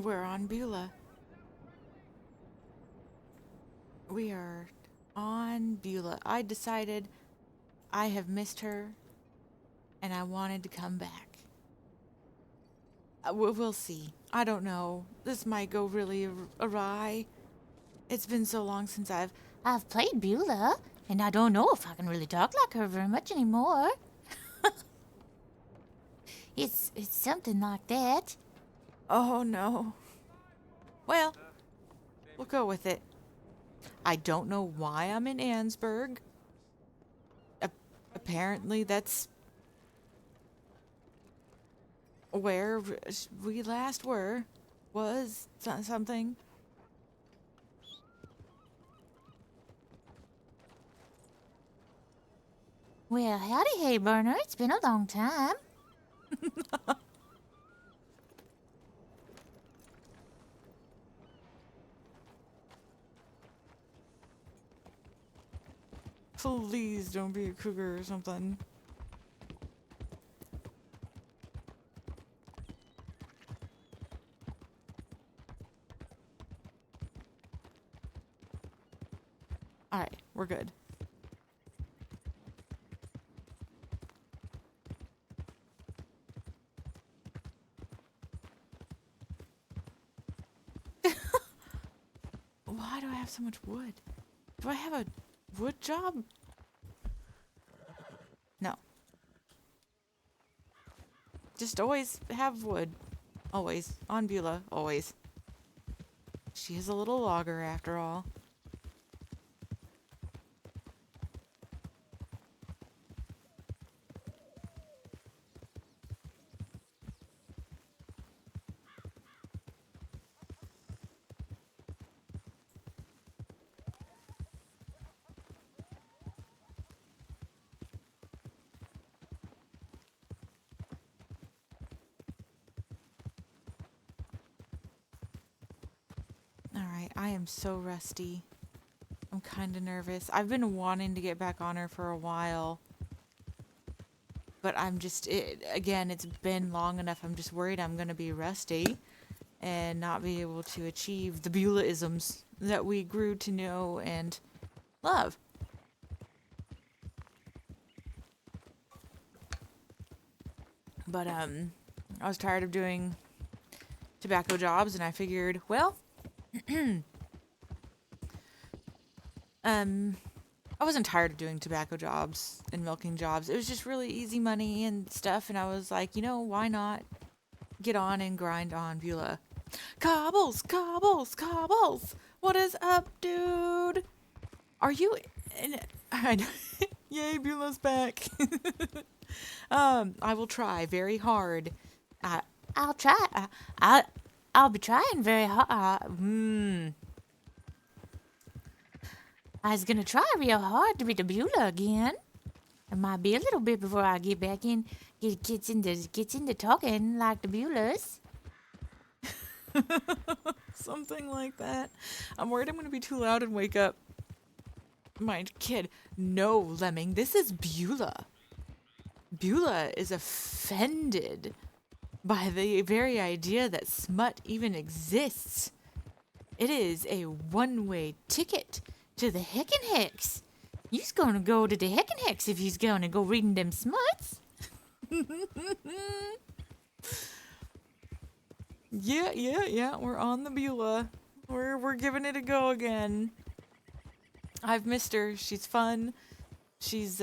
We're on Beulah. We are on Beulah. I decided I have missed her and I wanted to come back. We'll see. I don't know. This might go really awry. It's been so long since I've played Beulah, and I don't know if I can really talk like her very much anymore. It's something like that. Oh no. Well, we'll go with it. I don't know why I'm in Ansburg. Apparently that's where we last were. Was something. Well, howdy, hey burner. It's been a long time. Please don't be a cougar or something. Alright, we're good. Why do I have so much wood? Do I have a wood job? No. Just always have wood. Always. On Beulah. Always. She is a little logger after all. Alright, I am so rusty. I'm kind of nervous. I've been wanting to get back on her for a while. But I'm just, again, it's been long enough. I'm just worried I'm going to be rusty and not be able to achieve the Beulah-isms that we grew to know and love. But, I was tired of doing tobacco jobs, and I figured, well, I wasn't tired of doing tobacco jobs and milking jobs. It was just really easy money and stuff, and I was like, you know, why not get on and grind on Beulah? Cobbles, cobbles, cobbles! What is up, dude? Are you in... Yay, Beulah's back. I will try very hard. I'll try. I'll be trying very hard. I was gonna try real hard to be the Beulah again. It might be a little bit before I get back in, gets into talking like the Beulahs. Something like that. I'm worried I'm gonna be too loud and wake up my kid. No, Lemming, this is Beulah. Beulah is offended by the very idea that smut even exists. It is a one-way ticket to the Heckin' You's gonna go to the Heckin' if you's gonna go reading them smuts. Yeah, we're on the Beulah. We're giving it a go again. I've missed her. She's fun. She's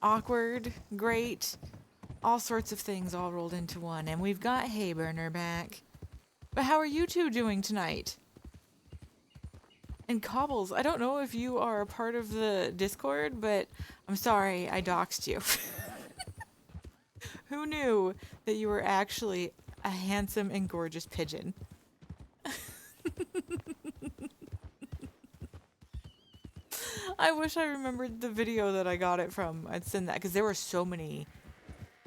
awkward, great, all sorts of things all rolled into one. And we've got Hayburner back. But how are you two doing tonight? And Cobbles, I don't know if you are a part of the Discord, but I'm sorry I doxed you. Who knew that you were actually a handsome and gorgeous pigeon? I wish I remembered the video that I got it from. I'd send that because there were so many.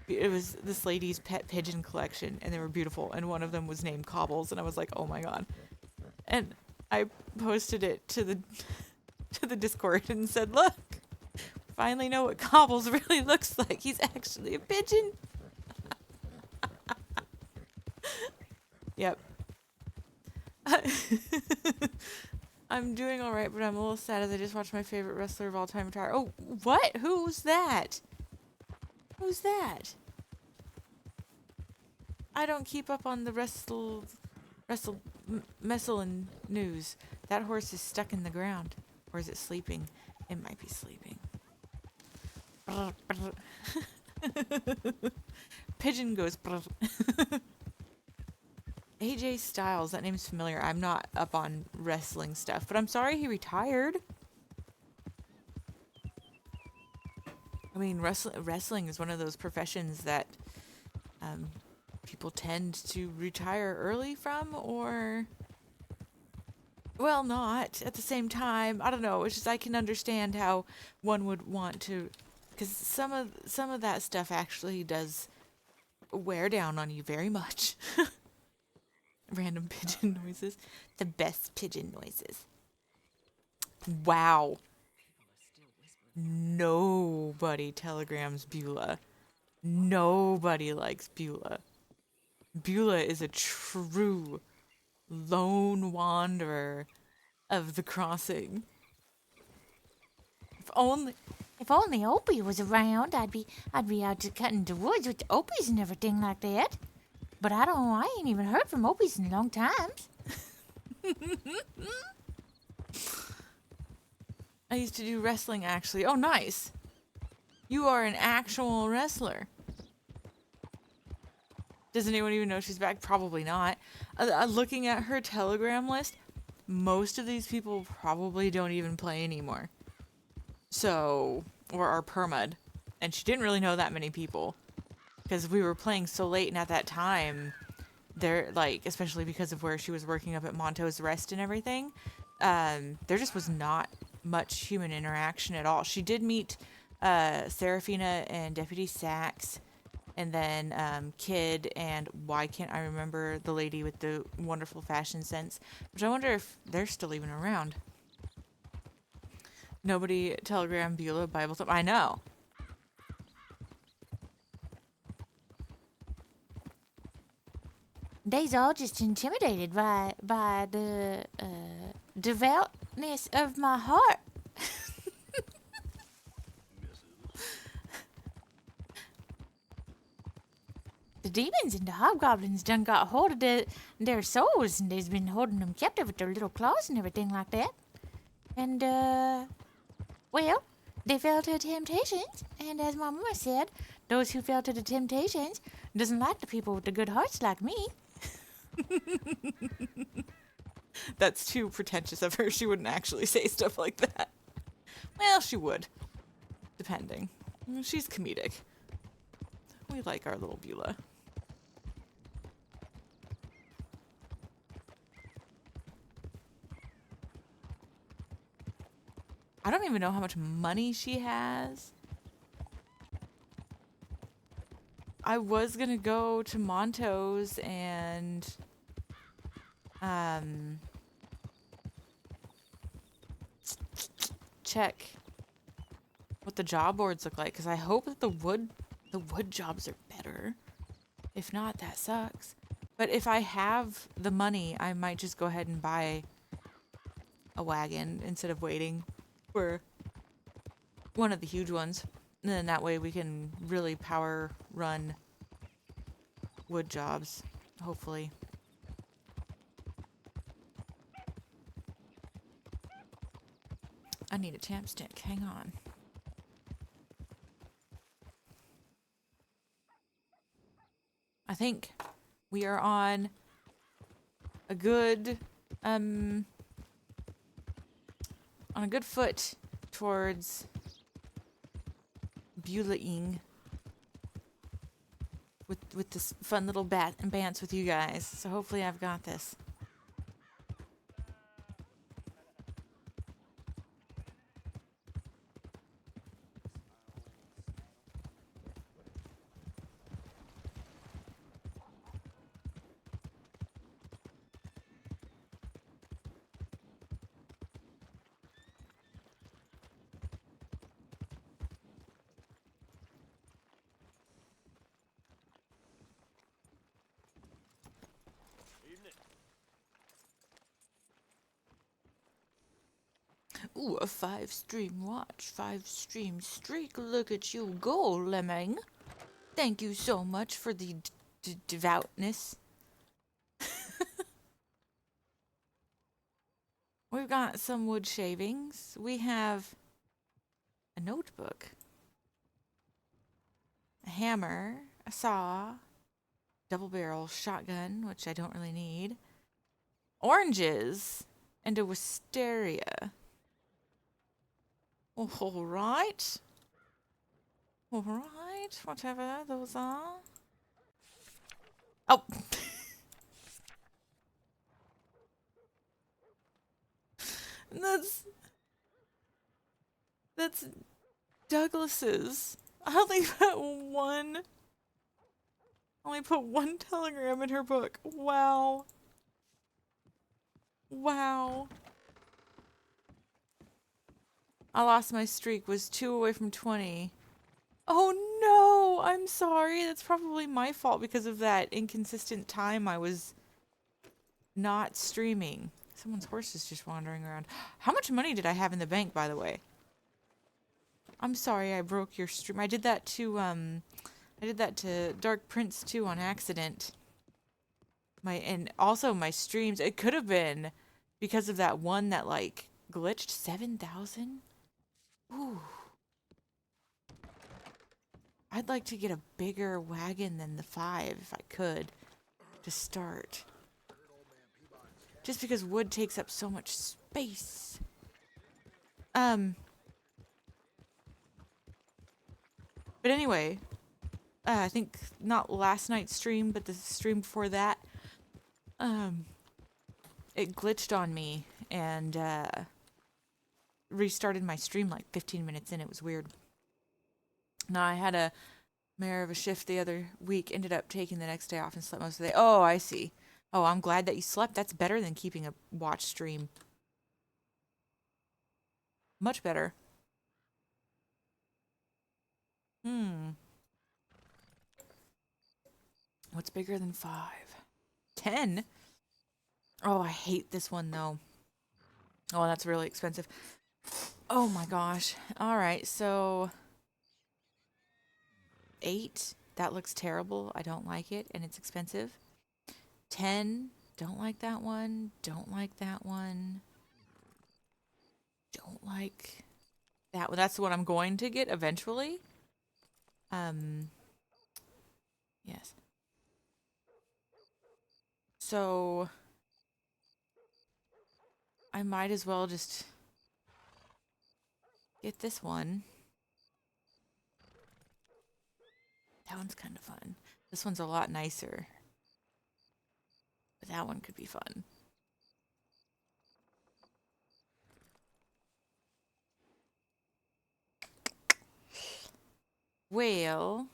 It was this lady's pet pigeon collection, and they were beautiful. And one of them was named Cobbles, and I was like, "Oh my god!" And I posted it to the Discord and said, "Look, finally know what Cobbles really looks like. He's actually a pigeon." Yep. I'm doing all right, but I'm a little sad as I just watched my favorite wrestler of all time retire. Oh, what? Who's that? Who's that? I don't keep up on the messlin news. That horse is stuck in the ground. Or is it sleeping? It might be sleeping. Pigeon goes. AJ Styles, that name's familiar. I'm not up on wrestling stuff, but I'm sorry he retired. I mean, wrestling is one of those professions that people tend to retire early from, or, well, not at the same time. I don't know. It's just I can understand how one would want to, because some of that stuff actually does wear down on you very much. Random pigeon noises. The best pigeon noises. Wow. Nobody telegrams Beulah. Nobody likes Beulah. Beulah is a true lone wanderer of the crossing. If only Opie was around, I'd be out to cutting the woods with the Opies and everything like that. But I ain't even heard from Opies in a long time. I used to do wrestling, actually. Oh, nice. You are an actual wrestler. Does anyone even know she's back? Probably not. Looking at her Telegram list, most of these people probably don't even play anymore. So, or are permad. And she didn't really know that many people. Because we were playing so late, and at that time, there, like, especially because of where she was working up at Monto's Rest and everything, there just was not much human interaction at all. She did meet Serafina and Deputy Sax, and then Kid, and why can't I remember the lady with the wonderful fashion sense, which I wonder if they're still even around. Nobody telegram Beulah Bible thumb. I know. They's all just intimidated by the devoutness of my heart. The demons and the hobgoblins done got hold of their souls, and they's been holding them captive with their little claws and everything like that. And, well, they fell to the temptations, and as my mama said, those who fell to the temptations doesn't like the people with the good hearts like me. That's too pretentious of her. She wouldn't actually say stuff like that. Well, she would. Depending. She's comedic. We like our little Beulah. I don't even know how much money she has. I was gonna go to Monto's and check what the job boards look like, because I hope that the wood jobs are better. If not, that sucks. But if I have the money, I might just go ahead and buy a wagon instead of waiting for one of the huge ones. And then that way we can really power run wood jobs, hopefully. I need a champ stick. Hang on. I think we are on a good foot towards Beulahing with this fun little bants with you guys. So hopefully I've got this. Ooh, a 5-stream watch, 5-stream streak. Look at you go, Lemming. Thank you so much for the devoutness. We've got some wood shavings. We have a notebook, a hammer, a saw, double barrel shotgun, which I don't really need, oranges, and a wisteria. All right. All right. Whatever those are. Oh. That's Douglas's. I only put one telegram in her book. Wow. Wow. I lost my streak, was 2 away from 20. Oh no, I'm sorry. That's probably my fault because of that inconsistent time I was not streaming. Someone's horse is just wandering around. How much money did I have in the bank, by the way? I'm sorry I broke your stream. I did that to Dark Prince 2 on accident. And also my streams, it could have been because of that one that like glitched. 7,000? Ooh. I'd like to get a bigger wagon than the 5 if I could to start. Just because wood takes up so much space. But anyway, I think not last night's stream, but the stream before that, it glitched on me and restarted my stream like 15 minutes in. It was weird. Now, I had a mare of a shift the other week, ended up taking the next day off and slept most of the day. Oh, I see. Oh, I'm glad that you slept. That's better than keeping a watch stream. Much better. What's bigger than 5? 10? Oh, I hate this one, though. Oh, that's really expensive. Oh, my gosh. All right, so 8? That looks terrible. I don't like it, and it's expensive. 10? Don't like that one. Don't like that one. Don't like that one. That's the one I'm going to get eventually. Yes. So I might as well just get this one. That one's kind of fun. This one's a lot nicer. But that one could be fun. Well,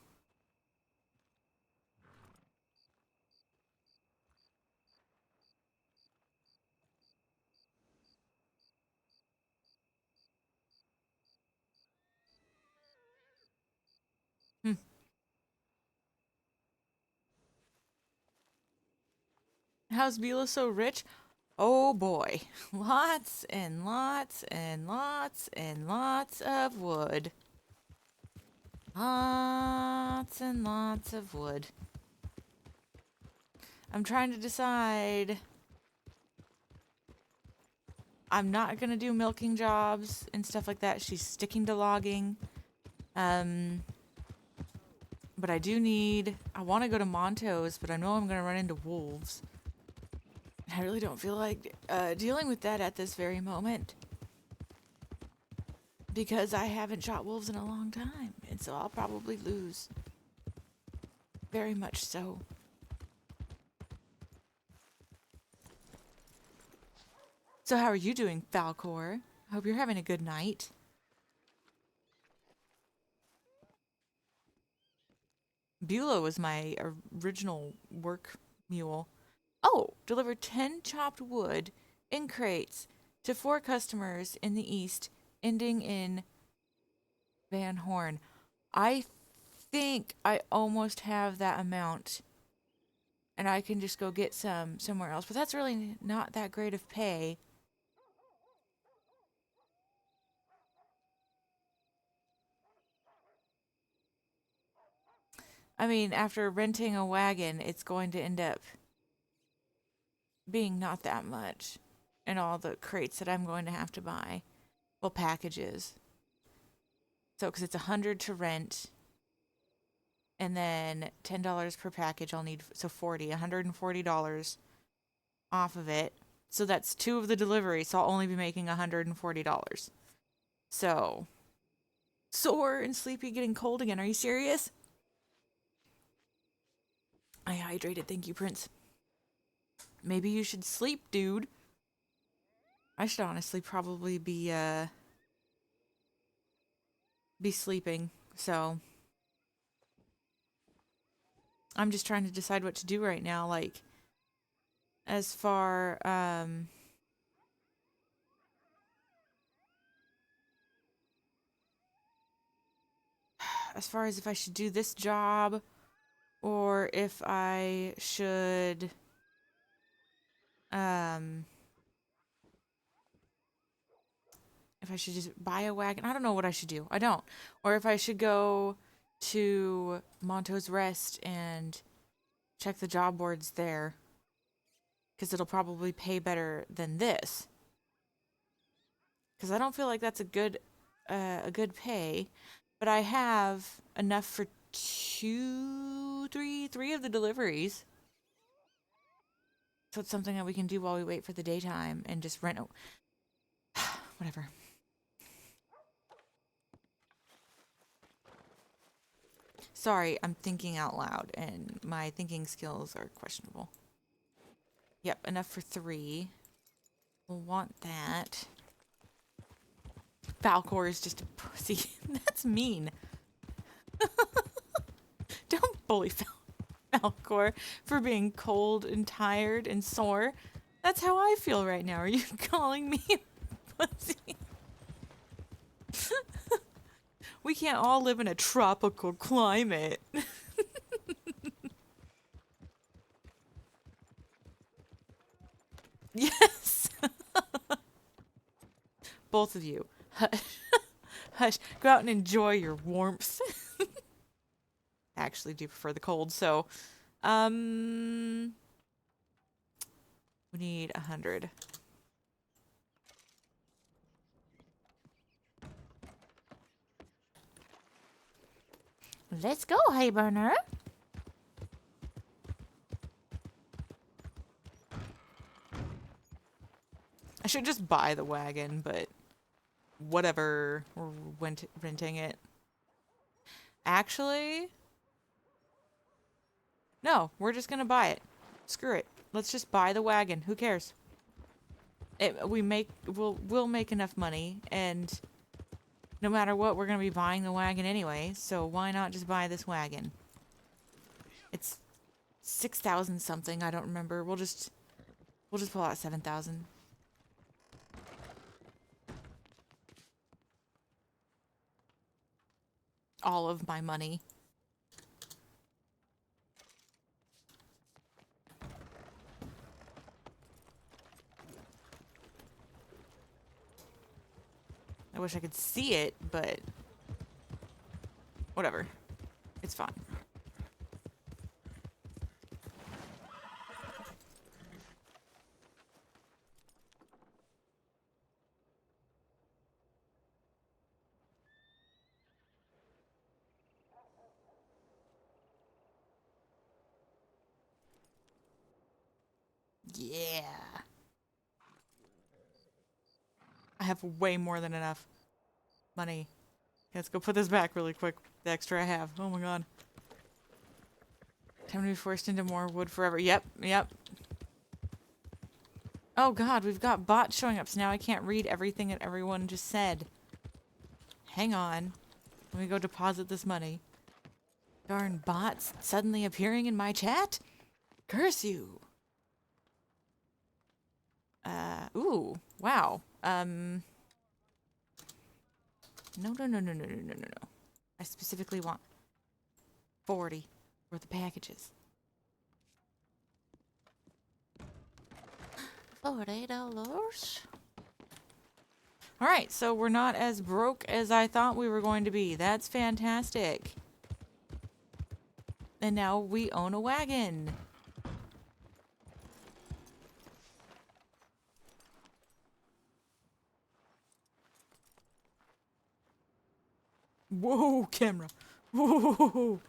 how's Beulah so rich? Oh boy. Lots and lots and lots and lots of wood. Lots and lots of wood. I'm trying to decide. I'm not going to do milking jobs and stuff like that. She's sticking to logging. But I do need... I want to go to Monto's, but I know I'm going to run into wolves. I really don't feel like dealing with that at this very moment. Because I haven't shot wolves in a long time. And so I'll probably lose. Very much so. So how are you doing, Falcor? I hope you're having a good night. Beulah was my original work mule. Oh, delivered 10 chopped wood in crates to 4 customers in the east, ending in Van Horn. I think I almost have that amount. And I can just go get some somewhere else. But that's really not that great of pay. I mean, after renting a wagon, it's going to end up being not that much. And all the crates that I'm going to have to buy. Well, packages. So, because it's 100 to rent. And then $10 per package I'll need. So $140 off of it. So that's 2 of the deliveries. So I'll only be making $140. So, sore and sleepy, getting cold again. Are you serious? I hydrated. Thank you, Prince. Maybe you should sleep, dude. I should honestly probably be sleeping. So I'm just trying to decide what to do right now. Like, as far as if I should do this job or if I should just buy a wagon. I don't know what I should do. I don't. Or if I should go to Monto's Rest and check the job boards there. Because it'll probably pay better than this. Because I don't feel like that's a good pay. But I have enough for three of the deliveries. So it's something that we can do while we wait for the daytime and just rent. Whatever. Sorry, I'm thinking out loud and my thinking skills are questionable. Yep, enough for 3. We'll want that. Falcor is just a pussy. That's mean. Don't bully Falcor for being cold and tired and sore. That's how I feel right now. Are you calling me a pussy? We can't all live in a tropical climate. Yes. Both of you. Hush. Go out and enjoy your warmth. I actually do prefer the cold, so we need 100. Let's go, hay burner. I should just buy the wagon, but whatever. We're renting it. Actually, no, we're just gonna buy it. Screw it. Let's just buy the wagon. Who cares? We'll make enough money, and no matter what, we're gonna be buying the wagon anyway. So why not just buy this wagon? It's 6,000 something. I don't remember. We'll just pull out 7,000. All of my money. I wish I could see it, but whatever. It's fine. Yeah. I have way more than enough money. Let's go put this back really quick. The extra I have. Oh my god. Time to be forced into more wood forever. Yep. Oh god, we've got bots showing up, so now I can't read everything that everyone just said. Hang on. Let me go deposit this money. Darn bots suddenly appearing in my chat? Curse you. Ooh, wow. No. I specifically want 40 for the packages. $40. Alright, so we're not as broke as I thought we were going to be. That's fantastic. And now we own a wagon. Whoa, camera. Whoa.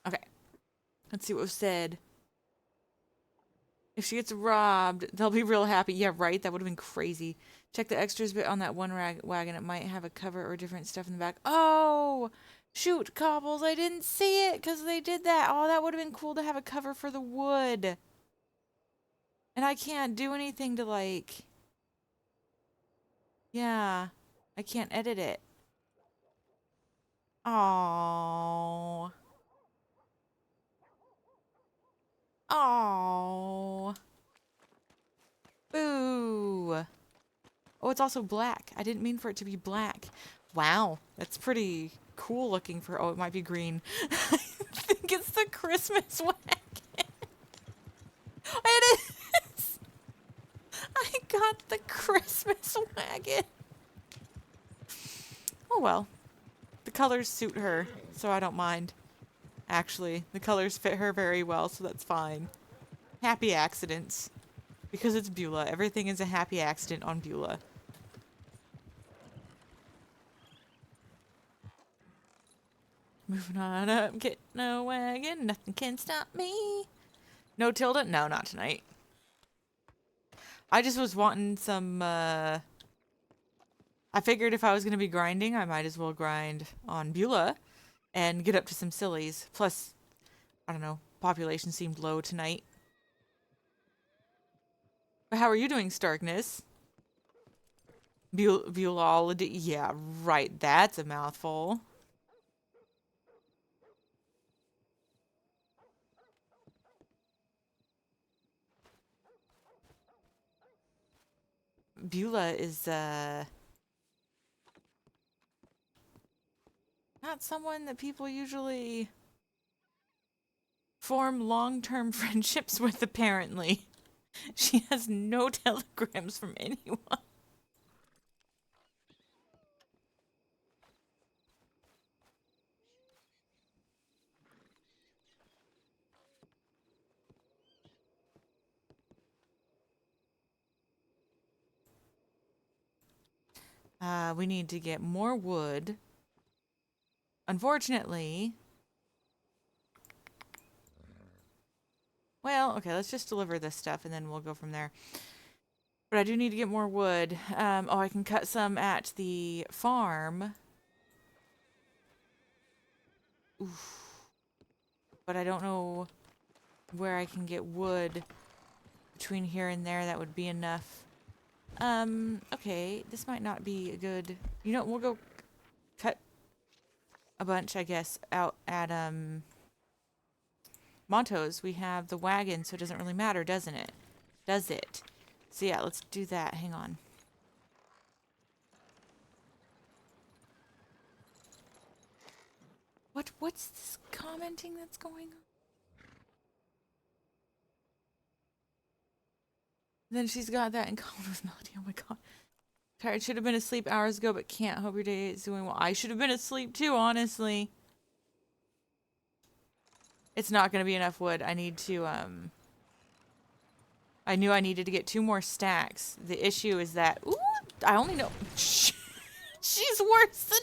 Okay. Let's see what was said. If she gets robbed, they'll be real happy. Yeah, right? That would have been crazy. Check the extras bit on that one wagon. It might have a cover or different stuff in the back. Oh! Shoot, Cobbles. I didn't see it because they did that. Oh, that would have been cool to have a cover for the wood. And I can't do anything to, like... Yeah. I can't edit it. Oh. Oh. Boo. Oh, it's also black. I didn't mean for it to be black. Wow. That's pretty cool looking for... Oh, it might be green. I think it's the Christmas wagon. It is. I got the Christmas wagon. Oh, well. The colors suit her, so I don't mind. Actually, the colors fit her very well, so that's fine. Happy accidents. Because it's Beulah. Everything is a happy accident on Beulah. Moving on up, getting a wagon. Nothing can stop me. No Tilda? No, not tonight. I just was wanting some, I figured if I was going to be grinding, I might as well grind on Beulah and get up to some sillies. Plus, I don't know, population seemed low tonight. But how are you doing, Starkness? Beulah, yeah, right, that's a mouthful. Beulah is, not someone that people usually form long-term friendships with, apparently. She has no telegrams from anyone. We need to get more wood. Unfortunately... Well, okay, let's just deliver this stuff and then we'll go from there. But I do need to get more wood. Oh, I can cut some at the farm. Oof. But I don't know where I can get wood between here and there that would be enough. Okay, this might not be a good... You know, we'll go cut a bunch, I guess, out at, Monto's. We have the wagon, so it doesn't really matter, doesn't it? Does it? So yeah, let's do that. Hang on. What's this commenting that's going on? Then she's got that in common with Melody. Oh my god. Tired. Should have been asleep hours ago, but can't. Hope your day is doing well. I should have been asleep too, honestly. It's not going to be enough wood. I need to, I knew I needed to get 2 more stacks. The issue is that... Ooh! I only know... She's worse than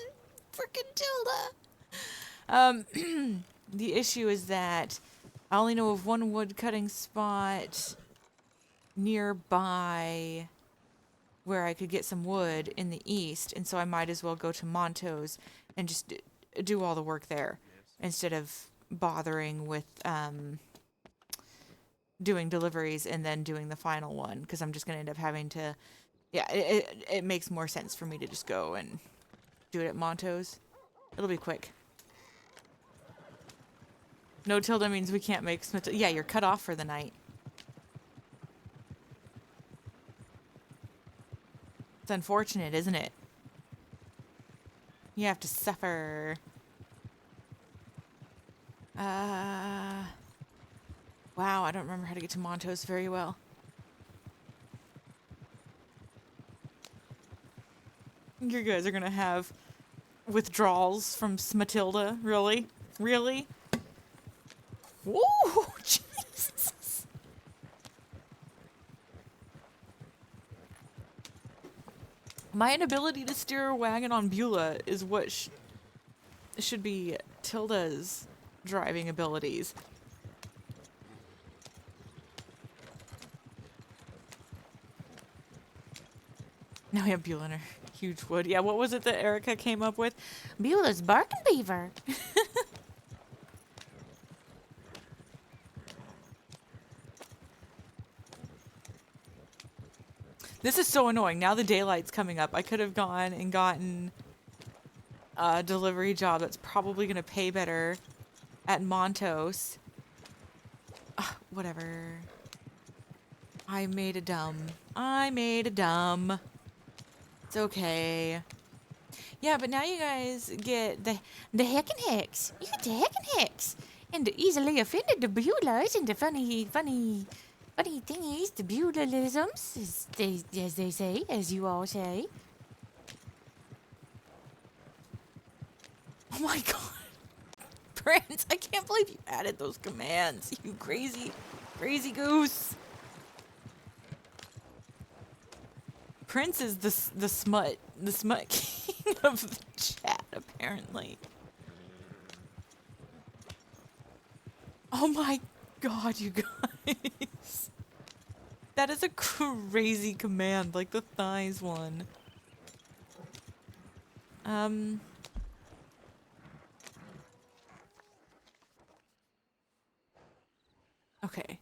freaking Tilda! The issue is that I only know of 1 wood cutting spot nearby where I could get some wood in the east, and so I might as well go to Monto's and just do all the work there instead of bothering with doing deliveries and then doing the final one, because I'm just going to end up having to... Yeah, it makes more sense for me to just go and do it at Monto's. It'll be quick. No Tilda means we can't make Smith... Yeah, you're cut off for the night. It's unfortunate, isn't it? You have to suffer. Wow, I don't remember how to get to Monto's very well. You guys are gonna have withdrawals from Matilda. Really? Really? Whoa! Jesus! My inability to steer a wagon on Beulah is what should be Tilda's driving abilities. Now we have Beulah in her huge wood. Yeah, what was it that Erica came up with? Beulah's barking beaver. This is so annoying. Now the daylight's coming up. I could have gone and gotten a delivery job that's probably going to pay better at Montos. Whatever. I made a dumb. It's okay. Yeah, but now you guys get The heck and hex. You get the heck and hex. And the easily offended the Beulahs and the funny thingies, the Beulahlisms, as they say, as you all say. Oh my god. Prince, I can't believe you added those commands. You crazy goose. Prince is the smut king of the chat, apparently. Oh my god, you guys. That is a crazy command, like the thighs one. Okay.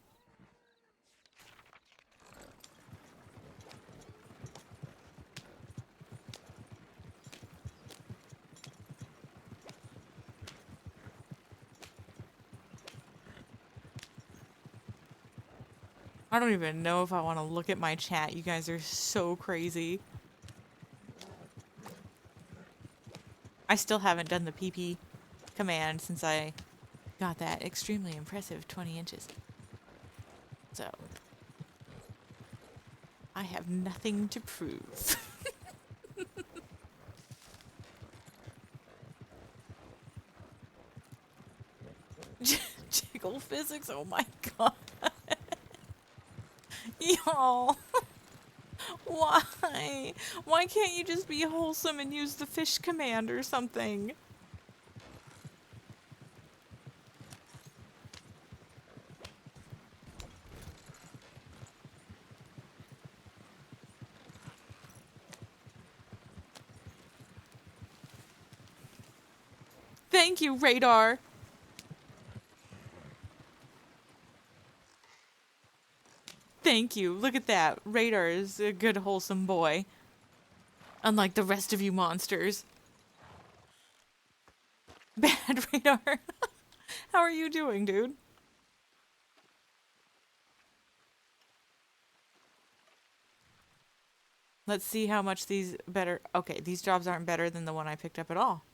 I don't even know if I want to look at my chat. You guys are so crazy. I still haven't done the PP command since I got that extremely impressive 20 inches. So, I have nothing to prove. Jiggle physics, oh my god. Y'all. Why? Why can't you just be wholesome and use the fish command or something? Thank you, Radar. Thank you. Look at that. Radar is a good, wholesome boy. Unlike the rest of you monsters. Bad Radar. How are you doing, dude? Let's see how much these better... Okay, these jobs aren't better than the one I picked up at all.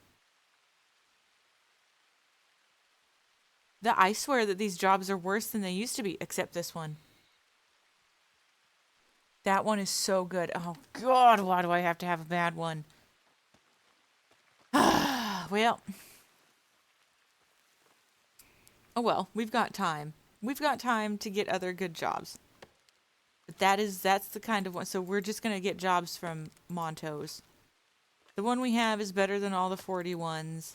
I swear that these jobs are worse than they used to be, except this one. That one is so good. Oh, God, why do I have to have a bad one? Well. Oh, well, we've got time. We've got time to get other good jobs. But that's the kind of one. So we're just going to get jobs from Montos. The one we have is better than all the 40 ones.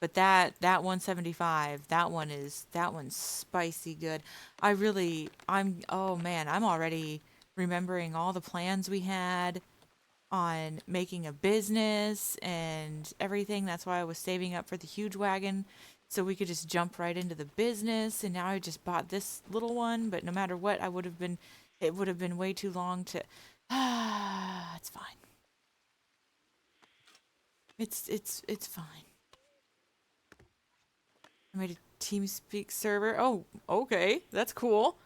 But that 175, that one's spicy good. Oh man, I'm already remembering all the plans we had on making a business and everything. That's why I was saving up for the huge wagon so we could just jump right into the business. And now I just bought this little one, but no matter what, it would have been way too long to, it's fine. It's fine. I made a TeamSpeak server. Oh, okay. That's cool.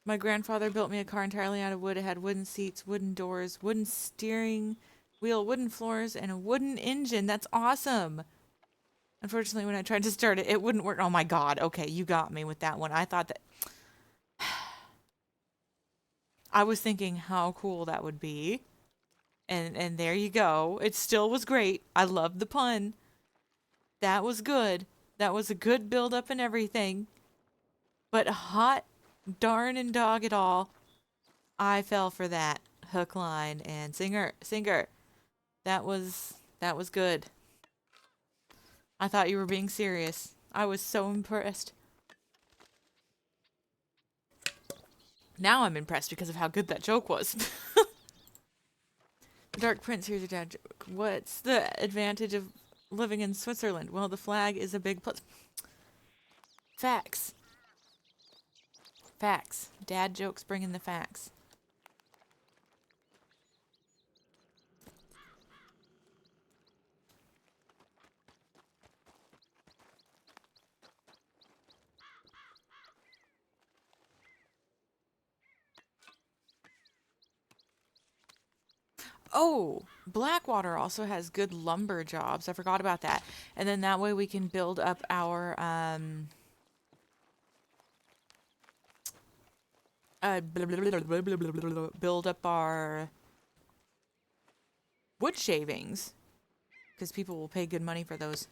My grandfather built me a car entirely out of wood. It had wooden seats, wooden doors, wooden steering wheel, wooden floors, and a wooden engine. That's awesome. Unfortunately, when I tried to start it, it wouldn't work. Oh my god. Okay, you got me with that one. I thought that... I was thinking how cool that would be. And there you go. It still was great. I loved the pun. That was good. That was a good build up and everything. But hot darn and dog it all, I fell for that hook, line, and sinker. That was good. I thought you were being serious. I was so impressed. Now I'm impressed because of how good that joke was. Dark Prince, here's your dad joke. What's the advantage of living in Switzerland? Well, the flag is a big plus. Facts. Facts. Dad jokes bring in the facts. Oh, Blackwater also has good lumber jobs. I forgot about that. And then that way we can build up our build up our wood shavings, because people will pay good money for those.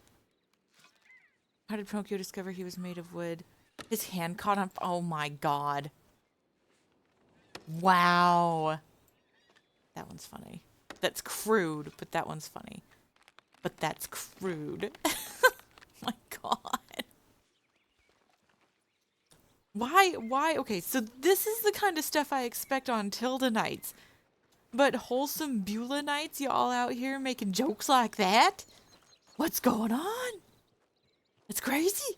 How did Pinocchio discover he was made of wood? His hand caught on. Oh my god. Wow. That one's funny. That's crude, but that one's funny. But that's crude. My god. Why? Okay, so this is the kind of stuff I expect on Tilda nights. But wholesome Beulah nights, y'all out here making jokes like that? What's going on? It's crazy.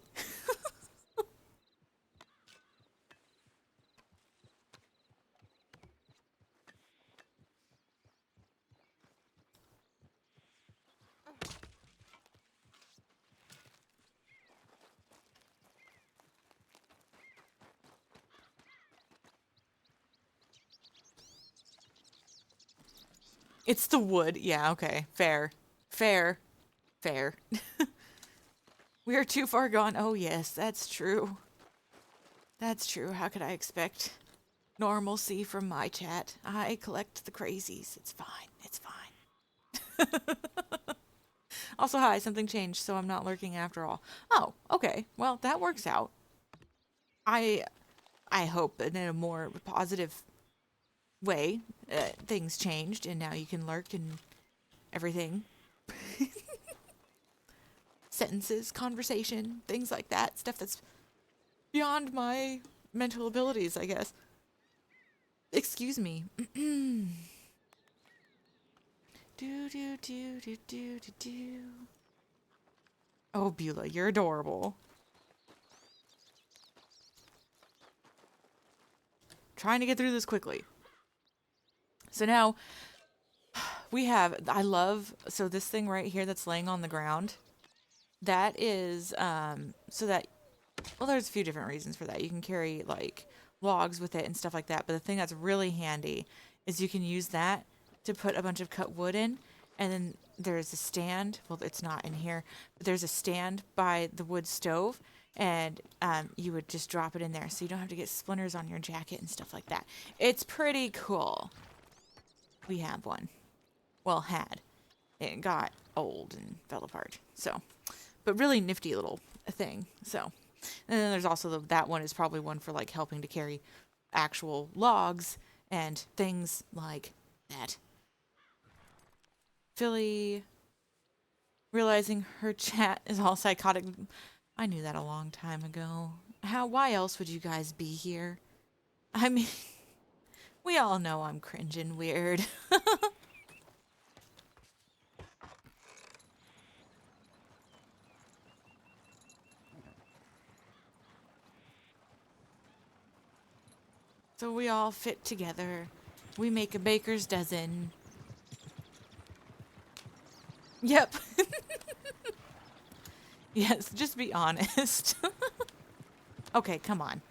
It's the wood. Yeah, okay. Fair. Fair. Fair. We are too far gone. Oh, yes, that's true. That's true. How could I expect normalcy from my chat? I collect the crazies. It's fine. It's fine. Also, hi, something changed, so I'm not lurking after all. Oh, okay. Well, that works out. I hope in a more positive way, things changed, and now you can lurk and everything. Sentences, conversation, things like that. Stuff that's beyond my mental abilities, I guess. Excuse me. Do do do do do do do. Oh, Beulah, you're adorable. Trying to get through this quickly. So now we have, so this thing right here that's laying on the ground, that is, so that, well, there's a few different reasons for that. You can carry like logs with it and stuff like that. But the thing that's really handy is you can use that to put a bunch of cut wood in. And then there's a stand. Well, it's not in here, but there's a stand by the wood stove. And you would just drop it in there. So you don't have to get splinters on your jacket and stuff like that. It's pretty cool. We have one. Well, had. It got old and fell apart. So, but really nifty little thing. So, and then there's also that one is probably one for like helping to carry actual logs and things like that. Philly realizing her chat is all psychotic. I knew that a long time ago. Why else would you guys be here? I mean, we all know I'm cringing weird. So we all fit together. We make a baker's dozen. Yep. Yes, just be honest. Okay, come on.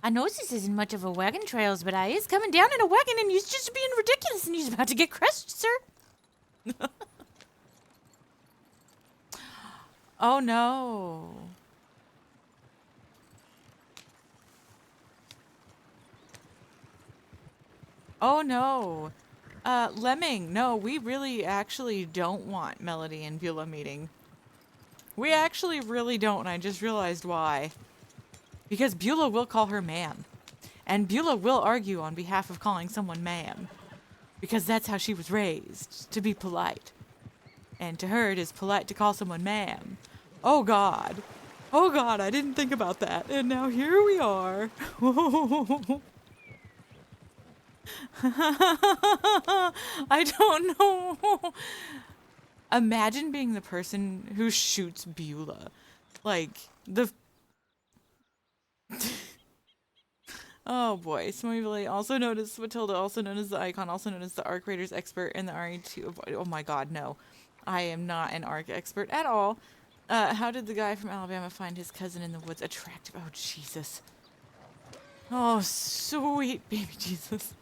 I know this isn't much of a wagon trails, but I is coming down in a wagon and you's just being ridiculous and you's about to get crushed, sir. Oh no. Oh no. Lemming, no, we really actually don't want Melody and Beulah meeting. We actually really don't, and I just realized why. Because Beulah will call her ma'am. And Beulah will argue on behalf of calling someone ma'am. Because that's how she was raised, to be polite. And to her, it is polite to call someone ma'am. Oh God. Oh God, I didn't think about that. And now here we are. I don't know. Imagine being the person who shoots Beulah. Like, the... Oh boy. Smoovily, also known as Matilda, also known as the Icon, also known as the Arc Raiders expert and the RE2. Oh my god, no. I am not an Arc expert at all. How did the guy from Alabama find his cousin in the woods attractive? Oh, Jesus. Oh, sweet baby Jesus.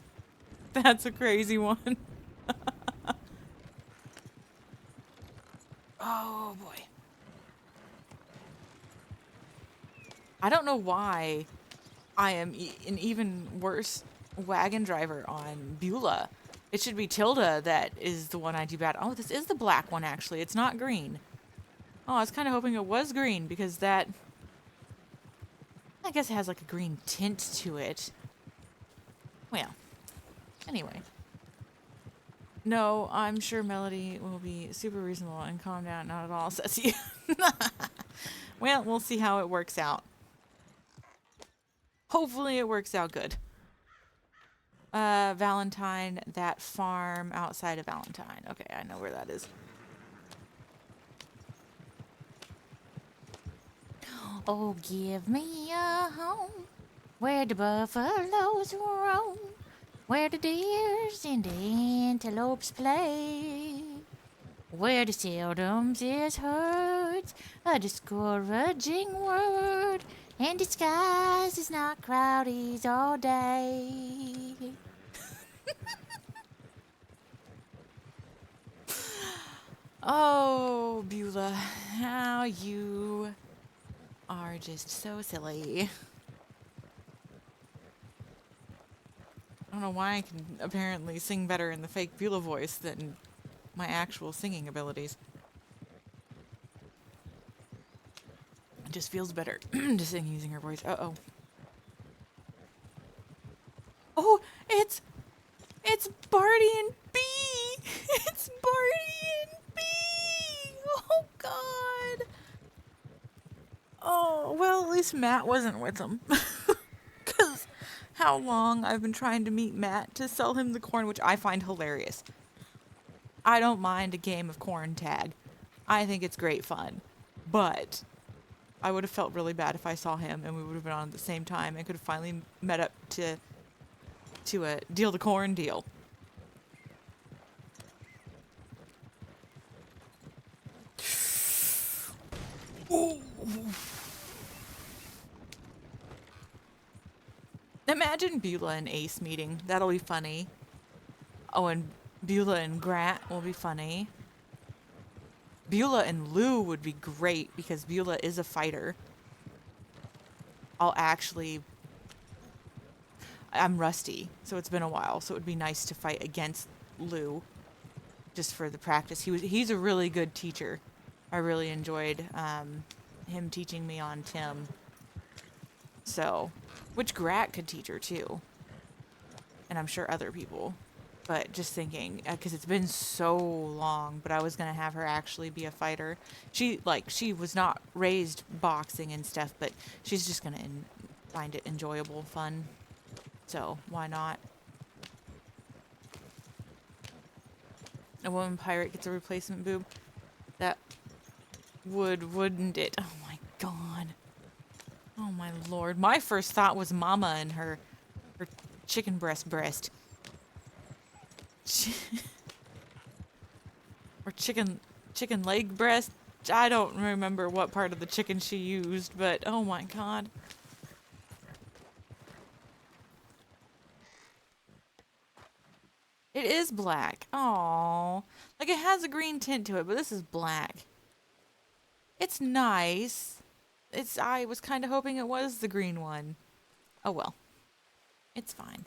That's a crazy one. Oh boy. I don't know why I am an even worse wagon driver on Beulah. It should be Tilda that is the one I do bad. Oh, this is the black one, actually. It's not green. Oh, I was kind of hoping it was green because that, I guess it has like a green tint to it. Well, anyway. No, I'm sure Melody will be super reasonable and calm down. Not at all, says you. Well, we'll see how it works out. Hopefully it works out good. Valentine, that farm outside of Valentine. Okay, I know where that is. Oh, give me a home where the buffaloes roam, where the deers and the antelopes play, where the seldoms is heard a discouraging word, and the skies is not cloudy all day. Oh, Beulah, how you are just so silly. I don't know why I can apparently sing better in the fake Beulah voice than my actual singing abilities. It just feels better to sing using her voice. Uh-oh. Oh, it's Barty and B! It's Barty and B! Oh, God. Oh, well, at least Matt wasn't with them. Because how long I've been trying to meet Matt to sell him the corn, which I find hilarious. I don't mind a game of corn tag. I think it's great fun. But I would have felt really bad if I saw him and we would have been on at the same time and could have finally met up to a deal the corn deal. Ooh. Imagine Beulah and Ace meeting. That'll be funny. Oh, and Beulah and Grat will be funny. Beulah and Lou would be great because Beulah is a fighter. I'm rusty, so it's been a while, so it would be nice to fight against Lou just for the practice. He's a really good teacher. I really enjoyed him teaching me on Tim. So, which Grat could teach her too. And I'm sure other people. But just thinking, because it's been so long, but I was going to have her actually be a fighter. She was not raised boxing and stuff, but she's just going to find it enjoyable, fun. So, why not? A woman pirate gets a replacement boob. That wouldn't it? Oh my god. Oh my lord. My first thought was Mama and her chicken breast. Or chicken leg breast. I don't remember what part of the chicken she used, but oh my god. It is black. Oh, like it has a green tint to it, but this is black. It's nice. I was kind of hoping it was the green one. Oh well. It's fine.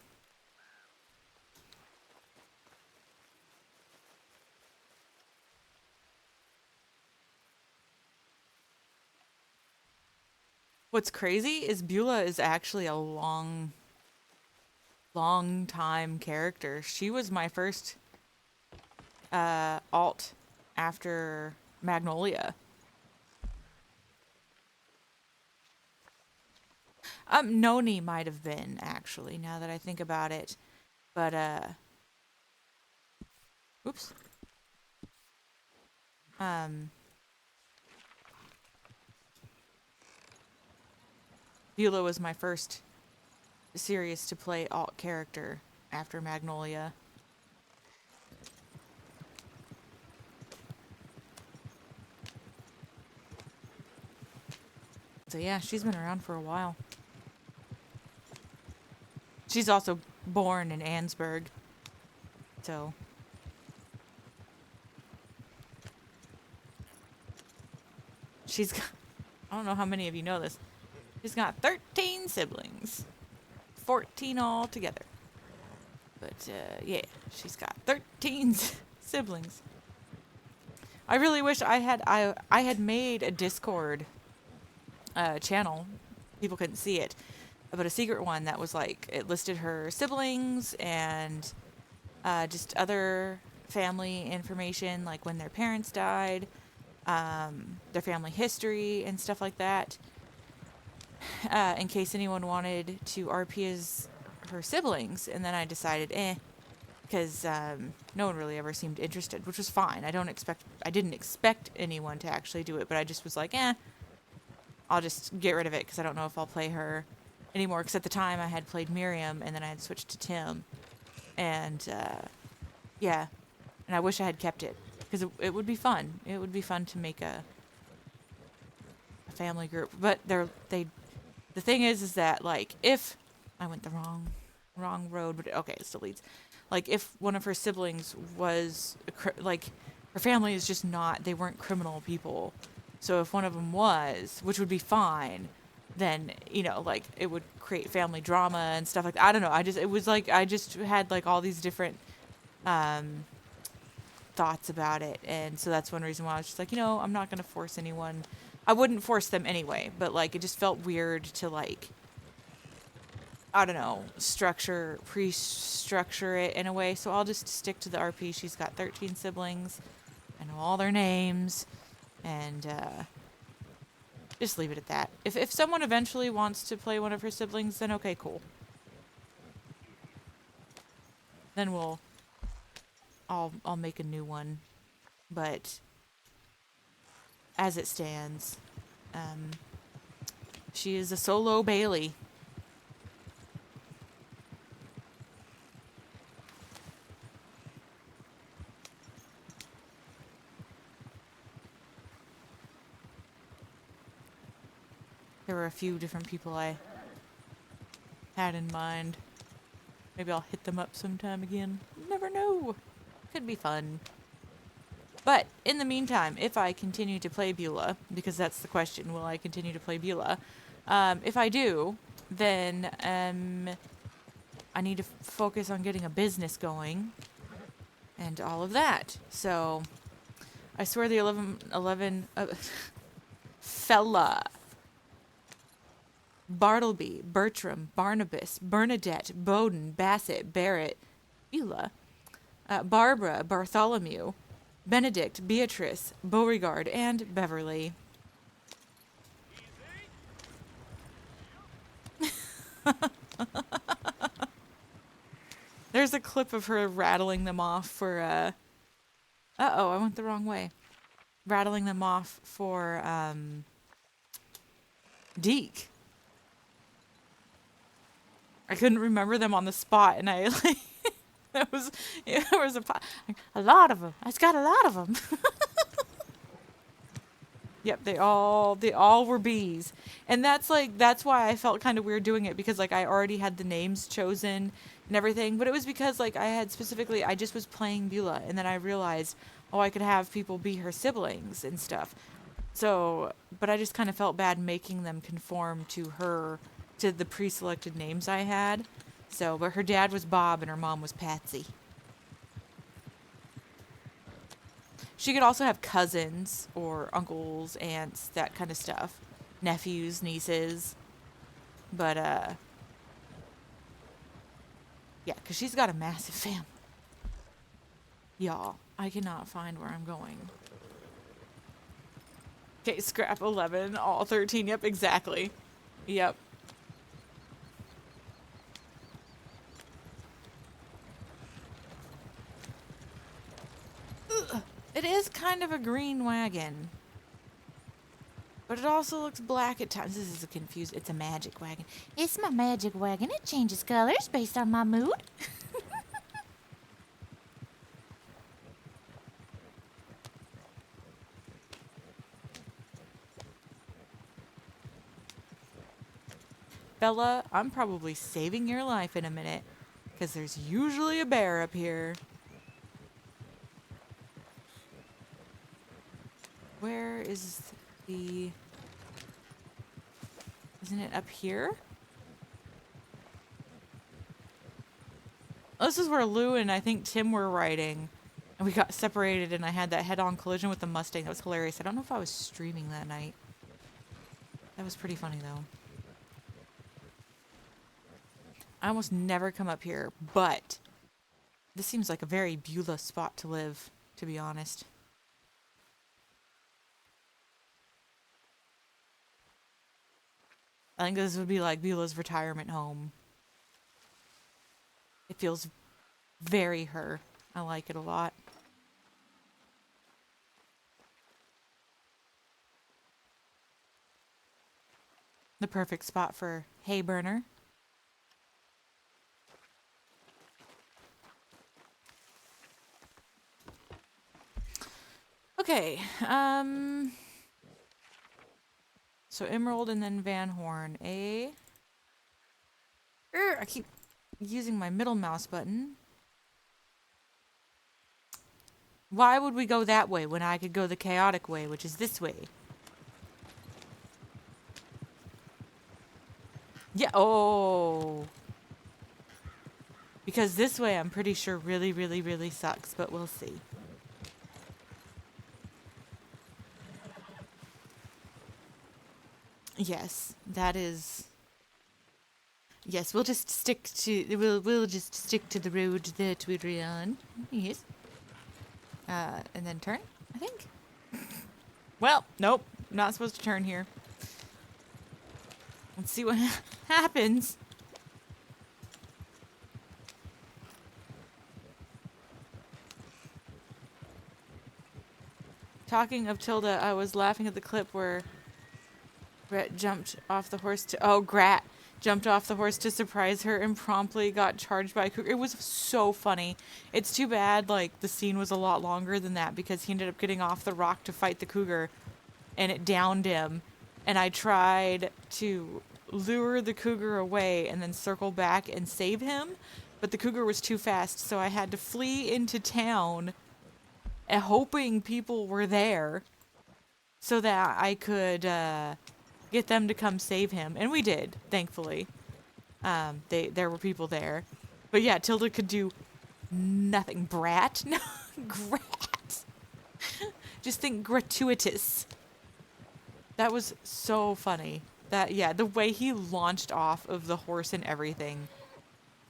What's crazy is Beulah is actually a long time character. She was my first alt after Magnolia. Noni might have been, actually, now that I think about it. But oops. Beulah was my first serious to play alt character after Magnolia. So yeah, she's been around for a while. She's also born in Ansburg. So she's got, I don't know how many of you know this. She's got 13 siblings. 14 all together. But yeah, she's got 13 siblings. I really wish I had made a Discord channel. People couldn't see it, but a secret one that was like it listed her siblings and just other family information, like when their parents died, their family history and stuff like that. In case anyone wanted to RP as her siblings, and then I decided, because no one really ever seemed interested, which was fine. I didn't expect anyone to actually do it, but I just was like, I'll just get rid of it because I don't know if I'll play her anymore. Because at the time I had played Miriam, and then I had switched to Tim, and yeah, and I wish I had kept it because it would be fun. It would be fun to make a family group, but the thing is that like if I went the wrong road, but okay, it still leads. Like if one of her siblings was like her family is just not, they weren't criminal people. So if one of them was, which would be fine, then like it would create family drama and stuff like that. I don't know. I just had like all these different thoughts about it, and so that's one reason why I was just like, I'm not gonna force anyone. I wouldn't force them anyway, but like it just felt weird to like, I don't know, pre-structure it in a way. So I'll just stick to the RP. She's got 13 siblings. I know all their names, and just leave it at that. If someone eventually wants to play one of her siblings, then okay, cool. Then I'll make a new one, but as it stands, she is a solo Bailey. There were a few different people I had in mind. Maybe I'll hit them up sometime again. You never know. Could be fun. But in the meantime, if I continue to play Beulah, because that's the question, will I continue to play Beulah? If I do, then I need to focus on getting a business going and all of that. So I swear the 11 fella. Bartleby, Bertram, Barnabas, Bernadette, Bowden, Bassett, Barrett, Beulah, Barbara, Bartholomew, Benedict, Beatrice, Beauregard, and Beverly. There's a clip of her rattling them off for, uh-oh, I went the wrong way. Rattling them off for, Deke. I couldn't remember them on the spot, and I like there was a lot of them. It's got a lot of them. Yep, they all were bees, and that's why I felt kind of weird doing it, because like I already had the names chosen and everything, but it was because like I just was playing Beulah, and then I realized, I could have people be her siblings and stuff. So, but I just kind of felt bad making them conform to the pre-selected names I had. So, but her dad was Bob and her mom was Patsy. She could also have cousins or uncles, aunts, that kind of stuff. nephews, nieces. But, yeah, because she's got a massive family. Y'all, I cannot find where I'm going. Okay, scrap 11, all 13. Yep, exactly. Yep. Ugh. It is kind of a green wagon. But it also looks black at times. This is confused. It's a magic wagon. It's my magic wagon. It changes colors based on my mood. Bella, I'm probably saving your life in a minute. Because there's usually a bear up here. Where is the... Isn't it up here? Oh, this is where Lou and I think Tim were riding. And we got separated and I had that head-on collision with the Mustang. That was hilarious. I don't know if I was streaming that night. That was pretty funny, though. I almost never come up here, but this seems like a very Beulah spot to live, to be honest. I think this would be like Beulah's retirement home. It feels very her. I like it a lot. The perfect spot for hay burner. Okay, so Emerald and then Van Horn. I keep using my middle mouse button. Why would we go that way when I could go the chaotic way, which is this way? Yeah, oh. Because this way I'm pretty sure really, really, really sucks, but we'll see. Yes, that is... Yes, we'll just stick to... We'll just stick to the road that we're on. Yes. And then turn, I think? Well, nope. Not supposed to turn here. Let's see what happens. Talking of Tilda, I was laughing at the clip where Grat jumped off the horse to... Oh, Grat jumped off the horse to surprise her and promptly got charged by a cougar. It was so funny. It's too bad, like, the scene was a lot longer than that because he ended up getting off the rock to fight the cougar and it downed him. And I tried to lure the cougar away and then circle back and save him, but the cougar was too fast, so I had to flee into town hoping people were there so that I could get them to come save him. And we did, thankfully. There were people there. But yeah, Tilda could do nothing. Brat? No, Grat. Just think gratuitous. That was so funny. That, yeah, the way he launched off of the horse and everything.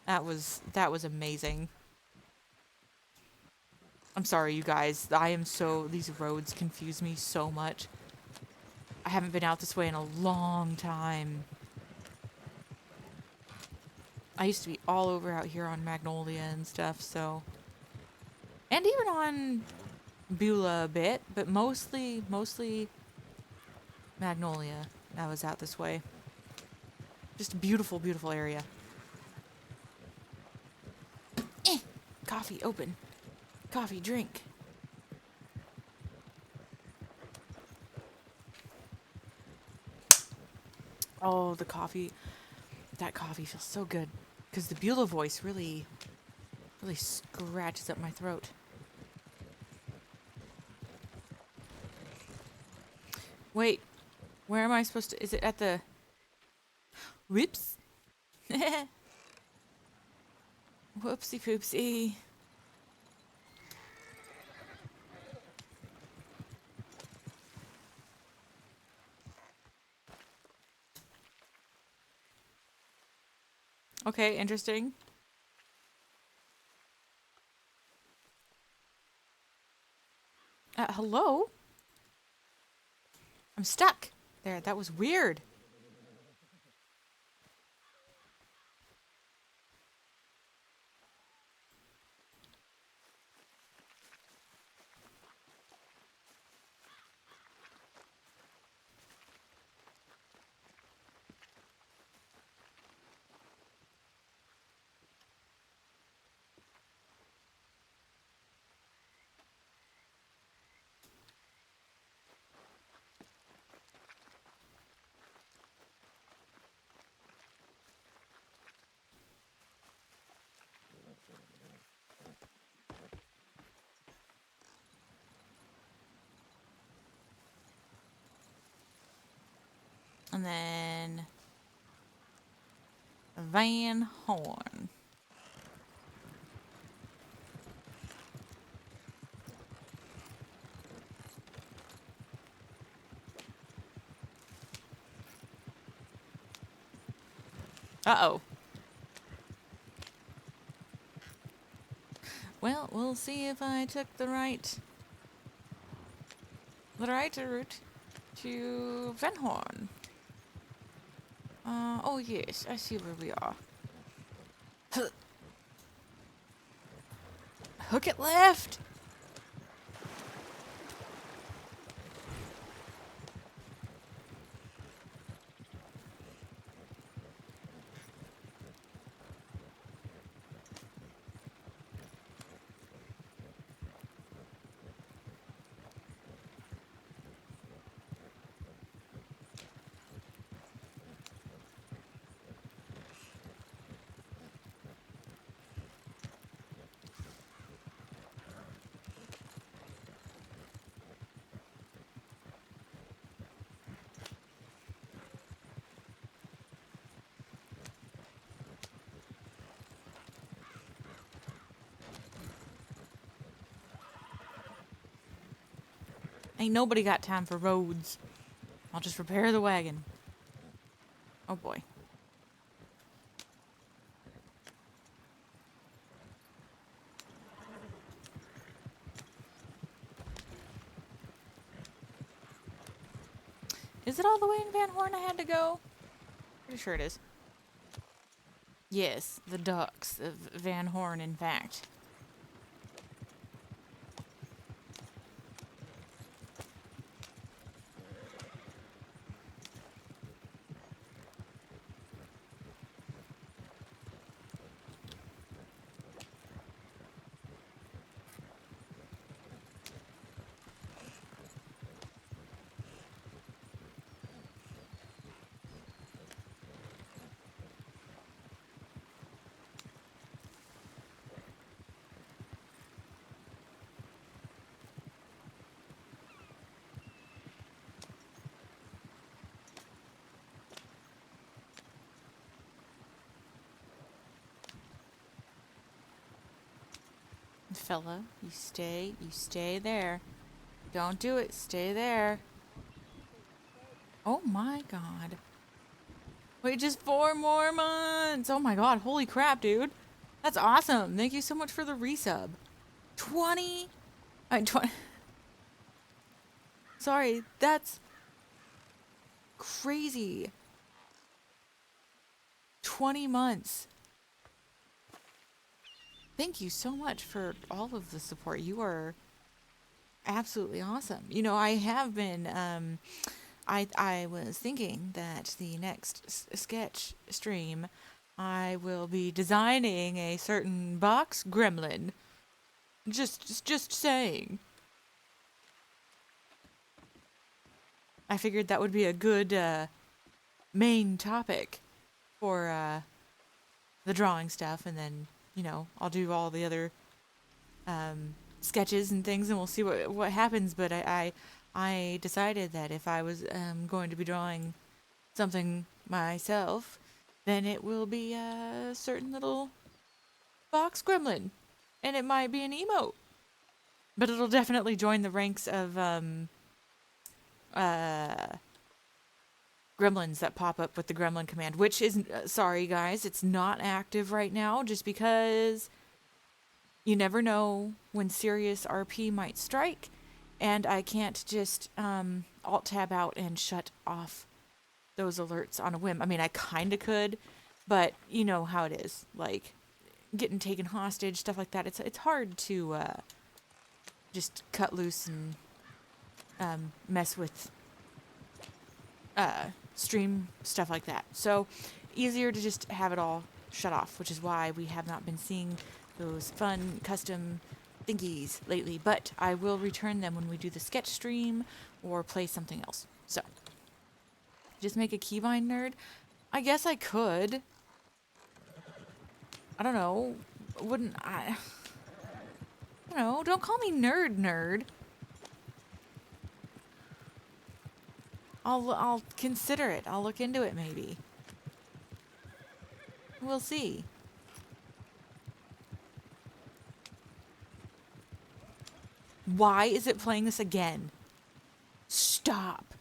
That was amazing. I'm sorry, you guys. These roads confuse me so much. I haven't been out this way in a long time. I used to be all over out here on Magnolia and stuff, so. And even on Beulah a bit, but mostly Magnolia. I was out this way. Just a beautiful, beautiful area. Coffee, open. Coffee, drink. Oh, the coffee. That coffee feels so good. Because the Beulah voice really scratches up my throat. Wait. Where am I supposed to... Is it at the... Whoops. Whoopsie poopsie. Okay, interesting. Hello? I'm stuck. There, that was weird. And then Van Horn. Uh-oh. Well, we'll see if I took the right route to Van Horn. Oh yes, I see where we are. Hook it left! Ain't nobody got time for roads. I'll just repair the wagon. Oh boy. Is it all the way in Van Horn I had to go? Pretty sure it is. Yes, the docks of Van Horn, in fact. Fella, you stay there. Don't do it, stay there. Oh my god. Wait, just 4 more months! Oh my god, holy crap, dude. That's awesome. Thank you so much for the resub. 20? 20. Sorry, that's crazy. 20 months. Thank you so much for all of the support. You are absolutely awesome. You know, I have been, I was thinking that the next sketch stream, I will be designing a certain box gremlin. Just saying. I figured that would be a good, main topic for, the drawing stuff, and then, you know, I'll do all the other sketches and things, and we'll see what happens. But I decided that if I was going to be drawing something myself, then it will be a certain little box gremlin, and it might be an emote, but it'll definitely join the ranks of gremlins that pop up with the gremlin command, which is, sorry guys, it's not active right now just because you never know when serious RP might strike, and I can't just alt tab out and shut off those alerts on a whim. I mean, I kind of could, but you know how it is, like getting taken hostage, stuff like that. It's hard to just cut loose and mess with stream stuff like that. So easier to just have it all shut off, which is why we have not been seeing those fun custom thingies lately, but I will return them when we do the sketch stream or play something else. So just make a keybind nerd. I guess I could. I don't know. Wouldn't I? I don't know. Don't call me nerd. I'll consider it. I'll look into it maybe. We'll see. Why is it playing this again? Stop.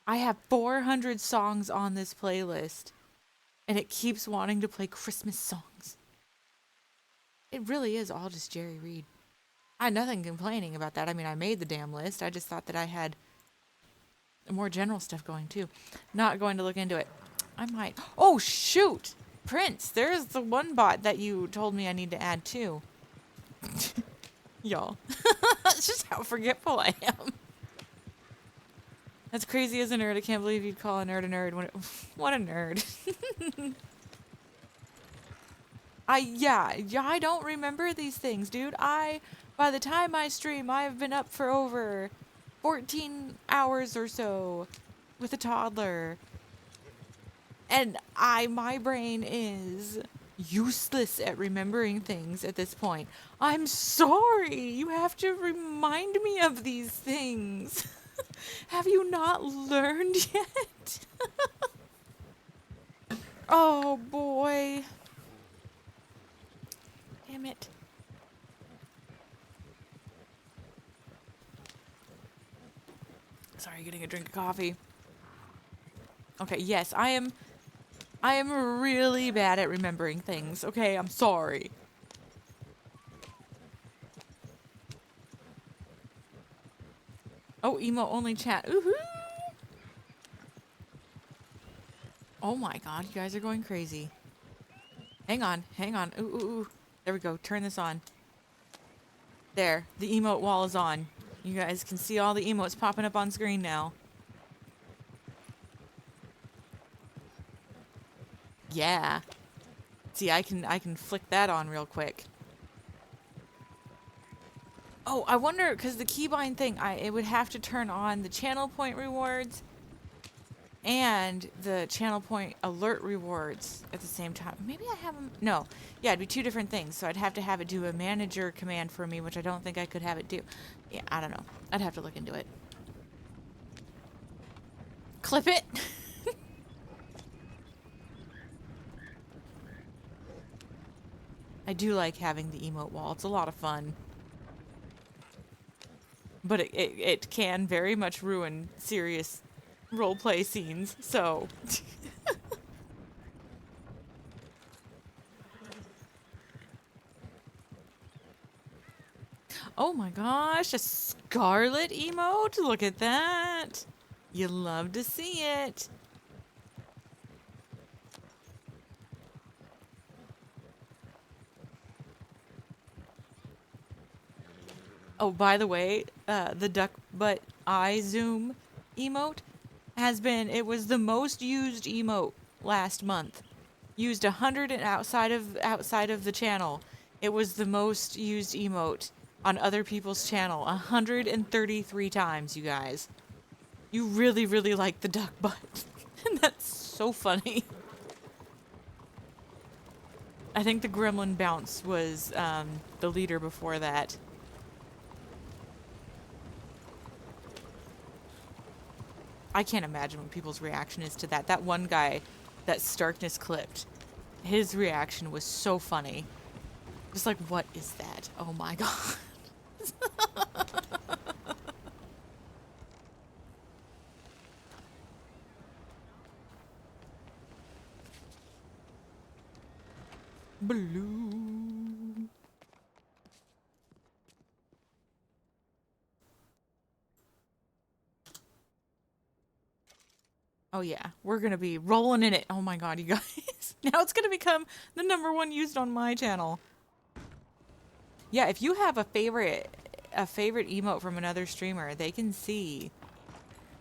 I have 400 songs on this playlist, and it keeps wanting to play Christmas songs. It really is all just Jerry Reed. I had nothing complaining about that. I mean, I made the damn list. I just thought that I had more general stuff going too. Not going to look into it. I might. Oh, shoot! Prince, there's the one bot that you told me I need to add too. Y'all. That's just how forgetful I am. That's crazy as a nerd. I can't believe you'd call a nerd when what a nerd. I don't remember these things, dude. By the time I stream, I've been up for over 14 hours or so with a toddler. And my brain is useless at remembering things at this point. I'm sorry. You have to remind me of these things. Have you not learned yet? Oh boy. Damn it. Sorry, getting a drink of coffee. Okay, yes, I am really bad at remembering things. Okay, I'm sorry. Oh, emo only chat. Ooh-hoo! Oh my god, you guys are going crazy. Hang on. Ooh, ooh, ooh. There we go. Turn this on. There. The emote wall is on. You guys can see all the emotes popping up on screen now. Yeah. See, I can flick that on real quick. Oh, I wonder, because the keybind thing, it would have to turn on the channel point rewards and the channel point alert rewards at the same time. Maybe I have them. No. Yeah, it'd be two different things. So I'd have to have it do a manager command for me, which I don't think I could have it do. Yeah, I don't know. I'd have to look into it. Clip it. I do like having the emote wall. It's a lot of fun. But it can very much ruin serious roleplay scenes, so... Oh my gosh, a scarlet emote? Look at that! You love to see it. Oh, by the way, the duck butt eye zoom emote it was the most used emote last month. Used 100 and outside of the channel. It was the most used emote on other people's channel 133 times, you guys. You really, really like the duck butt. And that's so funny. I think the gremlin bounce was the leader before that. I can't imagine what people's reaction is to that. That one guy that Starkness clipped, his reaction was so funny. Just like, what is that? Oh my god. Blue. Oh yeah, we're gonna be rolling in it. Oh my god, you guys. Now it's gonna become the #1 used on my channel. Yeah, if you have a favorite emote from another streamer, they can see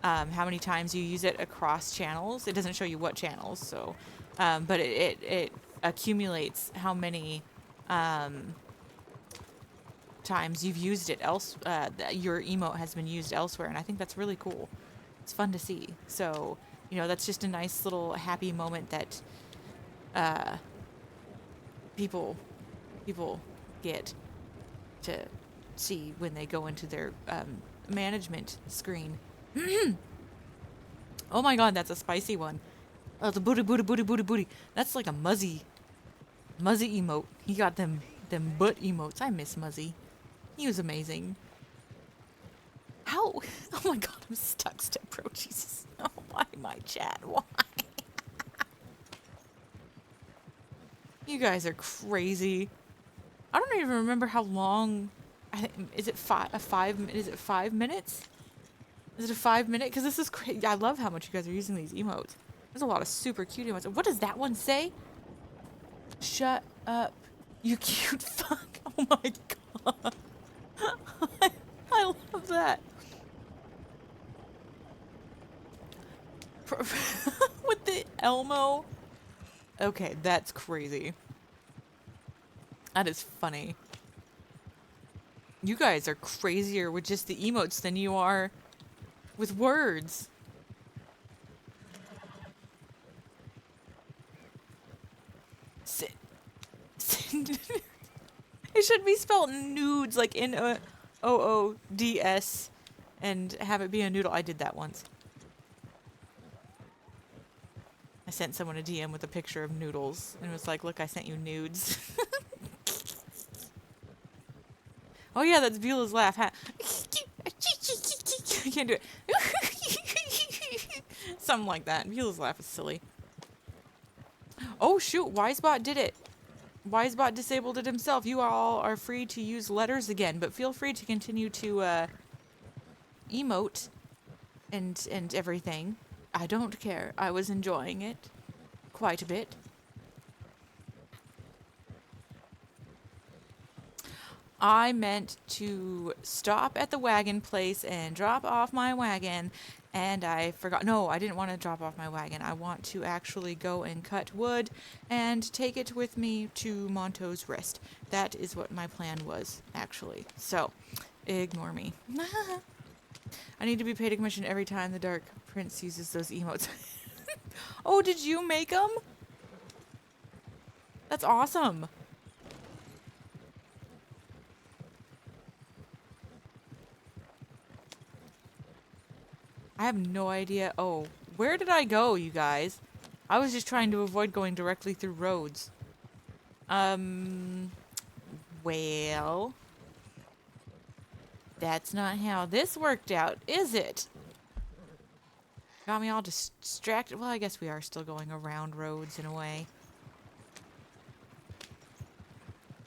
how many times you use it across channels. It doesn't show you what channels, so but it accumulates how many times you've used it else. Your emote has been used elsewhere, and I think that's really cool. It's fun to see. So, you know, that's just a nice little happy moment that people get to see when they go into their management screen. Oh my god, that's a spicy one. Oh, the booty, booty, booty, booty, booty. That's like a Muzzy emote. He got them butt emotes. I miss Muzzy. He was amazing. How? Oh my god, I'm stuck, Step Pro. Jesus. Oh, why my chat? Why? You guys are crazy. I don't even remember how long. Is it 5 minutes? Is it a 5 minute? Because this is crazy. I love how much you guys are using these emotes. There's a lot of super cute emotes. What does that one say? Shut up, you cute fuck. Oh my god. I love that. With the Elmo. Okay, that's crazy. That is funny. You guys are crazier with just the emotes than you are with words. Sit. It should be spelled nudes, like Noods, and have it be a noodle. I did that once. I sent someone a DM with a picture of noodles, and it was like, look, I sent you nudes. Oh yeah, that's Beulah's laugh. I can't do it. Something like that. Beulah's laugh is silly. Oh shoot, Wisebot did it. Wisebot disabled it himself. You all are free to use letters again, but feel free to continue to emote and everything. I don't care. I was enjoying it quite a bit. I meant to stop at the wagon place and drop off my wagon, and I forgot. No, I didn't want to drop off my wagon. I want to actually go and cut wood and take it with me to Monto's Rest. That is what my plan was, actually. So, ignore me. I need to be paid a commission every time the Dark Prince uses those emotes. Oh, did you make them? That's awesome. I have no idea. Oh, where did I go, you guys? I was just trying to avoid going directly through roads. Well, that's not how this worked out, is it? Got me all distracted. Well, I guess we are still going around roads in a way.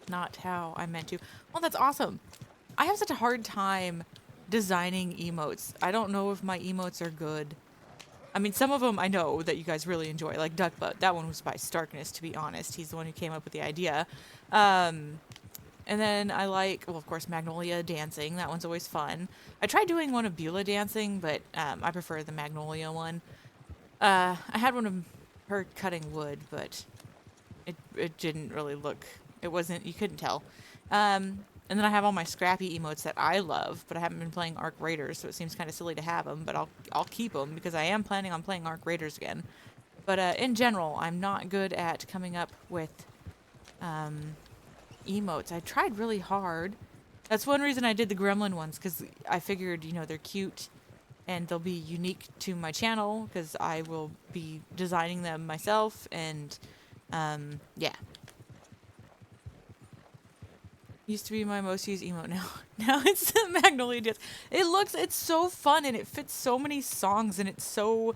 Not how I meant to. Well, that's awesome. I have such a hard time designing emotes. I don't know if my emotes are good. I mean, some of them I know that you guys really enjoy, like Duckbutt. That one was by Starkness, to be honest. He's the one who came up with the idea. And then I like, well, of course, Magnolia dancing. That one's always fun. I tried doing one of Beulah dancing, but I prefer the Magnolia one. I had one of her cutting wood, but it didn't really look, it wasn't, you couldn't tell. And then I have all my scrappy emotes that I love, but I haven't been playing Arc Raiders, so it seems kind of silly to have them, but I'll keep them because I am planning on playing Arc Raiders again. But in general, I'm not good at coming up with emotes. I tried really hard. That's one reason I did the Gremlin ones, because I figured, you know, they're cute and they'll be unique to my channel because I will be designing them myself, and yeah. Used to be my most used emote now. Now it's the Magnolia dance. It's so fun and it fits so many songs and it's so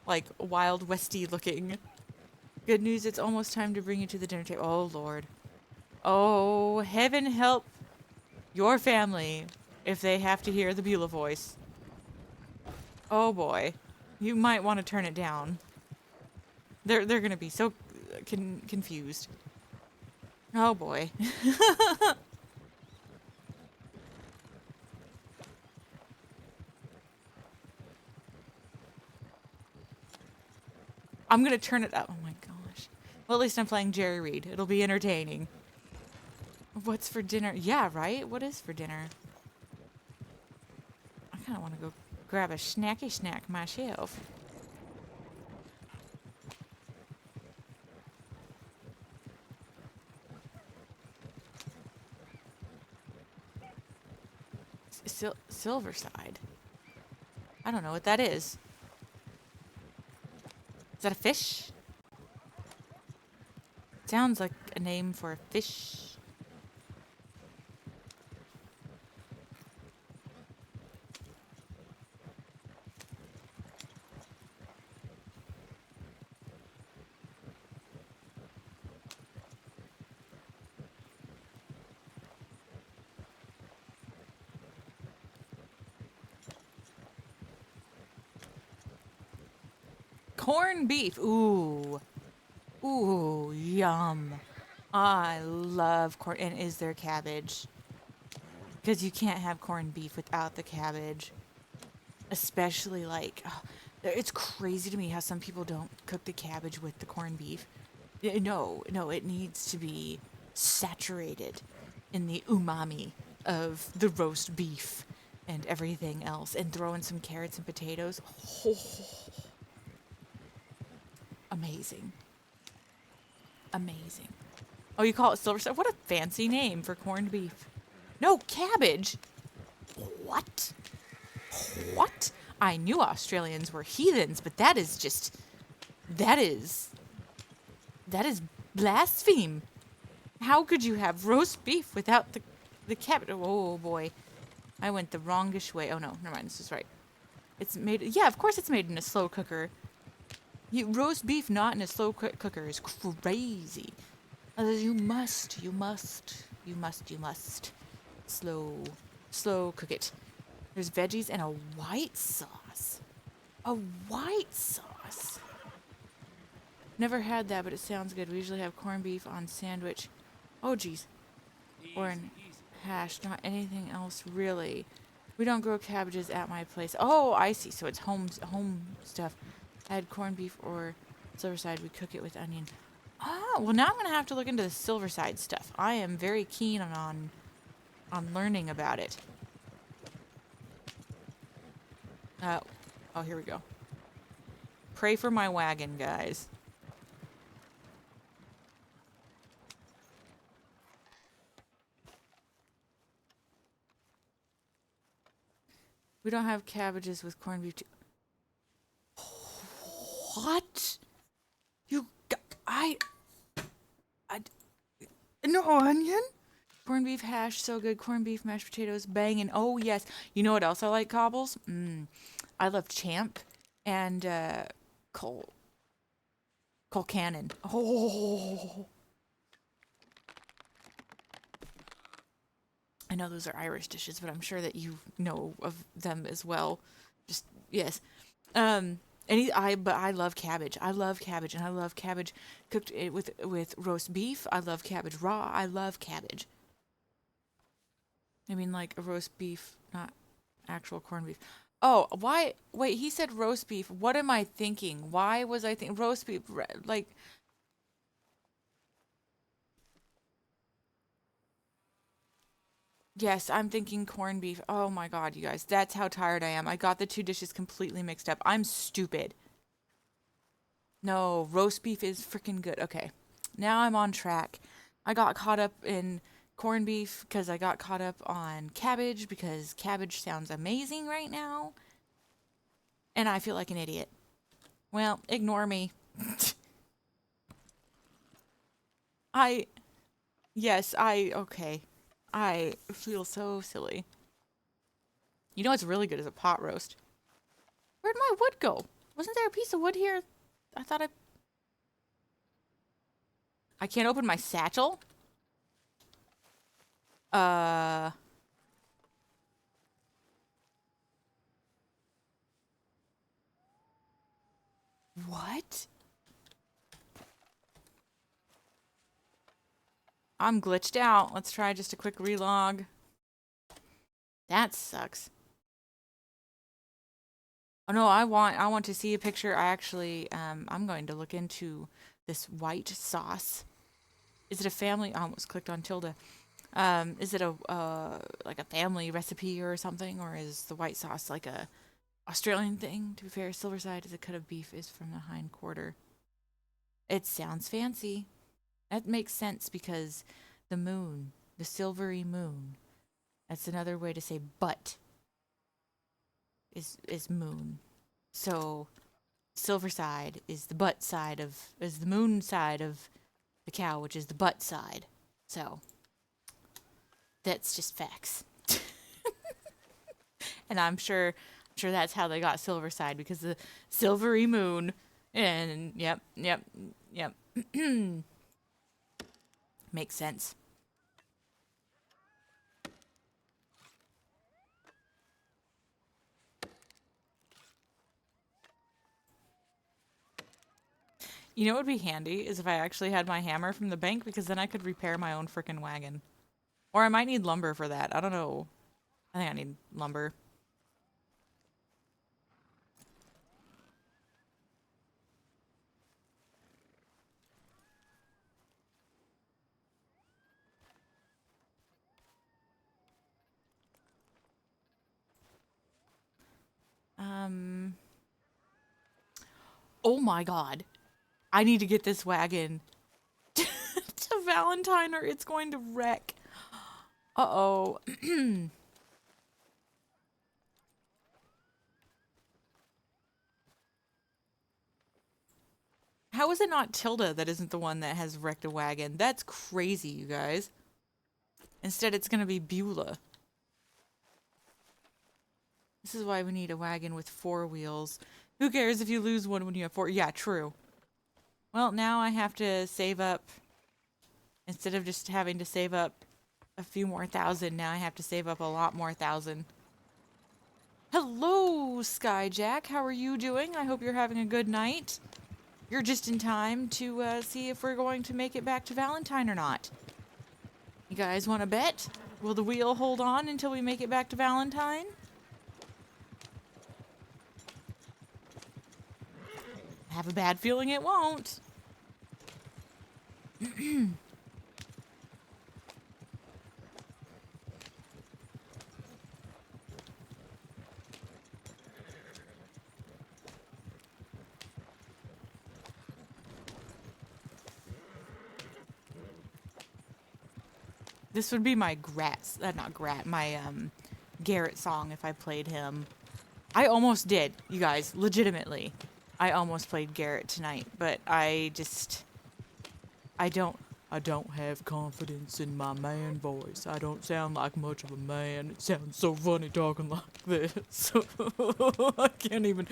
like Wild Westy looking. Good news, it's almost time to bring you to the dinner table. Oh, Lord. Oh, heaven help your family if they have to hear the Beulah voice. Oh, boy. You might want to turn it down. They're going to be so confused. Oh, boy. I'm going to turn it up. Oh, my gosh. Well, at least I'm playing Jerry Reed. It'll be entertaining. What's for dinner? Yeah, right? What is for dinner? I kind of want to go grab a snacky snack myself. Silverside. I don't know what that is. Is that a fish? Sounds like a name for a fish. Corned beef. Ooh. Ooh, yum. I love corn. And is there cabbage? Because you can't have corned beef without the cabbage. Especially like, oh, it's crazy to me how some people don't cook the cabbage with the corned beef. No, it needs to be saturated in the umami of the roast beef and everything else. And throw in some carrots and potatoes. Oh, amazing. Amazing. Oh, you call it silverside? What a fancy name for corned beef. No, cabbage. What? What? I knew Australians were heathens, but that is blaspheme. How could you have roast beef without the cabbage? Oh boy. I went the wrongish way. Oh no, never mind, this is right. It's made, yeah, of course it's made in a slow cooker. Roast beef not in a slow cooker is crazy. You must slow cook it. There's veggies and a white sauce. A white sauce. Never had that, but it sounds good. We usually have corned beef on sandwich. Oh, geez. Or in hash, not anything else really. We don't grow cabbages at my place. Oh, I see. So it's home stuff. I had corned beef or silverside. We cook it with onion. Oh, well now I'm gonna have to look into the silverside stuff. I am very keen on learning about it. Oh, here we go. Pray for my wagon, guys. We don't have cabbages with corned beef. What? No onion? Corned beef hash, so good. Corned beef, mashed potatoes, banging. Oh, yes. You know what else I like, Cobbles? I love Champ and Cole Cannon. Oh. I know those are Irish dishes, but I'm sure that you know of them as well. Just, yes. But I love cabbage. I love cabbage, and I love cabbage cooked with roast beef. I love cabbage raw. I love cabbage. I mean, like a roast beef, not actual corned beef. Oh, why? Wait, he said roast beef. What am I thinking? Why was I thinking roast beef? Like, yes, I'm thinking corned beef. Oh my God, you guys, that's how tired I am. I got the two dishes completely mixed up. I'm stupid. No, roast beef is freaking good. Okay, now I'm on track. I got caught up in corned beef because I got caught up on cabbage because cabbage sounds amazing right now. And I feel like an idiot. Well, ignore me. Okay. I feel so silly. You know what's really good is a pot roast. Where'd my wood go? Wasn't there a piece of wood here? I thought I can't open my satchel? What? I'm glitched out. Let's try just a quick relog. That sucks. Oh no, I want to see a picture. I actually I'm going to look into this white sauce. Is it a family? I almost clicked on tilde. Is it a like a family recipe or something, or is the white sauce like a Australian thing? To be fair, Silverside is a cut of beef is from the hind quarter. It sounds fancy. That makes sense because the moon, the silvery moon. That's another way to say butt. Is moon. So silver side is the butt side of is the moon side of the cow, which is the butt side. So that's just facts. And I'm sure that's how they got silver side because the silvery moon and yep. Makes sense. You know what would be handy is if I actually had my hammer from the bank because then I could repair my own frickin' wagon. Or I might need lumber for that. I don't know. I think I need lumber. Oh my god. I need to get this wagon to Valentine or it's going to wreck. Uh-oh. How is it not Tilda that isn't the one that has wrecked a wagon? That's crazy, you guys. Instead, it's going to be Beulah. This is why we need a wagon with 4 wheels. Who cares if you lose one when you have 4? Yeah, true. Well, now I have to save up. Instead of just having to save up a few more thousand, now I have to save up a lot more thousand. Hello, Skyjack. How are you doing? I hope you're having a good night. You're just in time to see if we're going to make it back to Valentine or not. You guys want to bet? Will the wheel hold on until we make it back to Valentine? I have a bad feeling it won't. This would be my my Garrett song if I played him. I almost did, you guys, legitimately. I almost played Garrett tonight, but I don't have confidence in my man voice. I don't sound like much of a man. It sounds so funny talking like this. I can't even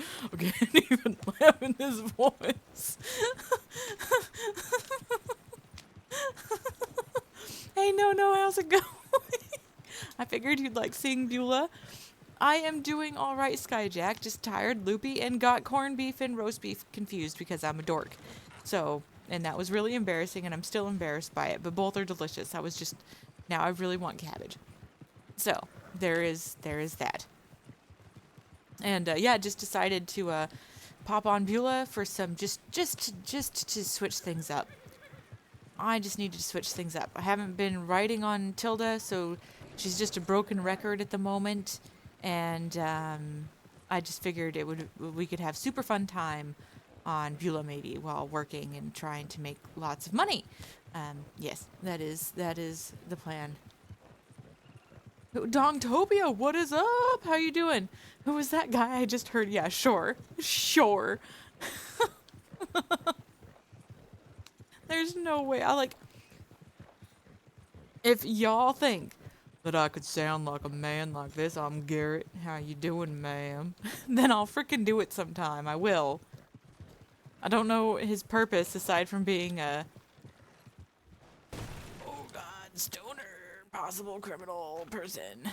laugh in this voice. Hey, no, how's it going? I figured you'd like seeing Beulah. I am doing all right, Skyjack. Just tired, loopy, and got corned beef and roast beef confused because I'm a dork. So, and that was really embarrassing, and I'm still embarrassed by it. But both are delicious. Now I really want cabbage. So there is that. And yeah, just decided to pop on Beulah for some just to switch things up. I just needed to switch things up. I haven't been writing on Tilda, so she's just a broken record at the moment. And I just figured we could have super fun time on Beulah maybe while working and trying to make lots of money. Yes, that is the plan. Dongtopia, what is up? How you doing? Who was that guy I just heard? Yeah, sure. There's no way. If y'all think that I could sound like a man like this, I'm Garrett. How you doing, ma'am? Then I'll frickin' do it sometime. I will. I don't know his purpose aside from being Stoner, possible criminal person.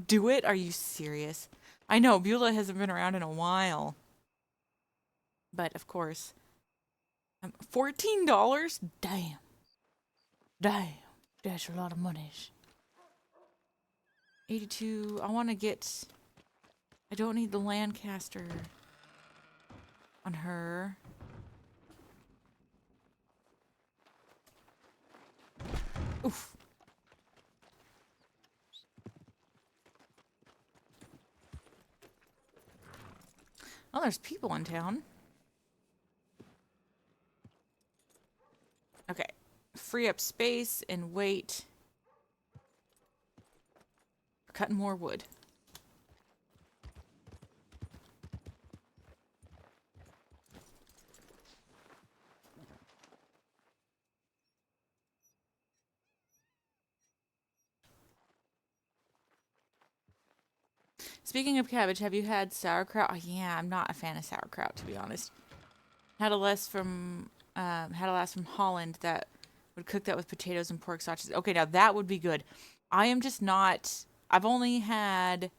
Do it? Are you serious? I know, Beulah hasn't been around in a while. But, of course. $14? Damn. Damn. That's a lot of money. 82. I want to get... I don't need the Lancaster on her. Oof. Oh, there's people in town. Okay. Free up space and wait. We're cutting more wood. Speaking of cabbage, have you had sauerkraut? Oh, yeah, I'm not a fan of sauerkraut, to be honest. Had a last from Holland that would cook that with potatoes and pork sausages. Okay, now that would be good. I am just not. I've only had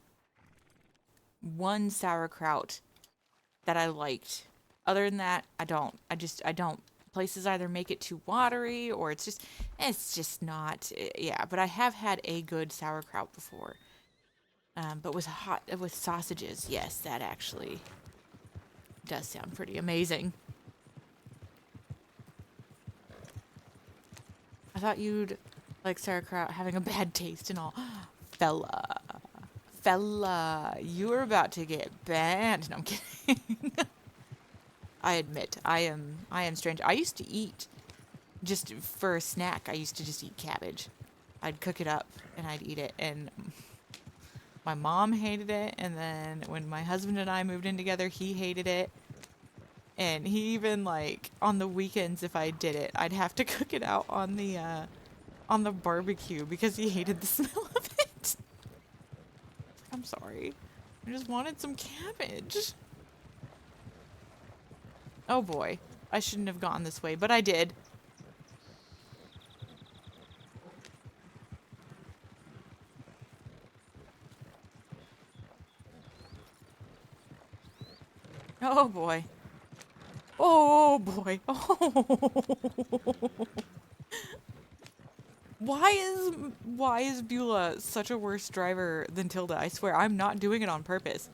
one sauerkraut that I liked. Other than that, I don't. I don't. Places either make it too watery or it's just not. Yeah, but I have had a good sauerkraut before. But with sausages, yes, that actually does sound pretty amazing. I thought you'd like sauerkraut having a bad taste and all. Fella, you are about to get banned. No, I'm kidding. I admit, I am strange. I used to eat, just for a snack, I used to just eat cabbage. I'd cook it up and I'd eat it, and my mom hated it, and then when my husband and I moved in together, he hated it. And he even, like, on the weekends, if I did it, I'd have to cook it out on the barbecue because he hated the smell of it. I'm sorry. I just wanted some cabbage. Oh boy. I shouldn't have gone this way, but I did. Oh boy. Oh boy. Oh. Why is Beulah such a worse driver than Tilda? I swear, I'm not doing it on purpose.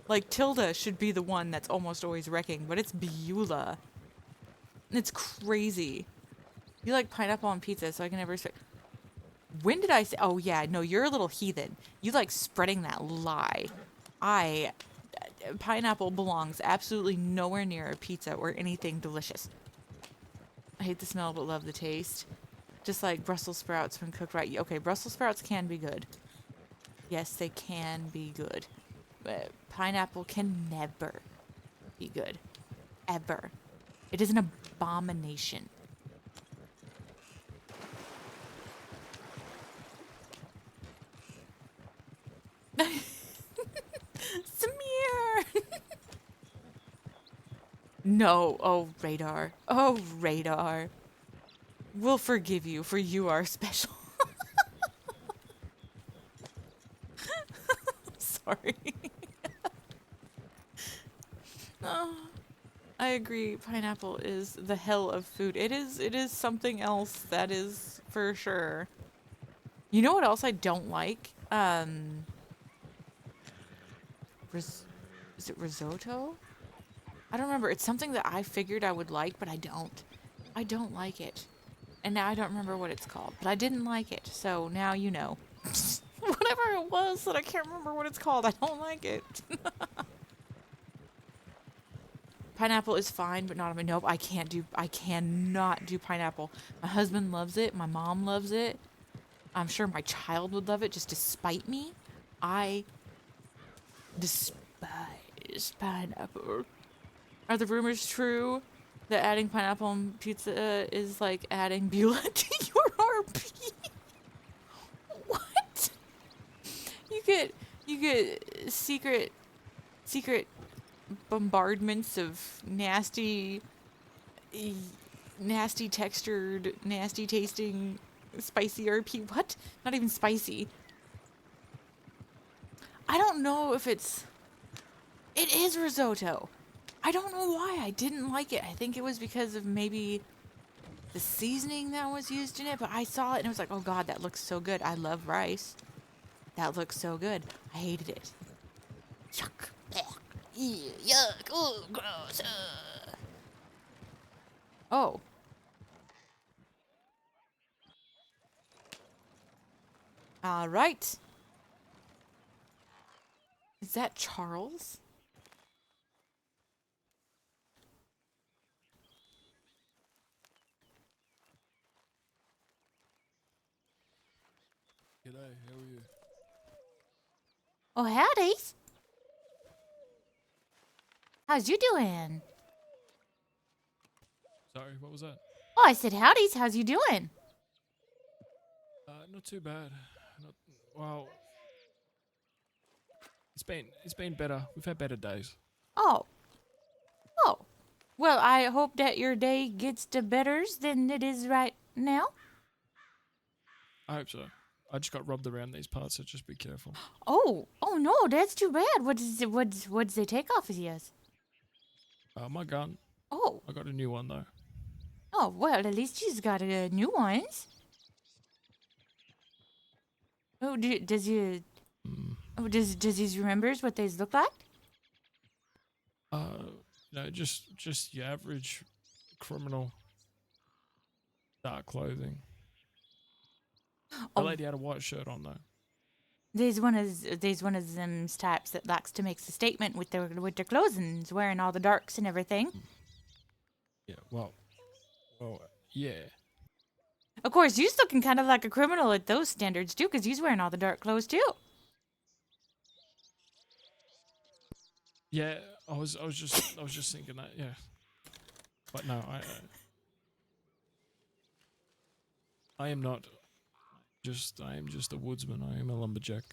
Like, Tilda should be the one that's almost always wrecking, but it's Beulah. It's crazy. You like pineapple on pizza, so I can never say... When did I say... Oh, yeah, no, you're a little heathen. You like spreading that lie. Pineapple belongs absolutely nowhere near a pizza or anything delicious. I hate the smell, but love the taste. Just like Brussels sprouts when cooked right. Okay, Brussels sprouts can be good. Yes, they can be good. But pineapple can never be good. Ever. It is an abomination. Samir! No. Oh, radar. Oh, radar. We'll forgive you, for you are special. Sorry. Oh, I agree. Pineapple is the hell of food. It is something else, that is for sure. You know what else I don't like? Is it risotto? I don't remember. It's something that I figured I would like, but I don't. I don't like it. And now I don't remember what it's called, but I didn't like it. So now you know. Whatever it was that I can't remember what it's called, I don't like it. Pineapple is fine, but not on my... Nope, I cannot do pineapple. My husband loves it. My mom loves it. I'm sure my child would love it just to spite me. I despise pineapple. Are the rumors true that adding pineapple on pizza is like adding Beulah to your RP? What? You get secret bombardments of nasty textured, nasty tasting, spicy RP. What? Not even spicy. I don't know if it's. It is risotto. I don't know why I didn't like it. I think it was because of maybe the seasoning that was used in it, but I saw it and I was like, oh god, that looks so good. I love rice. That looks so good. I hated it. Yuck. Blech. Ew, yuck. Oh, gross. Oh. All right. Is that Charles? G'day, how are you? Oh, howdy. How's you doing? Sorry, what was that? Oh, I said howdy's. How's you doing? Not too bad. Not well. It's been better. We've had better days. Oh. Oh. Well, I hope that your day gets to betters than it is right now. I hope so. I just got robbed around these parts, so just be careful. Oh. Oh no, that's too bad. What's they take off of yours? My gun. Oh. I got a new one though. Oh, well, at least she's got new ones. Oh, does you? Oh, does he remembers what these look like? No, just your average criminal. Dark clothing. The Oh. lady had a white shirt on though. There's one of them types that likes to make a statement with their clothing, wearing all the darks and everything. Yeah. Well. Yeah. Of course, you's looking kind of like a criminal at those standards too, 'cause you's wearing all the dark clothes too. Yeah. I was just thinking that. Yeah. But no, I am not. I am just a woodsman. I am a lumberjack.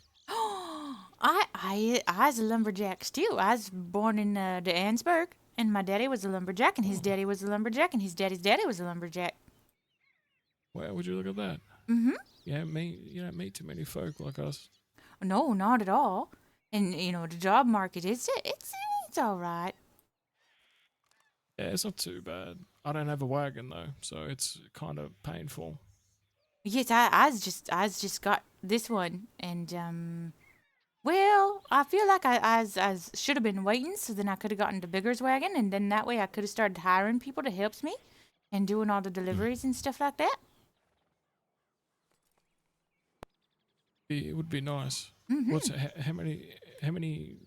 I's a lumberjack too. I was born in the Ansburg, and my daddy was a lumberjack, and his daddy was a lumberjack, and his daddy's daddy was a lumberjack. Wow, would you look at that? Mm-hmm. You don't meet too many folk like us. No, not at all. And the job market it's all right. Yeah, it's not too bad. I don't have a wagon though, so it's kind of painful. Yes, I just got this one, and well, I feel like I should have been waiting, so then I could have gotten the bigger's wagon, and then that way I could have started hiring people to help me, and doing all the deliveries and stuff like that. It would be nice. Mm-hmm. How many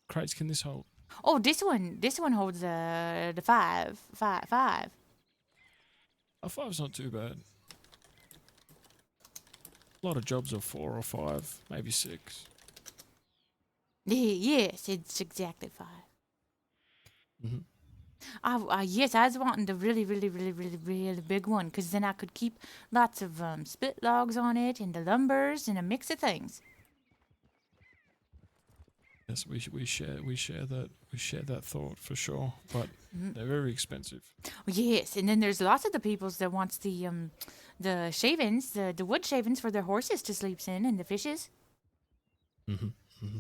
crates can this hold? Oh, this one holds the five. A five's not too bad. A lot of jobs are 4 or 5, maybe 6. Yes, it's exactly 5. Mm-hmm. Yes, I was wanting the really, really, really, really, really big one, 'cause then I could keep lots of split logs on it, and the lumbers, and a mix of things. Yes, we share that thought for sure, but they're very expensive. Yes, and then there's lots of the peoples that wants the shavings, the wood shavings for their horses to sleep in, and the fishes. Mm-hmm. Mm-hmm.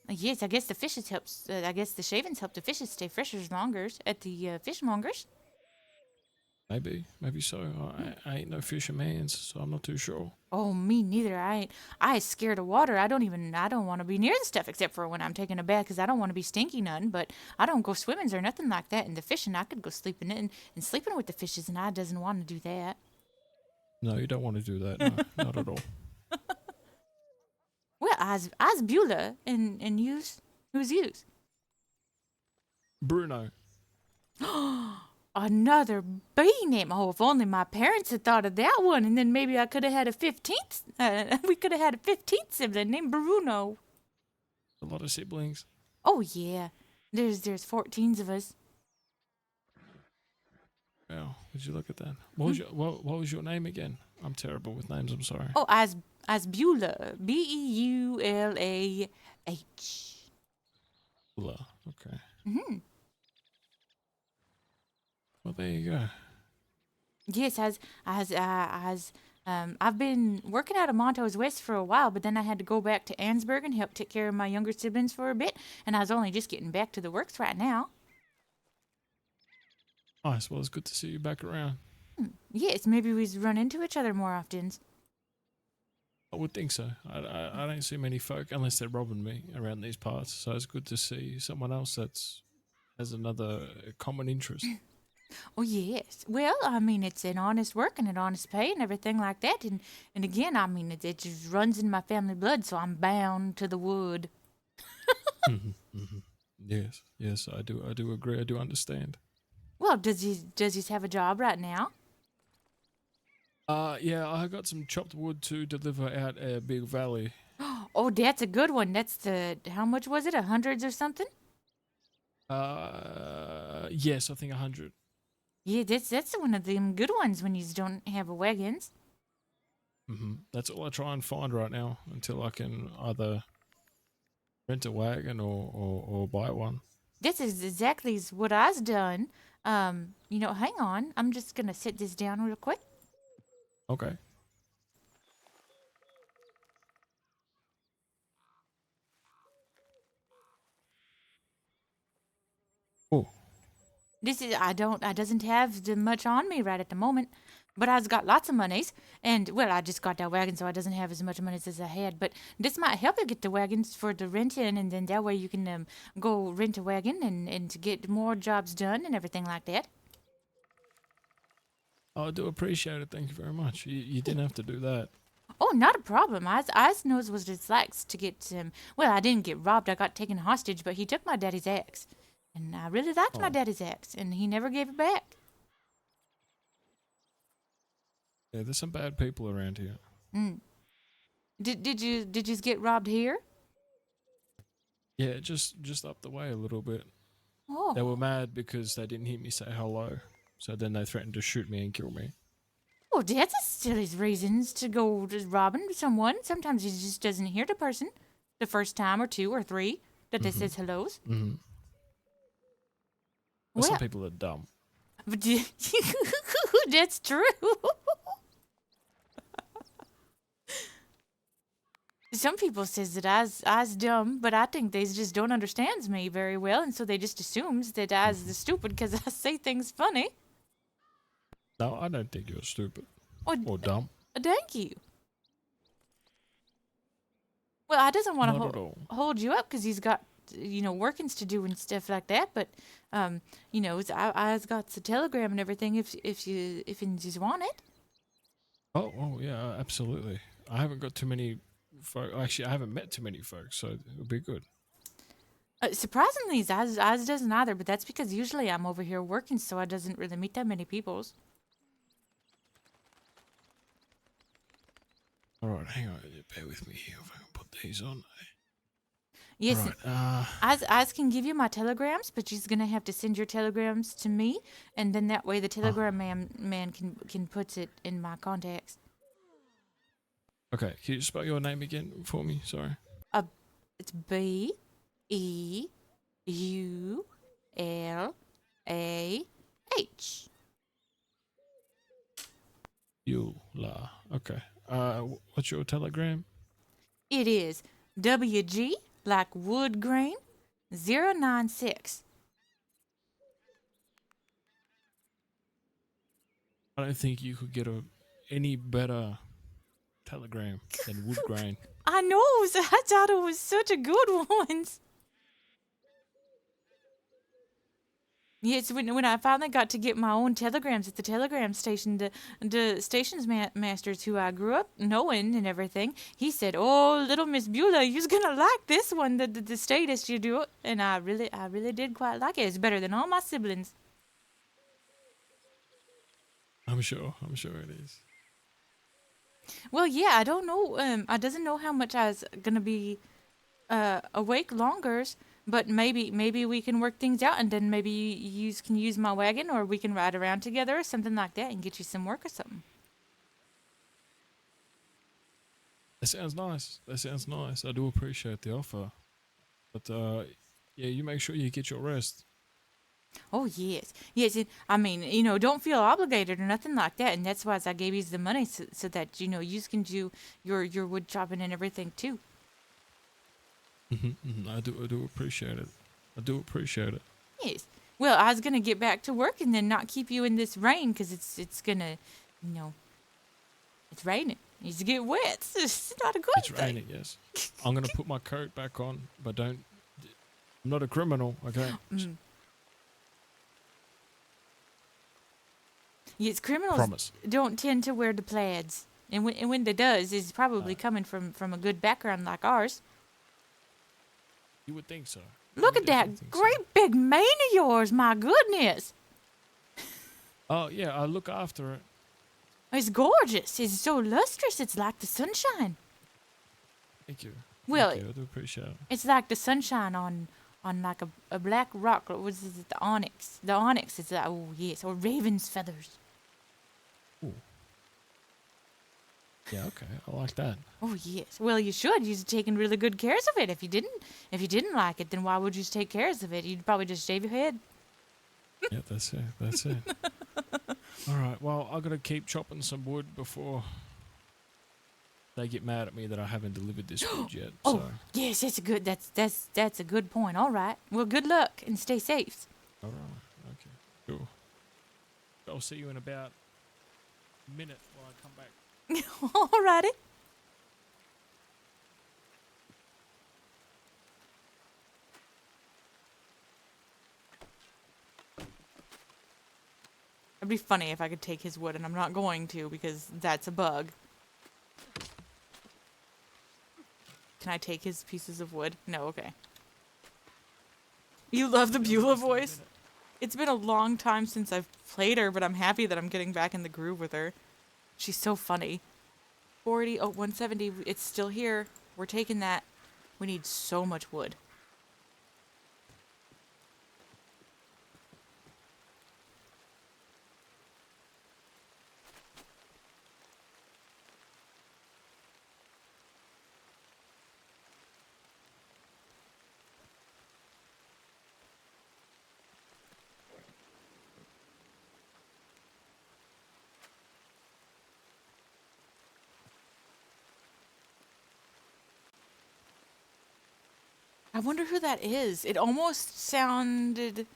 Yes, I guess the fishes helps. I guess the shavings help the fishes stay fresher longer at the fishmongers. Maybe so. I ain't no fisherman, so I'm not too sure. Oh, me neither. I scared of water. I don't want to be near the stuff except for when I'm taking a bath, 'cause I don't want to be stinky none. But I don't go swimming or nothing like that. And the fishing, I could go sleeping in and sleeping with the fishes, and I doesn't want to do that. No, you don't want to do that. No, not at all. Well, I's Beulah, and who's yous? Bruno. Another B name. Oh, if only my parents had thought of that one, and then maybe I could have had a 15th. We could have had a 15th sibling named Bruno. A lot of siblings. Oh yeah, there's 14s of us. Wow, would you look at that? What was your name again? I'm terrible with names. I'm sorry. Oh, as Beulah, Beulah. Beulah. Okay. Mm-hmm. Well, there you go. Yes, I've been working out of Montrose West for a while, but then I had to go back to Ansburg and help take care of my younger siblings for a bit, and I was only just getting back to the works right now. Nice. Well, it's good to see you back around. Yes, maybe we run into each other more often. I would think so. I don't see many folk unless they're robbing me around these parts. So it's good to see someone else that's has another common interest. Oh, yes. Well, I mean, it's an honest work and an honest pay and everything like that. And again, I mean, it just runs in my family blood, so I'm bound to the wood. Yes, yes, I do agree. I do understand. Well, does he have a job right now? Yeah, I got some chopped wood to deliver out a big valley. Oh, that's a good one. That's how much was it? $100s or something? Yes, I think 100. Yeah, that's one of them good ones when you don't have a wagons. That's all I try and find right now until I can either rent a wagon or buy one. This is exactly what I's done. Hang on. I'm just gonna sit this down real quick. Okay. Oh, I doesn't have much on me right at the moment, but I's got lots of monies, and well, I just got that wagon, so I doesn't have as much money as I had. But this might help you get the wagons for the renting, and then that way you can go rent a wagon and to get more jobs done and everything like that. I do appreciate it. Thank you very much. You didn't have to do that. Oh, not a problem. I knows what it's like to get Well, I didn't get robbed. I got taken hostage, but he took my daddy's axe, and I really liked my Oh. daddy's axe, and he never gave it back. Yeah, there's some bad people around here. Did you get robbed here? Yeah, just up the way a little bit. Oh. They were mad because they didn't hear me say hello. So then they threatened to shoot me and kill me. Well, that's a silly reasons to go just robbing someone. Sometimes he just doesn't hear the person the first time or two or three that they says hellos. Well, Well, some people are dumb. but that's true. Some people says that I's dumb, but I think they just don't understands me very well, and so they just assumes that I's the stupid because I say things funny. No, I don't think you're stupid Or or dumb. thank you. Well, I doesn't want Not at to all. hold you up because he's got workings to do and stuff like that. But I's got the telegram and everything if you just want it. Oh yeah, absolutely. I haven't got too many folk. Actually, I haven't met too many folks, so it'll be good. Surprisingly, I's doesn't either, but that's because usually I'm over here working, so I doesn't really meet that many peoples. All right, hang on. Bear with me here if I can put these on. Yes, All right. I can give you my telegrams, but you're gonna have to send your telegrams to me, and then that way the telegram man can put it in my contacts. Okay. Can you spell your name again for me? Sorry. It's Beulah. Beulah. Okay. What's your telegram? It is WG like wood grain 096. I don't think you could get any better telegram than wood grain. I know, I thought it was such a good one. Yes, when I finally got to get my own telegrams at the telegram station, the stations masters who I grew up knowing and everything, he said, "Oh, little Miss Beulah, you're gonna like this one, the status you do," and I really did quite like it. It's better than all my siblings. I'm sure it is. Well, yeah, I don't know. I doesn't know how much I was gonna be awake longers, but maybe we can work things out, and then maybe you can use my wagon, or we can ride around together, or something like that, and get you some work or something. That sounds nice. I do appreciate the offer, but Yeah, you make sure you get your rest. Oh, yes. Yes, I mean, don't feel obligated or nothing like that. And that's why I gave you the money so that, you can do your wood chopping and everything too. I do appreciate it. I do appreciate it. Yes. Well, I was going to get back to work and then not keep you in this rain because it's going to, it's raining. It's get wet. It's not a good It's thing. raining, yes. I'm gonna put my coat back on, but don't. I'm not a criminal, okay? Yes, criminals Promise. don't tend to wear the plaids. And when they does, it's probably coming from a good background like ours. You would think so. Look You at would that definitely think so. great big mane of yours, my goodness. Oh yeah, I look after it. It's gorgeous. It's so lustrous. It's like the sunshine. Thank you. Well, Thank you. I do appreciate it. it's like the sunshine on like a black rock. What was it? The onyx. The onyx is like, oh yes, or raven's feathers. Ooh. Yeah, okay. I like that. Oh yes. Well, you should. You're taking really good cares of it. If you didn't like it, then why would you take cares of it? You'd probably just shave your head. Yeah, that's it. That's it. All right. Well, I gotta keep chopping some wood before they get mad at me that I haven't delivered this wood yet. Oh So, yes, that's a good point. All right. Well, good luck and stay safe. all right. Okay. Cool. I'll see you in about a minute while I come back. All righty. It'd be funny if I could take his wood, and I'm not going to because that's a bug. Can I take his pieces of wood? No, okay. You love the Beulah voice? It's been a long time since I've played her, but I'm happy that I'm getting back in the groove with her. She's so funny. 40, 170, it's still here. We're taking that. We need so much wood. I wonder who that is. It almost sounded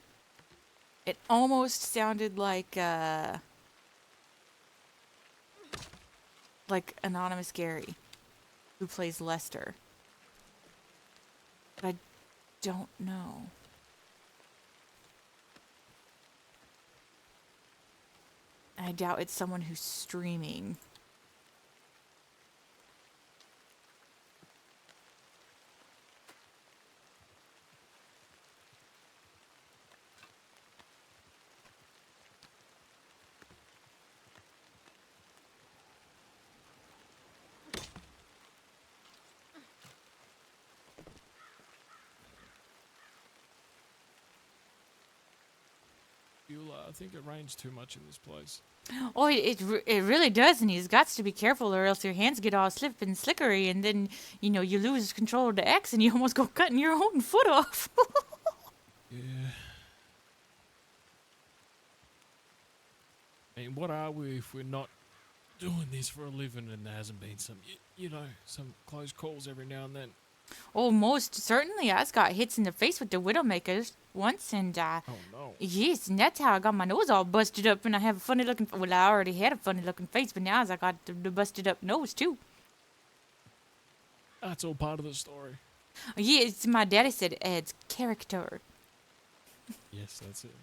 like Anonymous Gary, who plays Lester. But I don't know. I doubt it's someone who's streaming. Beulah, I think it rains too much in this place. Oh, it really does, and he's got to be careful, or else your hands get all slip and slickery, and then you lose control of the axe, and you almost go cutting your own foot off. Yeah. I mean, what are we if we're not doing this for a living and there hasn't been some, some close calls every now and then? Oh, most certainly. I got hits in the face with the Widowmakers once, and Oh, no. yes, and that's how I got my nose all busted up, and I have a funny looking. Well, I already had a funny looking face, but now I got the busted up nose too. That's all part of the story. Yeah, it's my daddy said it adds character. Yes, that's it.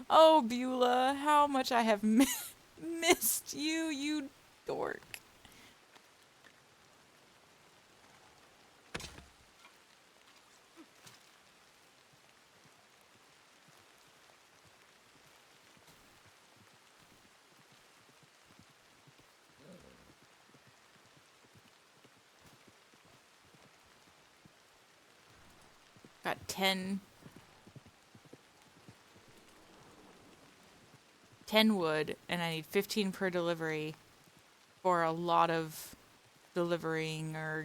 Oh, Beulah, how much I have missed you, you dork. Got 10 wood, and I need 15 per delivery for a lot of delivering or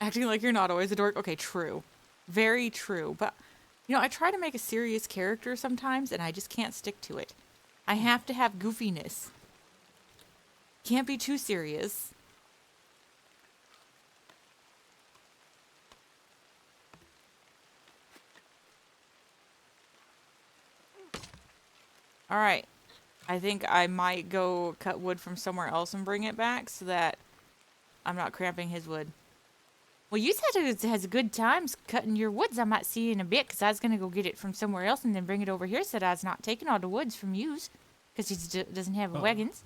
acting like you're not always a dork. Okay, true. Very true. But, you know, I try to make a serious character sometimes, and I just can't stick to it. I have to have goofiness. Can't be too serious. All right. I think I might go cut wood from somewhere else and bring it back so that I'm not cramping his wood. Well, you said it has a good times cutting your woods. I might see you in a bit, because I was going to go get it from somewhere else and then bring it over here. Said I was not taking all the woods from yous, because he doesn't have Oh. wagons.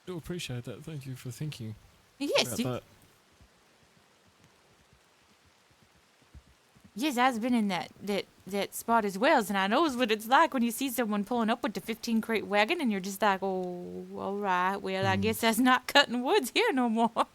Do appreciate that. Thank you for thinking Yes, about that. yes, I've been in that spot as well, and I knows what it's like when you see someone pulling up with the 15 crate wagon, and you're just like, oh, all right, well, I guess that's not cutting woods here no more.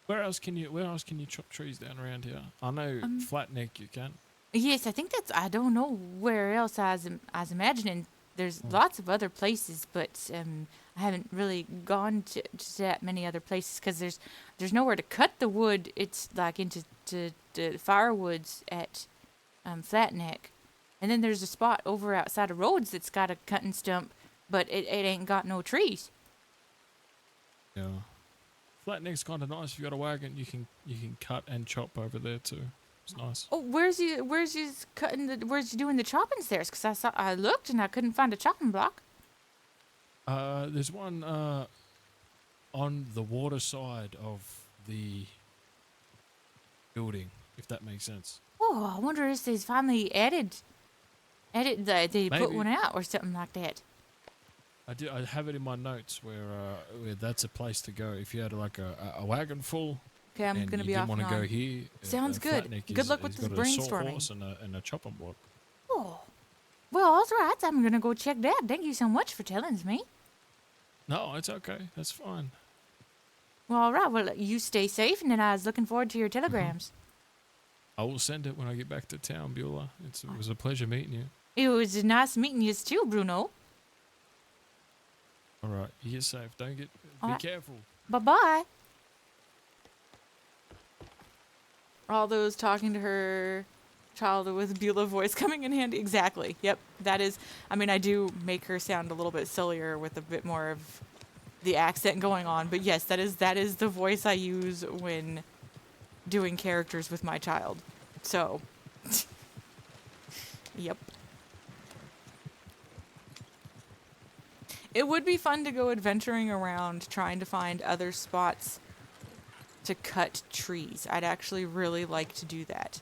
Where else can you chop trees down around here? I know Flat Neck you can. Yes, I think I don't know where else I was imagining. There's lots of other places, but I haven't really gone to that many other places, because there's nowhere to cut the wood. It's like into to firewoods at Flat Neck. And then there's a spot over outside of Rhodes that's got a cutting stump, but it ain't got no trees. Yeah. Flat Neck's kind of nice. If you got a wagon, you can cut and chop over there too. It's nice. Oh, where's you doing the choppings there? Because I looked and I couldn't find a chopping block. There's one on the water side of the building, if that makes sense. Oh, I wonder if they've finally added they put Maybe. one out or something like that. I have it in my notes where that's a place to go if you had like a wagon full. Okay, I'm and going to you be didn't off want and to go on. here. Sounds good. Flatneck Good luck with has this got a brainstorming. sawhorse and a chopping block. Oh, well, all right. I'm gonna go check that. Thank you so much for telling me. No, it's okay. That's fine. Well, all right. Well, you stay safe, and then I was looking forward to your telegrams. I will send it when I get back to town, Beulah. It was a pleasure meeting you. It was nice meeting you too, Bruno. All right, you get safe. Don't get. All Be right. careful. Bye bye. All those talking to her child with Beulah voice coming in handy. Exactly. Yep. That is, I mean, I do make her sound a little bit sillier with a bit more of the accent going on. But yes, that is the voice I use when doing characters with my child. So, yep. It would be fun to go adventuring around trying to find other spots to cut trees. I'd actually really like to do that.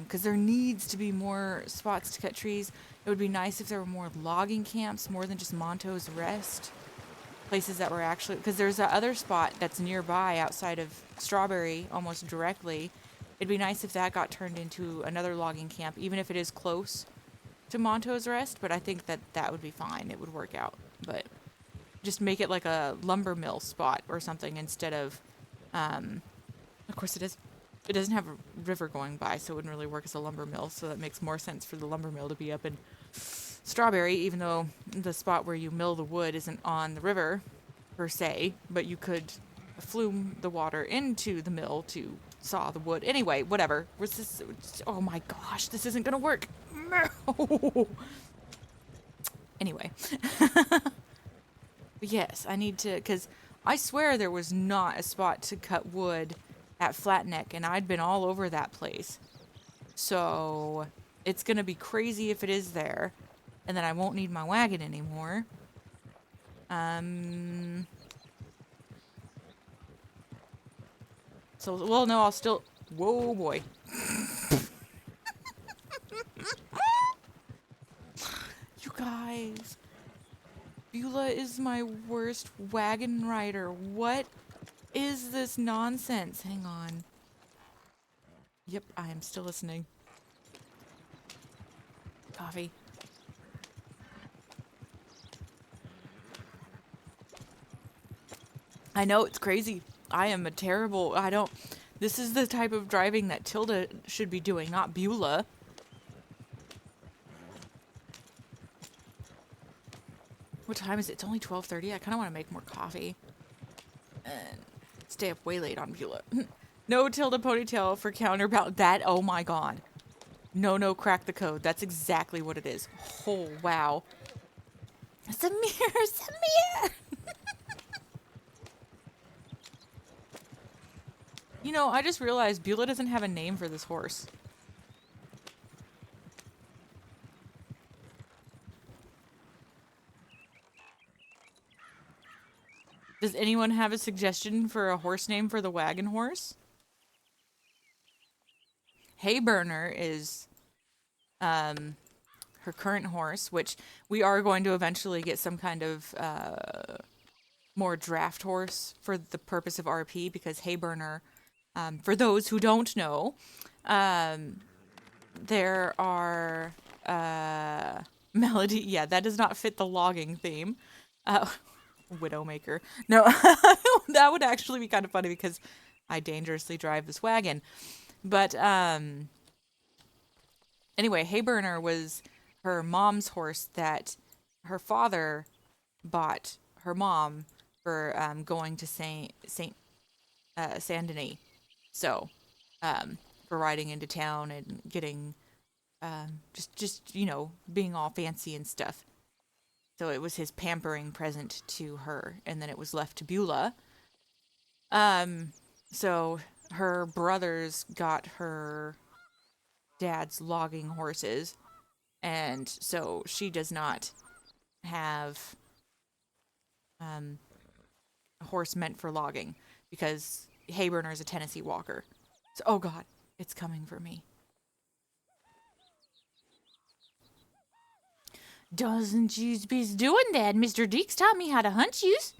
Because there needs to be more spots to cut trees. It would be nice if there were more logging camps, more than just Monto's Rest. Places that were actually... Because there's that other spot that's nearby outside of Strawberry, almost directly. It'd be nice if that got turned into another logging camp, even if it is close to Monto's Rest. But I think that would be fine. It would work out. But just make it like a lumber mill spot or something instead of... of course, it doesn't have a river going by, so it wouldn't really work as a lumber mill. So that makes more sense for the lumber mill to be up in Strawberry, even though the spot where you mill the wood isn't on the river, per se. But you could flume the water into the mill to saw the wood. Anyway, whatever. Oh my gosh, this isn't gonna work. No. Anyway. But yes, I need to, because I swear there was not a spot to cut wood at Flat Neck, and I'd been all over that place. So it's going to be crazy if it is there, and then I won't need my wagon anymore. So, well, no, I'll still... Whoa, boy. You guys... Beulah is my worst wagon rider. What is this nonsense? Hang on. Yep, I am still listening. Coffee. I know, it's crazy. I am a terrible... This is the type of driving that Tilda should be doing, not Beulah. What time is it? It's only 12:30. I kind of want to make more coffee and stay up way late on Beulah. No tilde ponytail for counterbalance. That, oh my god. No, crack the code. That's exactly what it is. Oh, wow. Samir, Samir! You know, I just realized Beulah doesn't have a name for this horse. Does anyone have a suggestion for a horse name for the wagon horse? Hayburner is her current horse, which we are going to eventually get some kind of more draft horse for the purpose of RP, because Hayburner, for those who don't know, there are melody. Yeah, that does not fit the logging theme. Widowmaker. No, that would actually be kind of funny because I dangerously drive this wagon. But anyway, Hayburner was her mom's horse that her father bought her mom for going to Saint Denis. So, for riding into town and getting just you know, being all fancy and stuff. So it was his pampering present to her, and then it was left to Beulah. So her brothers got her dad's logging horses, and so she does not have a horse meant for logging, because Hayburner is a Tennessee Walker. So, oh god, it's coming for me. Doesn't yous be doing that? Mr. Deeks taught me how to hunt yous.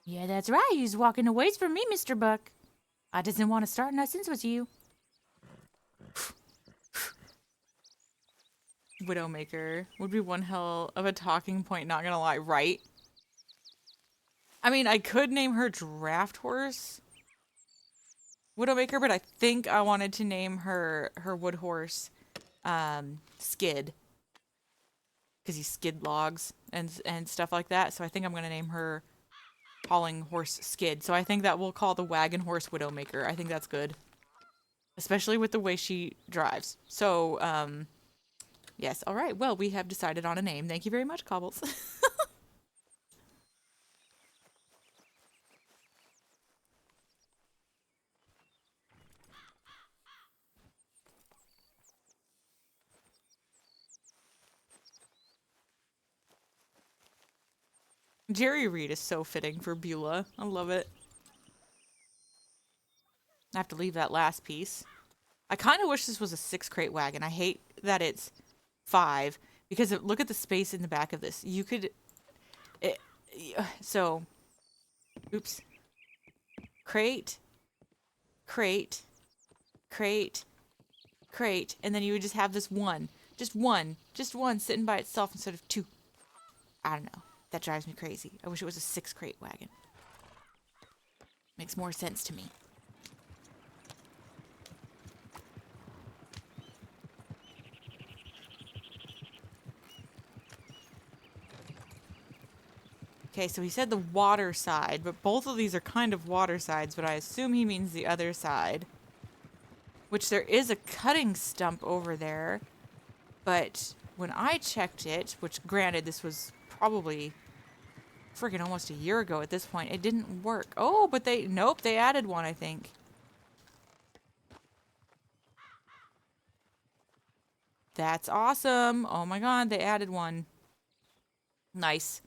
Yeah, that's right. Yous walking away from me, Mr. Buck. I doesn't want to start nothing with you. Widowmaker would be one hell of a talking point, not gonna lie, right? I mean, I could name her Draft Horse Widowmaker, but I think I wanted to name her Wood Horse Skid, because he skid logs and stuff like that. So I think I'm going to name her Hauling Horse Skid. So I think that we'll call the Wagon Horse Widowmaker. I think that's good, especially with the way she drives. So, yes. All right. Well, we have decided on a name. Thank you very much, Cobbles. Jerry Reed is so fitting for Beulah. I love it. I have to leave that last piece. I kind of wish this was a 6-crate wagon. I hate that it's 5, because look at the space in the back of this. You could... so... Oops. Crate. Crate. Crate. Crate. And then you would just have this one. Just one sitting by itself instead of 2. I don't know. That drives me crazy. I wish it was a 6-crate wagon. Makes more sense to me. Okay, so he said the water side, but both of these are kind of water sides, but I assume he means the other side. Which there is a cutting stump over there, but when I checked it, which granted this was probably freaking almost a year ago at this point, it didn't work. Oh, but nope, they added one, I think. That's awesome. Oh my god, they added one. Nice.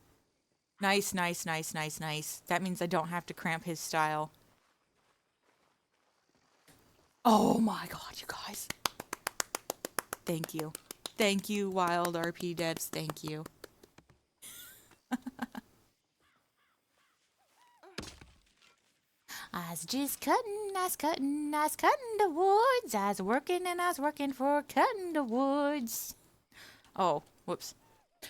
Nice. That means I don't have to cramp his style. Oh my god, you guys. Thank you. Thank you, WildRP devs. Thank you. I was just cutting the woods. I was working for cutting the woods. Oh, whoops.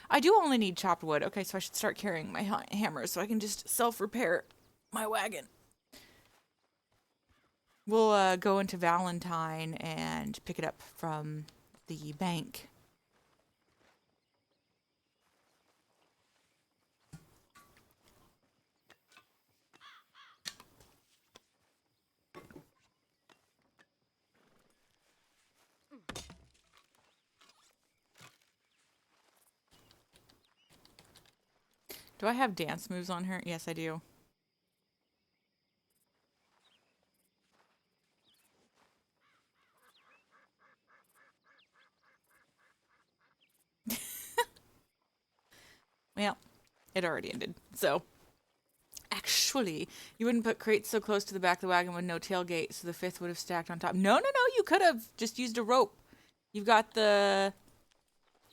I do only need chopped wood. Okay, so I should start carrying my hammer so I can just self-repair my wagon. We'll go into Valentine and pick it up from the bank. Do I have dance moves on her? Yes, I do. Well, it already ended. So, actually, you wouldn't put crates so close to the back of the wagon with no tailgate, so the fifth would have stacked on top. No, you could have just used a rope. You've got the...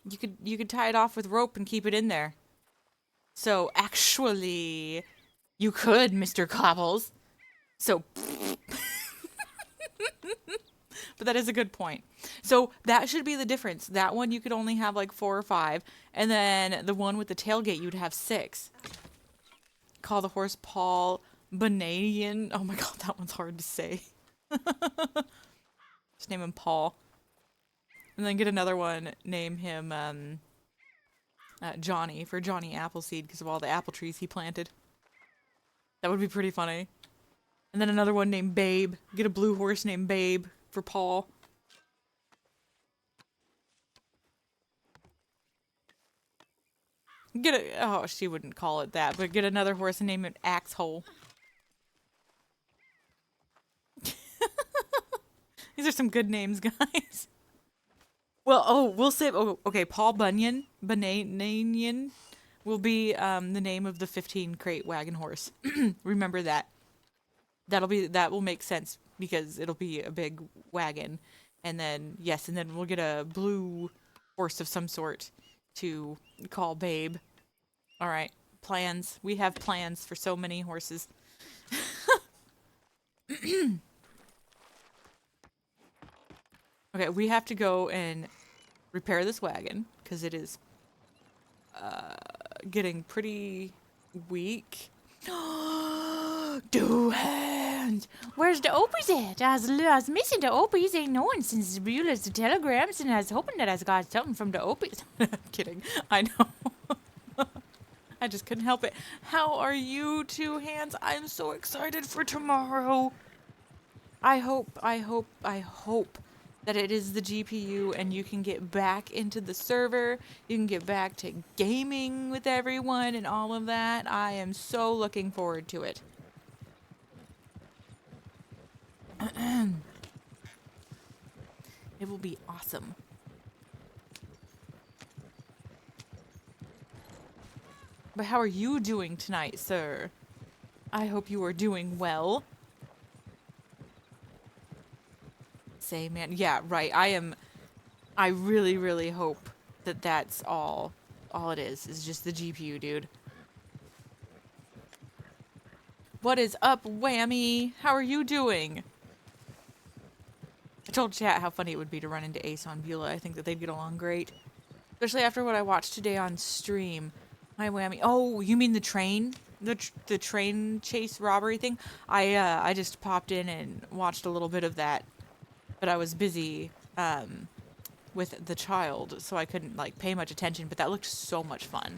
You could tie it off with rope and keep it in there. So, actually, you could, Mr. Cobbles. So... But that is a good point. So that should be the difference. That one you could only have like 4 or 5. And then the one with the tailgate, you'd have 6. Call the horse Paul Bananian. Oh my god, that one's hard to say. Just name him Paul. And then get another one, name him Johnny, for Johnny Appleseed, because of all the apple trees he planted. That would be pretty funny. And then another one named Babe. Get a blue horse named Babe for Paul. Get a... Oh, she wouldn't call it that, but get another horse and name it Axehole. These are some good names, guys. Well, oh, we'll say... Oh, okay, Paul Bunyan. Bananian will be the name of the 15 crate wagon horse. Remember that. That will make sense because it'll be a big wagon. And then, yes, and then we'll get a blue horse of some sort to call Babe. All right, plans. We have plans for so many horses. Okay, we have to go and repair this wagon because it is getting pretty weak. Do hands. Where's the Opies at? I was missing the Opies. Ain't no one since Beulah's the telegrams, and I was hoping that I got something from the Opies. Kidding. I know. I just couldn't help it. How are you, Two Hands? I'm so excited for tomorrow. I hope that it is the GPU and you can get back into the server. You can get back to gaming with everyone and all of that. I am so looking forward to it. It will be awesome. But how are you doing tonight, sir? I hope you are doing well. Say, man. Yeah, right. I really, really hope that that's all it is just the GPU, dude. What is up, Whammy? How are you doing? I told chat how funny it would be to run into Ace on Beulah. I think that they'd get along great. Especially after what I watched today on stream. Hi, Whammy. Oh, you mean the train? The train chase robbery thing? I just popped in and watched a little bit of that. But I was busy with the child, so I couldn't like pay much attention, but that looked so much fun.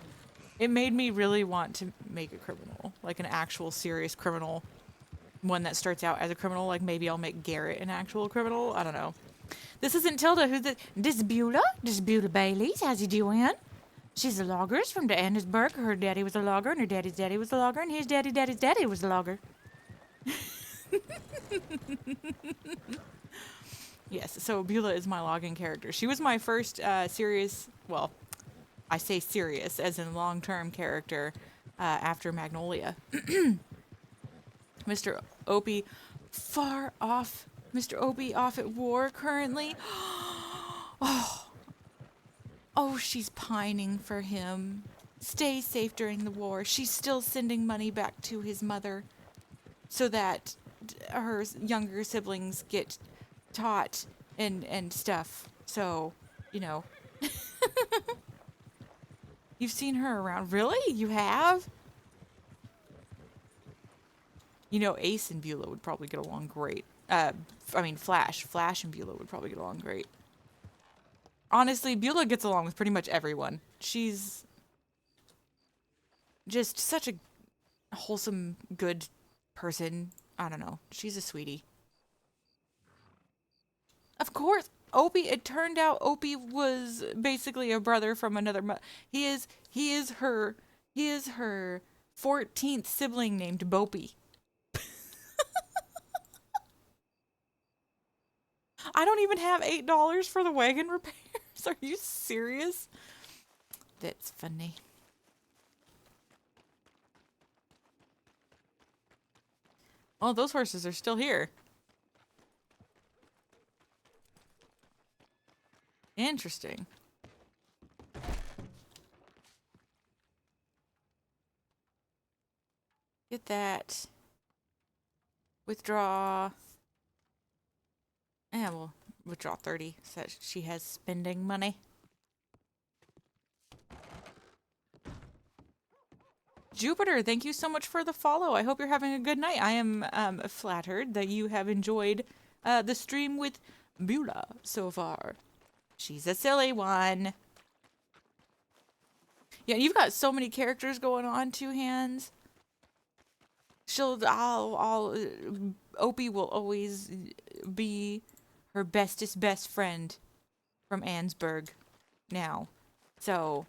It made me really want to make a criminal, like an actual serious criminal. One that starts out as a criminal, like maybe I'll make Garrett an actual criminal. I don't know. This isn't Tilda. Who's this? This Beulah. This Beulah Bailey's. How's he doing? She's a logger. She's from the Andersburg. Her daddy was a logger, and her daddy's daddy was a logger, and his daddy's daddy was a logger. Yes, so Beulah is my logging character. She was my first serious, well, I say serious as in long-term character after Magnolia. Mr. Opie, far off. Mr. Opie off at war currently. Oh, she's pining for him. Stay safe during the war. She's still sending money back to his mother so that her younger siblings get taught and stuff. So, you know. You've seen her around. Really? You have? You know, Ace and Beulah would probably get along great. Flash and Beulah would probably get along great. Honestly, Beulah gets along with pretty much everyone. She's just such a wholesome, good person. I don't know. She's a sweetie. Of course, Opie, it turned out Opie was basically a brother from another he is her He is her 14th sibling named Bopey. I don't even have $8 for the wagon repairs. Are you serious? That's funny. Oh, those horses are still here. Interesting. Get that. Withdraw. And we'll withdraw 30 so that she has spending money. Jupiter, thank you so much for the follow. I hope you're having a good night. I am flattered that you have enjoyed the stream with Beulah so far. She's a silly one. Yeah, you've got so many characters going on, Two Hands. Opie will always be her bestest best friend from Ansburg now. So,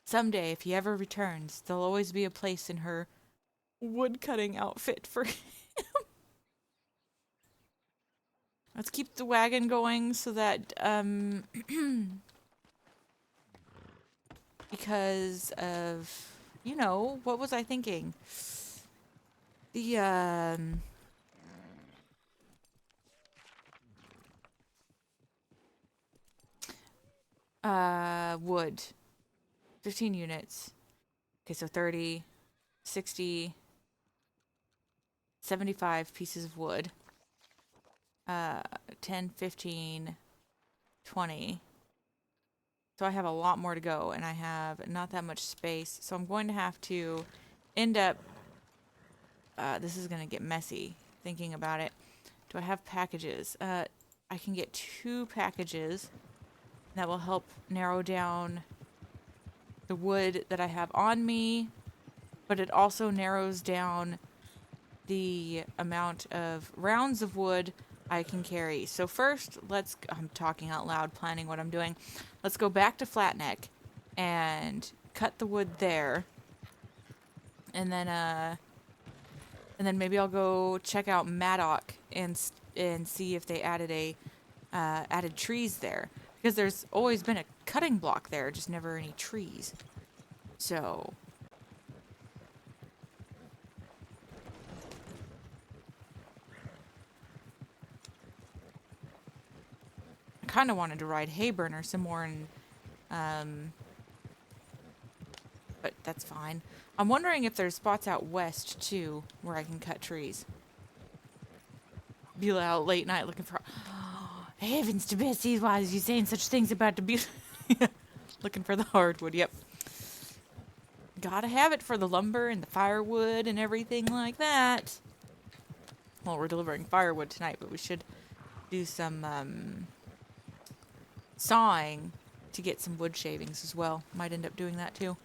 someday, if he ever returns, there'll always be a place in her wood-cutting outfit for him. Let's keep the wagon going so that, because of, you know, what was I thinking? The, wood. 15 units. Okay, so 30, 60, 75 pieces of wood. 10, 15, 20. So I have a lot more to go, and I have not that much space. So I'm going to have to end up... this is going to get messy, thinking about it. Do I have packages? I can get 2 packages. That will help narrow down the wood that I have on me, but it also narrows down the amount of rounds of wood I can carry. So first, I'm talking out loud, planning what I'm doing. Let's go back to Flatneck and cut the wood there. And then maybe I'll go check out Maddock and see if they added trees there. Because there's always been a cutting block there, just never any trees. So... I kind of wanted to ride Hayburner some more, but that's fine. I'm wondering if there's spots out west, too, where I can cut trees. Beulah out late night looking for... Heavens to Bessie, why is you saying such things about the Beulah? Looking for the hardwood, yep. Gotta have it for the lumber and the firewood and everything like that. Well, we're delivering firewood tonight, but we should do some sawing to get some wood shavings as well. Might end up doing that too.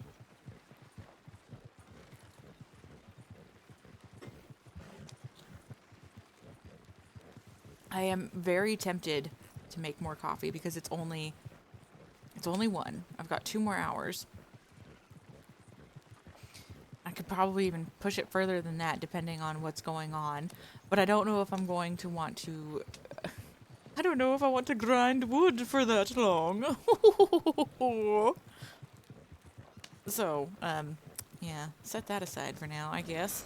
I am very tempted to make more coffee because it's only 1. I've got 2 more hours. I could probably even push it further than that depending on what's going on. But I don't know if I'm going to want to... I don't know if I want to grind wood for that long. So, yeah, set that aside for now, I guess.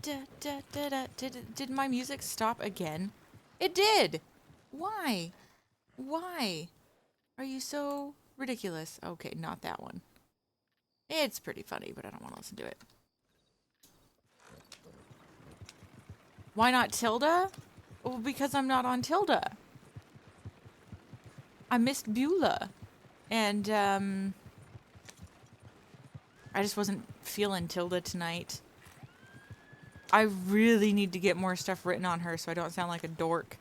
Did my music stop again? It did! Why? Why? Are you so ridiculous? Okay, not that one. It's pretty funny, but I don't want to listen to it. Why not Tilda? Well, because I'm not on Tilda. I missed Beulah. And, I just wasn't feeling Tilda tonight. I really need to get more stuff written on her so I don't sound like a dork.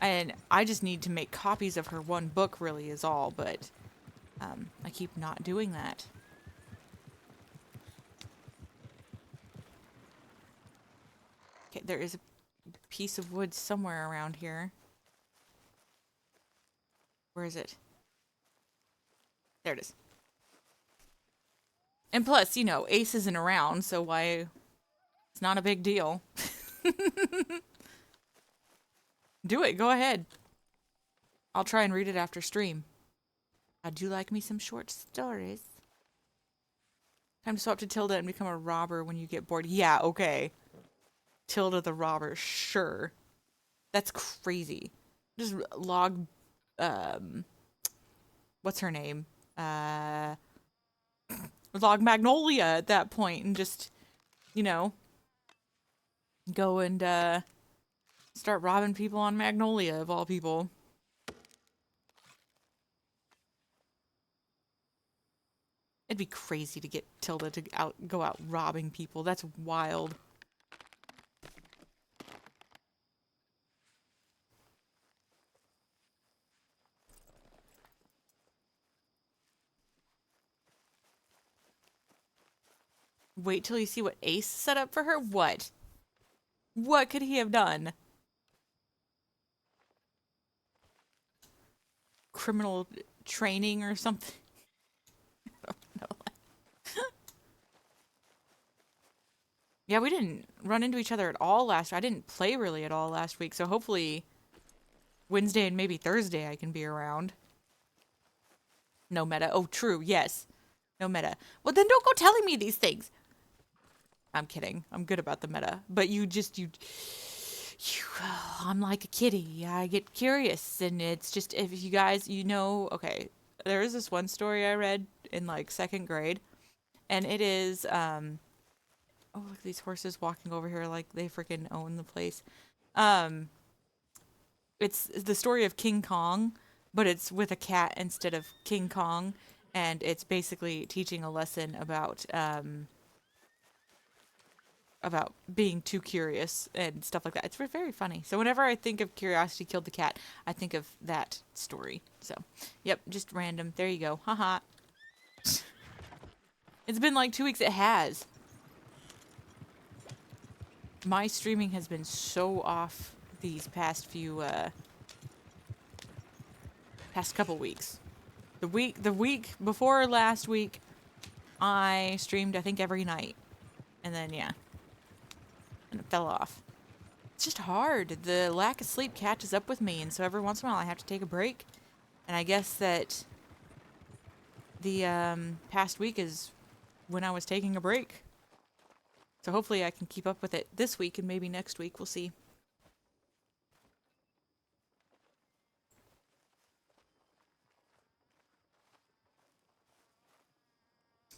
And I just need to make copies of her one book, really, is all, but I keep not doing that. Okay, there is a piece of wood somewhere around here. Where is it? There it is. And plus, you know, Ace isn't around, so why... It's not a big deal. Do it. Go ahead. I'll try and read it after stream. I do like me some short stories. Time to swap to Tilda and become a robber when you get bored. Yeah, okay. Tilda the robber, sure. That's crazy. Just log, what's her name? Log Magnolia at that point and just, you know, go and, start robbing people on Magnolia, of all people. It'd be crazy to get Tilda to go out robbing people. That's wild. Wait till you see what Ace set up for her? What? What could he have done? Criminal training or something? I don't know. Yeah, we didn't run into each other at all I didn't play really at all last week, so hopefully Wednesday and maybe Thursday I can be around. No meta. Oh, true. Yes. No meta. Well, then don't go telling me these things. I'm kidding. I'm good about the meta. But I'm like a kitty. I get curious, and it's just, if you guys, you know, okay, there is this one story I read in like 2nd grade, and it is, oh, look at these horses walking over here like they freaking own the place. It's the story of King Kong, but it's with a cat instead of King Kong, and it's basically teaching a lesson about being too curious and stuff like that. It's very funny. So whenever I think of Curiosity Killed the Cat, I think of that story. So, yep, just random. There you go. Haha. It's been like 2 weeks. It has. My streaming has been so off these past couple weeks. The week before last week, I streamed, I think, every night. And then, yeah. And it fell off. It's just hard. The lack of sleep catches up with me, and so every once in a while I have to take a break. And I guess that the past week is when I was taking a break. So hopefully I can keep up with it this week and maybe next week. We'll see.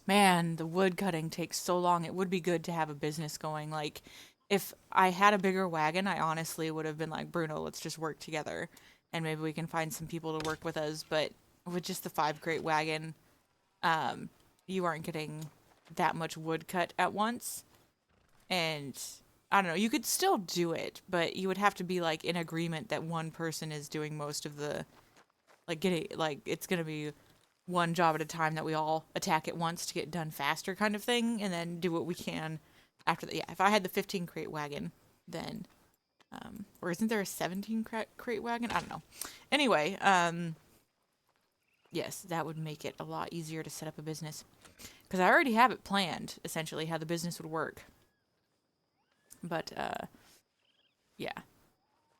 Man, the wood cutting takes so long. It would be good to have a business going. Like, if I had a bigger wagon, I honestly would have been like, Bruno, let's just work together. And maybe we can find some people to work with us. But with just the 5-crate wagon, you aren't getting that much wood cut at once. And I don't know, you could still do it, but you would have to be like in agreement that one person is doing most of the, like, getting, like, it's going to be one job at a time that we all attack at once to get done faster kind of thing, and then do what we can after that. Yeah, if I had the 15-crate wagon, then, or isn't there a 17-crate wagon? I don't know. Anyway, yes, that would make it a lot easier to set up a business. Because I already have it planned, essentially, how the business would work. But, yeah.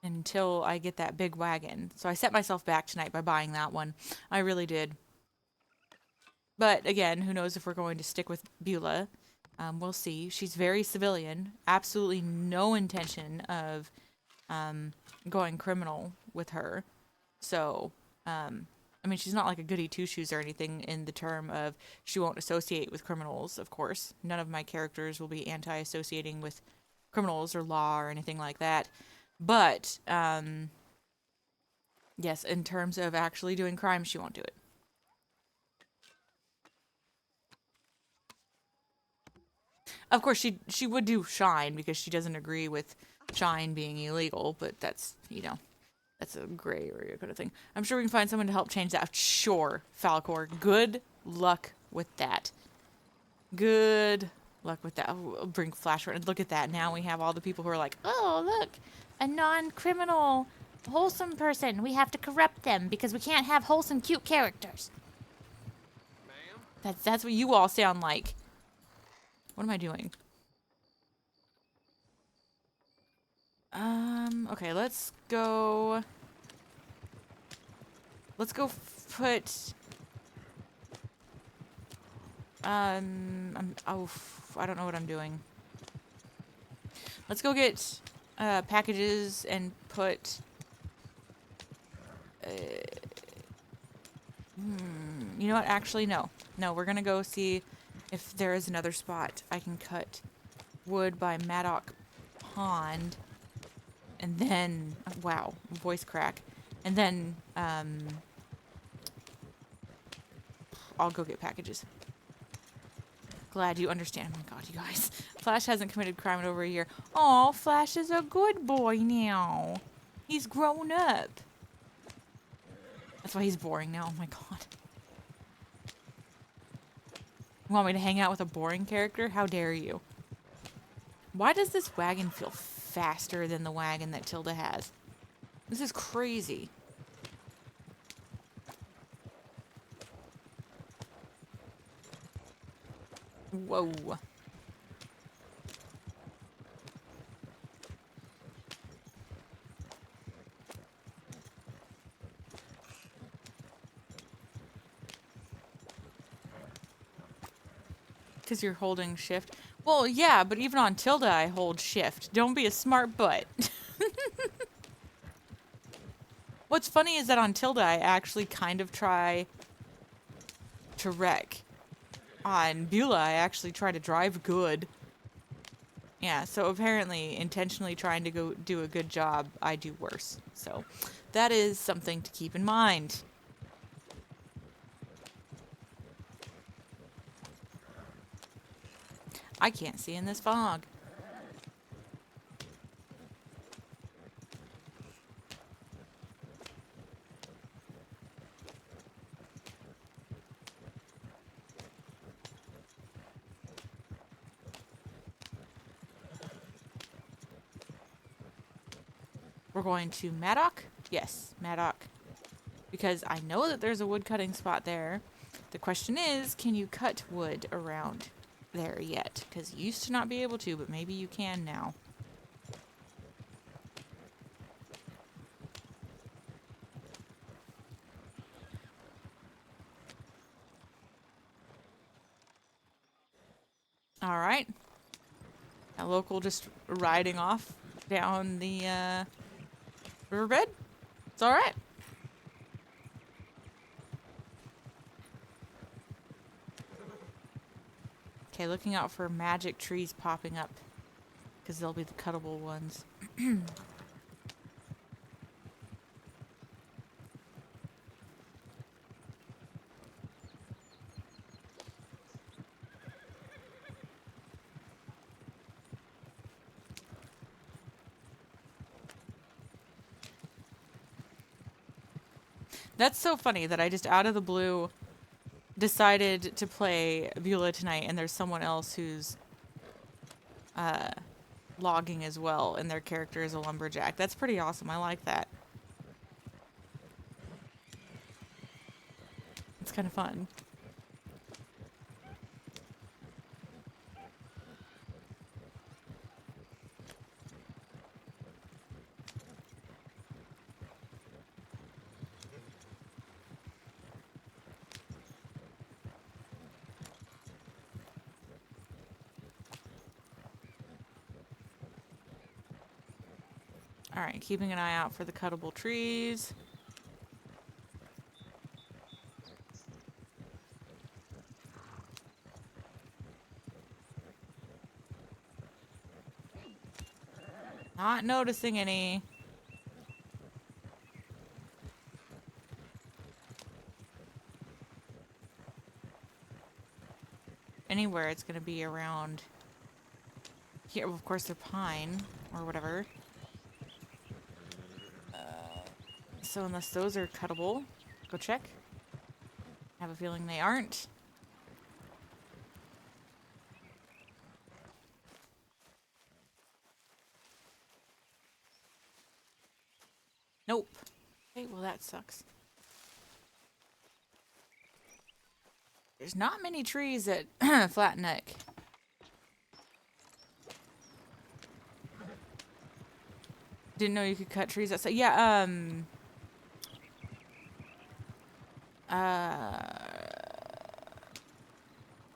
Until I get that big wagon. So I set myself back tonight by buying that one. I really did. But, again, who knows if we're going to stick with Beulah. We'll see. She's very civilian. Absolutely no intention of going criminal with her. So, I mean, she's not like a goody two-shoes or anything in the term of she won't associate with criminals, of course. None of my characters will be anti-associating with criminals or law or anything like that. But, yes, in terms of actually doing crime, she won't do it. Of course, she would do Shine because she doesn't agree with Shine being illegal, but that's, you know, that's a gray area kind of thing. I'm sure we can find someone to help change that. Sure, Falcor. Good luck with that. Good luck with that. I'll bring Flash. Look at that. Now we have all the people who are like, oh, look, a non-criminal wholesome person. We have to corrupt them because we can't have wholesome, cute characters. That's what you all sound like. What am I doing? Okay, let's go put I don't know what I'm doing. Let's go get packages and put you know what? Actually, no. No, we're gonna go see if there is another spot I can cut wood by Maddock Pond, and then wow, voice crack, and then I'll go get packages. Glad you understand. Oh my god, you guys. Flash hasn't committed crime in over a year. Aw, Flash is a good boy now. He's grown up. That's why he's boring now. Oh my god. You want me to hang out with a boring character? How dare you? Why does this wagon feel faster than the wagon that Tilda has? This is crazy. Whoa. Because you're holding shift. Well, yeah, but even on Tilda, I hold shift. Don't be a smart butt. What's funny is that on Tilda, I actually kind of try to wreck. On Beulah, I actually try to drive good. Yeah, so apparently, intentionally trying to go do a good job, I do worse. So that is something to keep in mind. I can't see in this fog. We're going to Maddock? Yes, Maddock. Because I know that there's a wood cutting spot there. The question is, can you cut wood around there yet? Because you used to not be able to, but maybe you can now. Alright. A local just riding off down the riverbed. It's alright. Okay, looking out for magic trees popping up. Because they'll be the cuttable ones. That's so funny that I just out of the blue decided to play Beulah tonight, and there's someone else who's logging as well, and their character is a lumberjack. That's pretty awesome. I like that. It's kind of fun. Alright, keeping an eye out for the cuttable trees. Not noticing any. Anywhere it's going to be around here. Well, of course, they're pine or whatever. So unless those are cuttable, go check. I have a feeling they aren't. Nope. Okay, well that sucks. There's not many trees at Flat Neck. Didn't know you could cut trees outside. Yeah,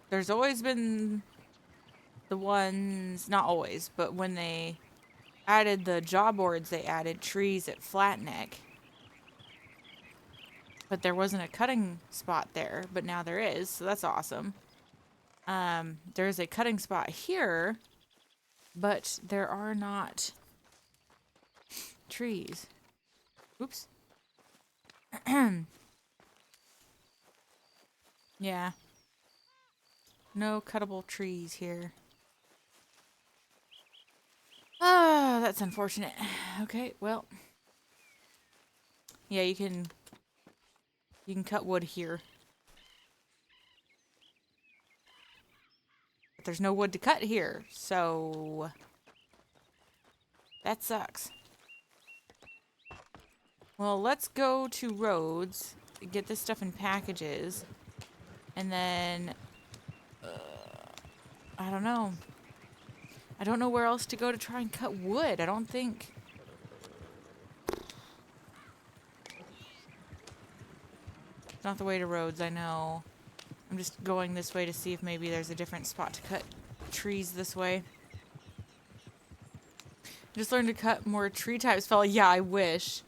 there's always been the ones, not always, but when they added the job boards, they added trees at Flat Neck. But there wasn't a cutting spot there, but now there is, so that's awesome. There's a cutting spot here, but there are not trees. Oops. Yeah. No cuttable trees here. Ah, that's unfortunate. Okay, well. Yeah, you can cut wood here. But there's no wood to cut here, so that sucks. Well, let's go to Rhodes, get this stuff in packages, and then I don't know. I don't know where else to go to try and cut wood. I don't think. It's not the way to Rhodes, I know. I'm just going this way to see if maybe there's a different spot to cut trees this way. Just learned to cut more tree types, fella. Yeah, I wish.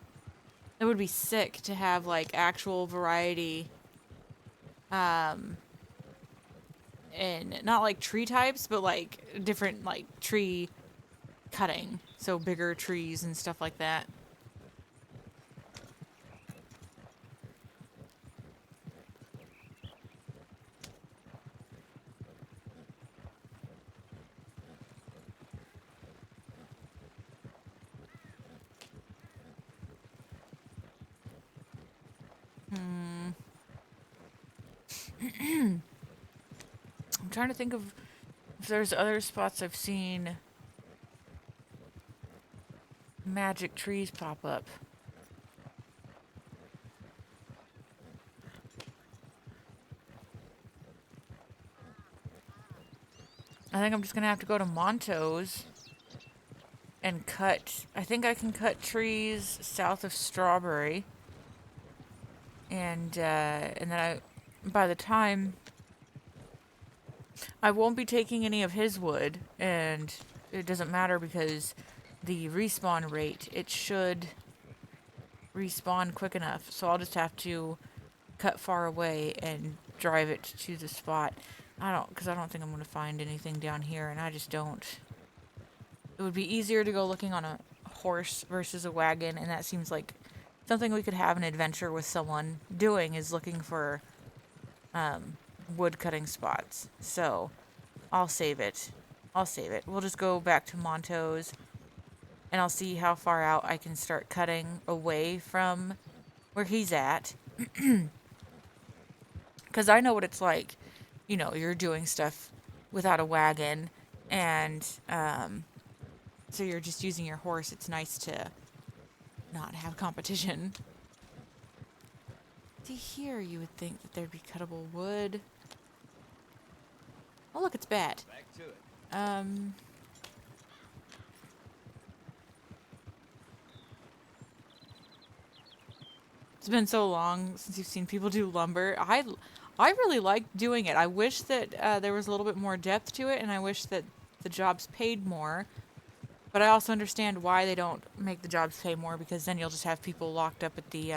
It would be sick to have, like, actual variety. And not like tree types, but like different like tree cutting. So bigger trees and stuff like that. I'm trying to think of if there's other spots I've seen magic trees pop up. I think I'm just gonna have to go to Monto's and cut. I think I can cut trees south of Strawberry, and then by the time I won't be taking any of his wood, and it doesn't matter because the respawn rate, it should respawn quick enough. So I'll just have to cut far away and drive it to the spot. Because I don't think I'm going to find anything down here, and I just don't. It would be easier to go looking on a horse versus a wagon, and that seems like something we could have an adventure with someone doing, is looking for wood cutting spots. So I'll save it. We'll just go back to Monto's, and I'll see how far out I can start cutting away from where he's at. Because I know what it's like. You know, you're doing stuff without a wagon, and so you're just using your horse. It's nice to not have competition. See here, you would think that there'd be cuttable wood. Oh, look, it's bad. Back to it. It's been so long since you've seen people do lumber. I really like doing it. I wish that there was a little bit more depth to it, and I wish that the jobs paid more. But I also understand why they don't make the jobs pay more, because then you'll just have people locked up at the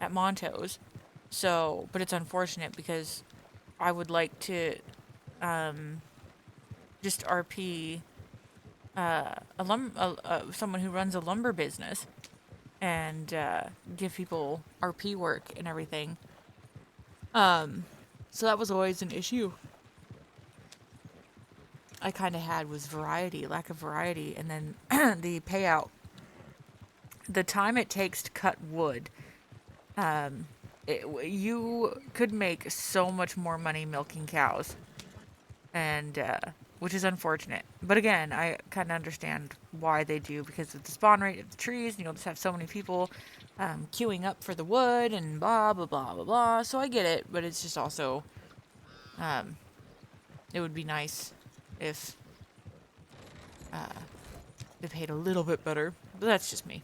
at Monto's. So, but it's unfortunate because I would like to just RP someone who runs a lumber business, and give people RP work and everything. So that was always an issue I kind of had, was lack of variety, and then the payout. The time it takes to cut wood, you could make so much more money milking cows and which is unfortunate. But again, I kind of understand why they do because of the spawn rate of the trees. You know, just have so many people queuing up for the wood and blah blah blah blah blah. So I get it, but it's just also it would be nice if they paid a little bit better. But that's just me.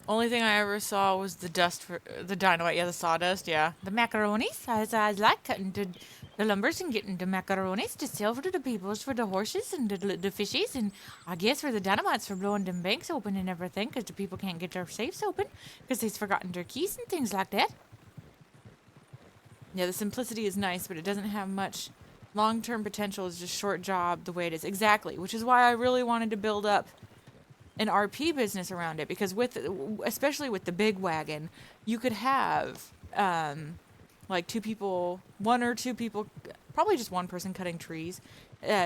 Only thing I ever saw was the dust for the dynamite. Yeah, the sawdust. Yeah. The macaronis, I like cutting the lumbers and getting the macaronis to sell for the peoples, for the horses and the fishes, and I guess for the dynamites for blowing them banks open and everything, because the people can't get their safes open because they've forgotten their keys and things like that. Yeah, the simplicity is nice, but it doesn't have much long-term potential. It's just short job the way it is. Exactly, which is why I really wanted to build up an RP business around it, because especially with the big wagon, you could have like one or two people, probably just one person cutting trees,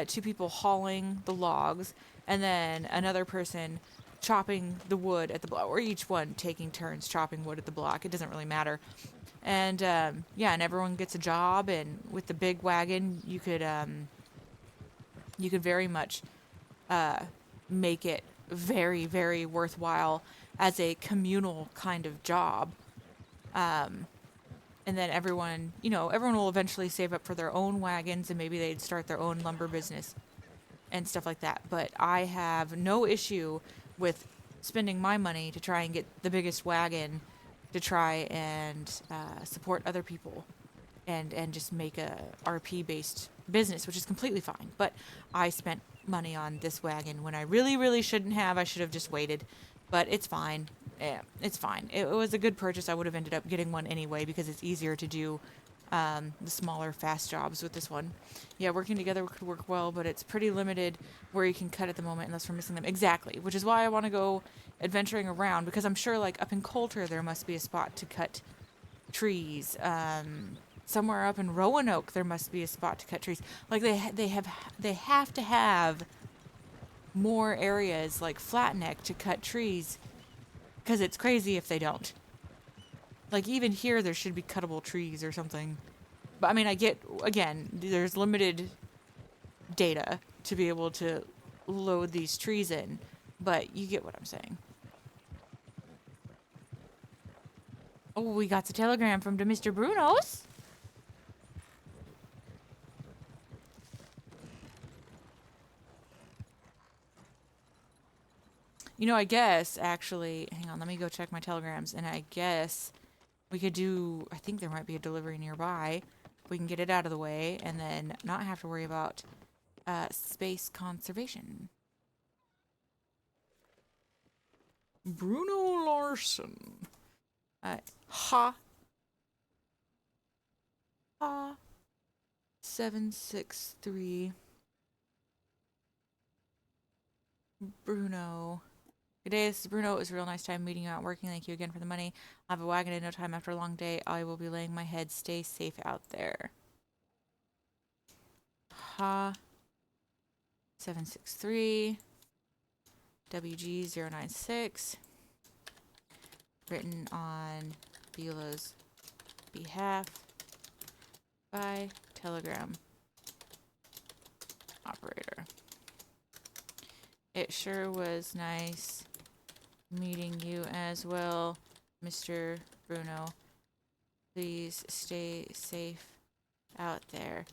two people hauling the logs, and then another person chopping the wood at the block, or each one taking turns chopping wood at the block. It doesn't really matter. And yeah, and everyone gets a job. And with the big wagon, you could very much make it very, very worthwhile as a communal kind of job. And then everyone will eventually save up for their own wagons, and maybe they'd start their own lumber business and stuff like that. But I have no issue with spending my money to try and get the biggest wagon to try and support other people and just make a RP based business, which is completely fine. But I spent money on this wagon when I really, really shouldn't have. I should have just waited, but it's fine. Yeah, it's fine. It was a good purchase. I would have ended up getting one anyway because it's easier to do the smaller, fast jobs with this one. Yeah, working together could work well, but it's pretty limited where you can cut at the moment unless we're missing them. Exactly, which is why I want to go adventuring around, because I'm sure like up in Coulter there must be a spot to cut trees. Somewhere up in Roanoke there must be a spot to cut trees. Like they have to have more areas like Flatneck to cut trees, because it's crazy if they don't. Like even here there should be cuttable trees or something. But I mean, I get, again, there's limited data to be able to load these trees in, but you get what I'm saying. Oh, we got the telegram from the Mr. Bruno's. You know, I guess, actually, hang on, let me go check my telegrams, and I guess we could do, I think there might be a delivery nearby. We can get it out of the way, and then not have to worry about space conservation. Bruno Larson. Ha. 763. Bruno. Good day, this is Bruno. It was a real nice time meeting you out working. Thank you again for the money. I'll have a wagon in no time after a long day. I will be laying my head. Stay safe out there. Ha. 763. WG096. Written on Beulah's behalf by Telegram operator. It sure was nice meeting you as well, Mr. Bruno. Please stay safe out there.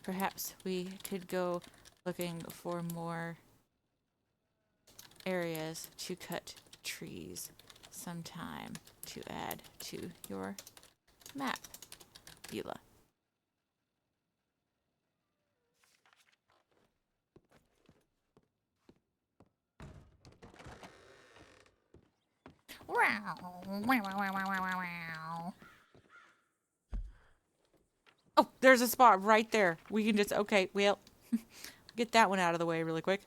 Perhaps we could go looking for more areas to cut trees sometime to add to your map, Beulah. Oh, there's a spot right there. We can just, okay, well, get that one out of the way really quick.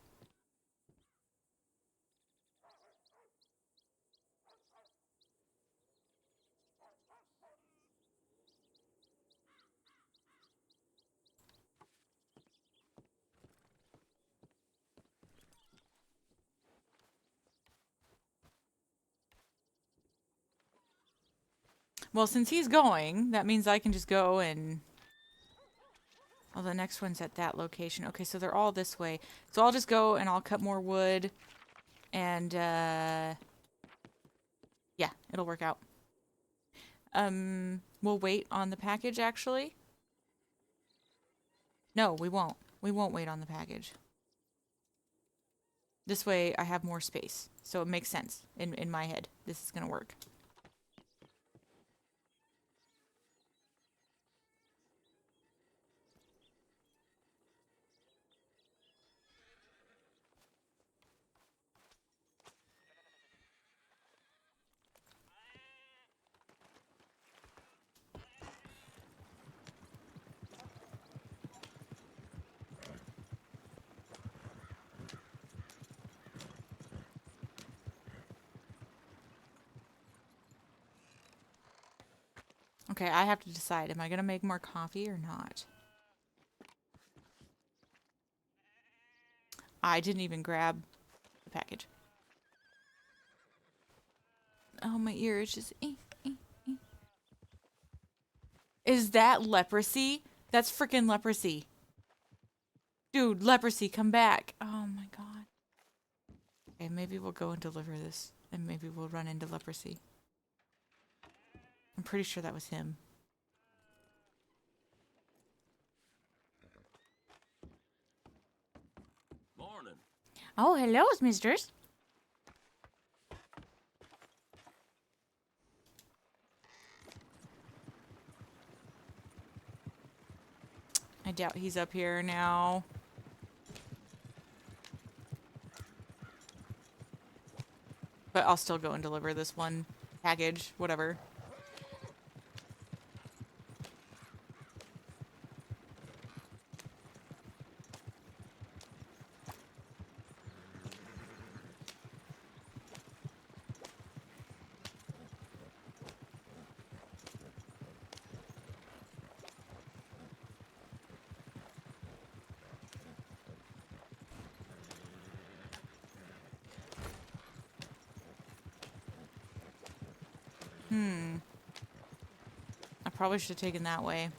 Well, since he's going, that means I can just go and Oh, the next one's at that location. Okay, so they're all this way. So I'll just go and I'll cut more wood. And, yeah, it'll work out. We'll wait on the package, actually. No, we won't. We won't wait on the package. This way I have more space. So it makes sense in my head. This is going to work. Okay, I have to decide. Am I going to make more coffee or not? I didn't even grab the package. Oh, my ear is just... Is that leprosy? That's freaking leprosy. Dude, leprosy, come back. Oh, my God. Okay, maybe we'll go and deliver this. And maybe we'll run into leprosy. I'm pretty sure that was him. Morning. Oh, hello, misters. I doubt he's up here now. But I'll still go and deliver this one package, whatever. I probably should have taken that way.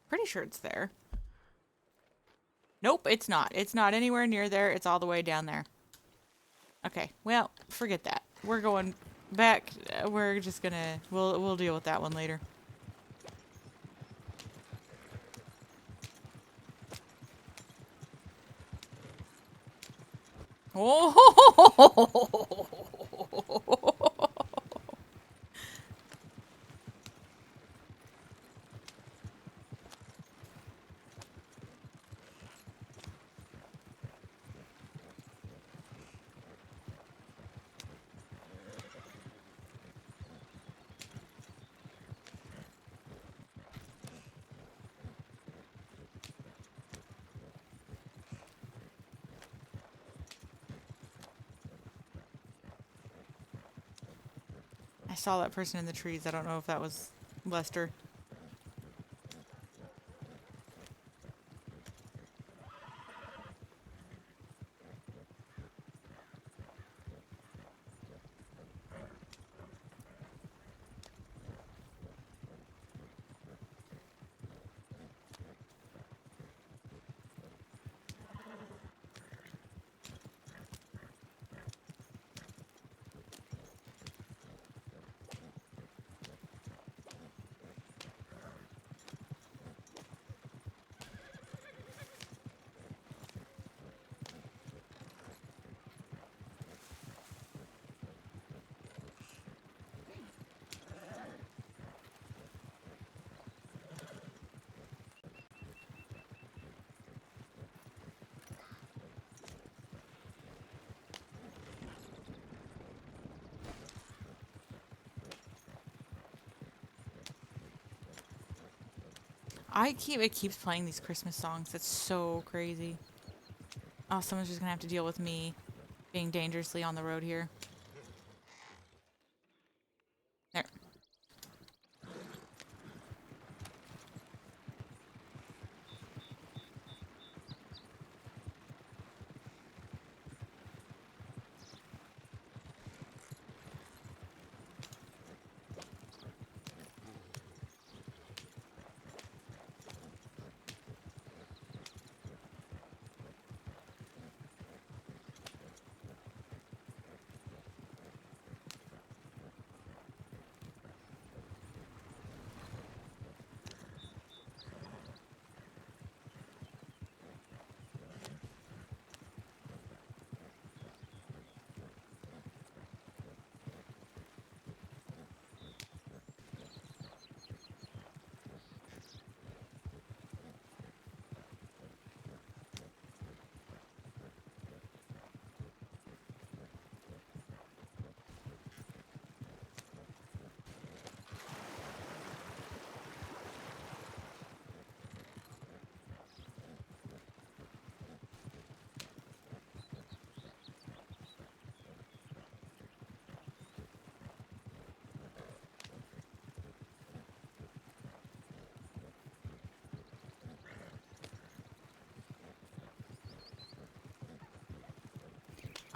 Pretty sure it's there. Nope, it's not. It's not anywhere near there. It's all the way down there. Okay, well, forget that. We're going back. We're just gonna... We'll deal with that one later. Oh! I saw that person in the trees. I don't know if that was Lester. It keeps playing these Christmas songs. That's so crazy. Oh, someone's just gonna have to deal with me being dangerously on the road here. There.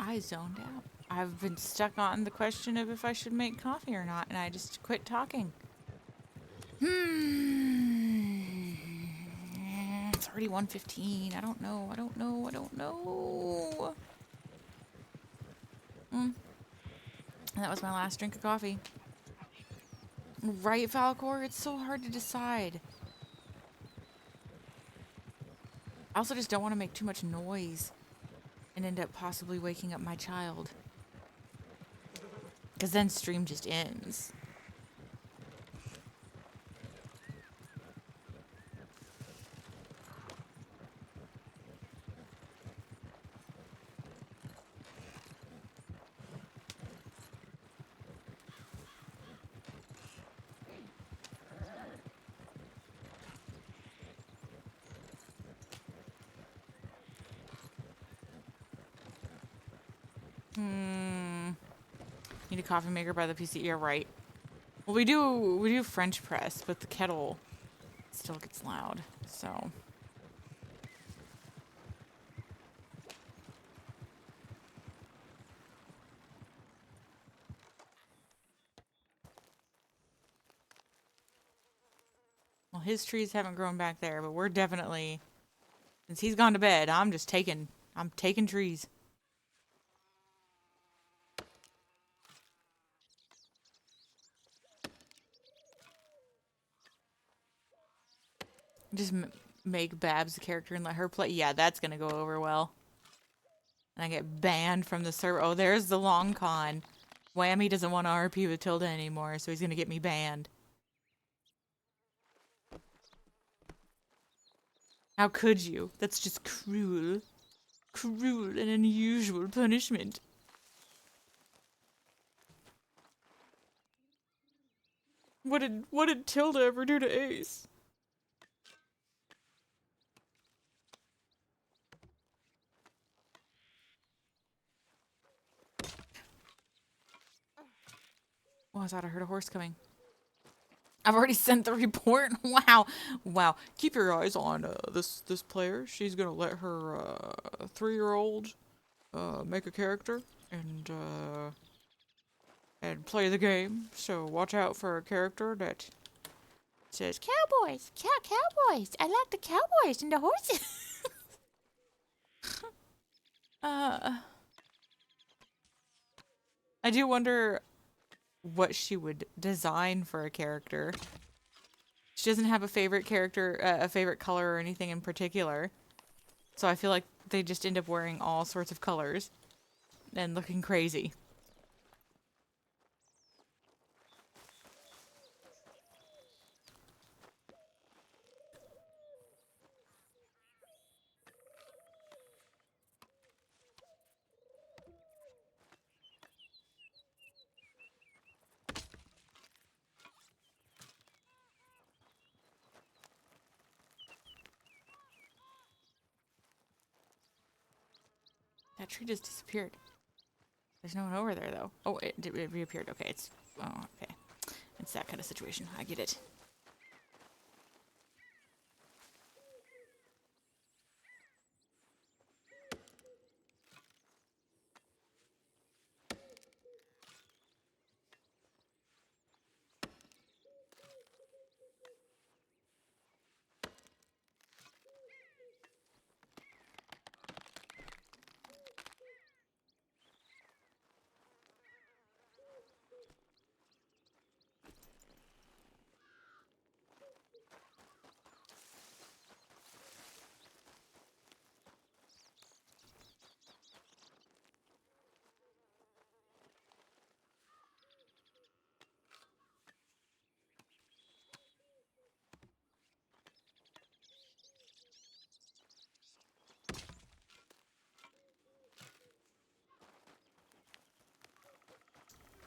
I zoned out. I've been stuck on the question of if I should make coffee or not, and I just quit talking. It's already 1:15. I don't know. And that was my last drink of coffee. Right, Falcor? It's so hard to decide. I also just don't want to make too much noise and end up possibly waking up my child. Because then stream just ends. Need a coffee maker by the PC. Yeah, right. Well, we do French press, but the kettle still gets loud. So. Well, his trees haven't grown back there, but we're definitely, since he's gone to bed, I'm taking trees. Just make Babs the character and let her play. Yeah, that's gonna go over well. And I get banned from the server. Oh, there's the long con. Whammy doesn't want to RP with Tilda anymore, so he's gonna get me banned. How could you? That's just cruel. Cruel and unusual punishment. What did Tilda ever do to Ace? Oh, I thought I heard a horse coming. I've already sent the report. Wow, wow. Keep your eyes on this player. She's gonna let her 3-year-old make a character and play the game. So watch out for a character that says Cowboys, cowboys. I like the cowboys and the horses. I do wonder what she would design for a character. She doesn't have a favorite character, a favorite color or anything in particular. So I feel like they just end up wearing all sorts of colors and looking crazy. That tree just disappeared. There's no one over there, though. Oh, it reappeared. Okay, it's... Oh, okay. It's that kind of situation. I get it.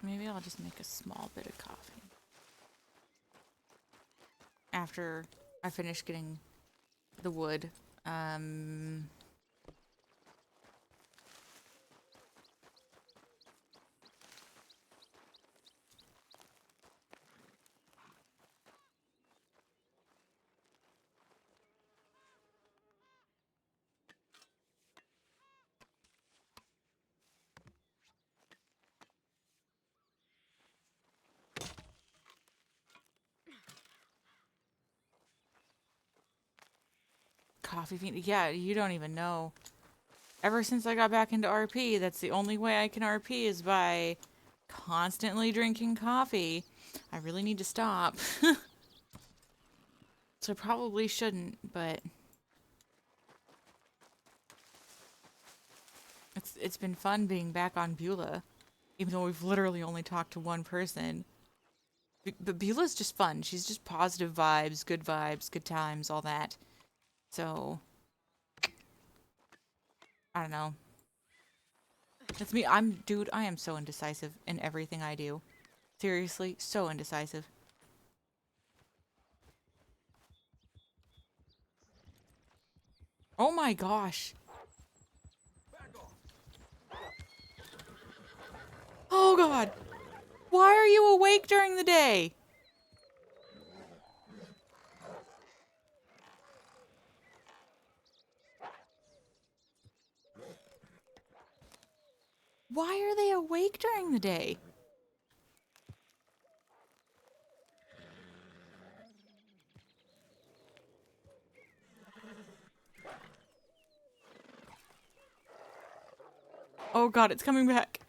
Maybe I'll just make a small bit of coffee. After I finish getting the wood. Coffee fiend. Yeah, you don't even know. Ever since I got back into RP, that's the only way I can RP is by constantly drinking coffee. I really need to stop. So I probably shouldn't, but it's been fun being back on Beulah, even though we've literally only talked to one person. But Beulah's just fun. She's just positive vibes, good times, all that. So I don't know. That's me. Dude, I am so indecisive in everything I do. Seriously, so indecisive. Oh my gosh. Oh god. Why are you awake during the day? Why are they awake during the day? Oh god, it's coming back.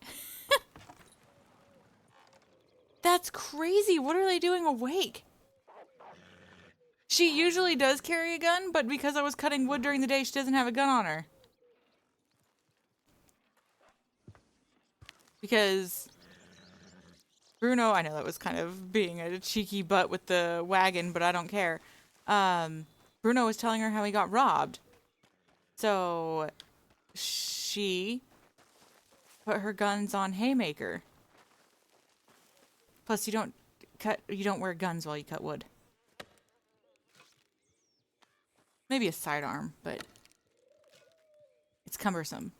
That's crazy. What are they doing awake? She usually does carry a gun, but because I was cutting wood during the day, she doesn't have a gun on her. Because Bruno, I know that was kind of being a cheeky butt with the wagon, but I don't care. Bruno was telling her how he got robbed. So she put her guns on Haymaker. Plus, you don't wear guns while you cut wood. Maybe a sidearm, but it's cumbersome.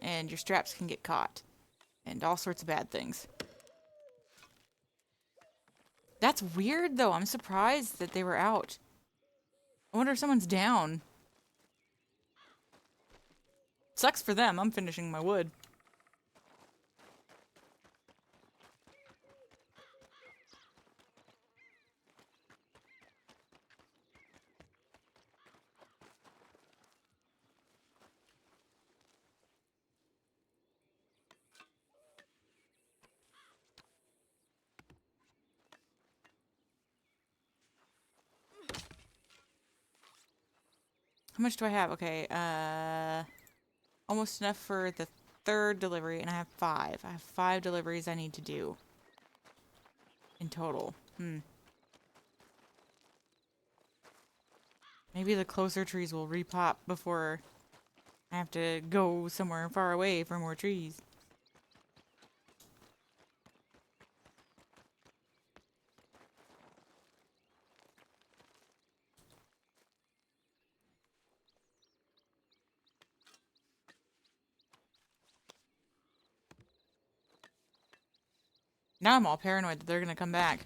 And your straps can get caught. And all sorts of bad things. That's weird, though. I'm surprised that they were out. I wonder if someone's down. Sucks for them. I'm finishing my wood. How much do I have? Okay, almost enough for the third delivery, and I have 5. I have 5 deliveries I need to do. In total. Maybe the closer trees will repop before I have to go somewhere far away for more trees. Now I'm all paranoid that they're gonna come back.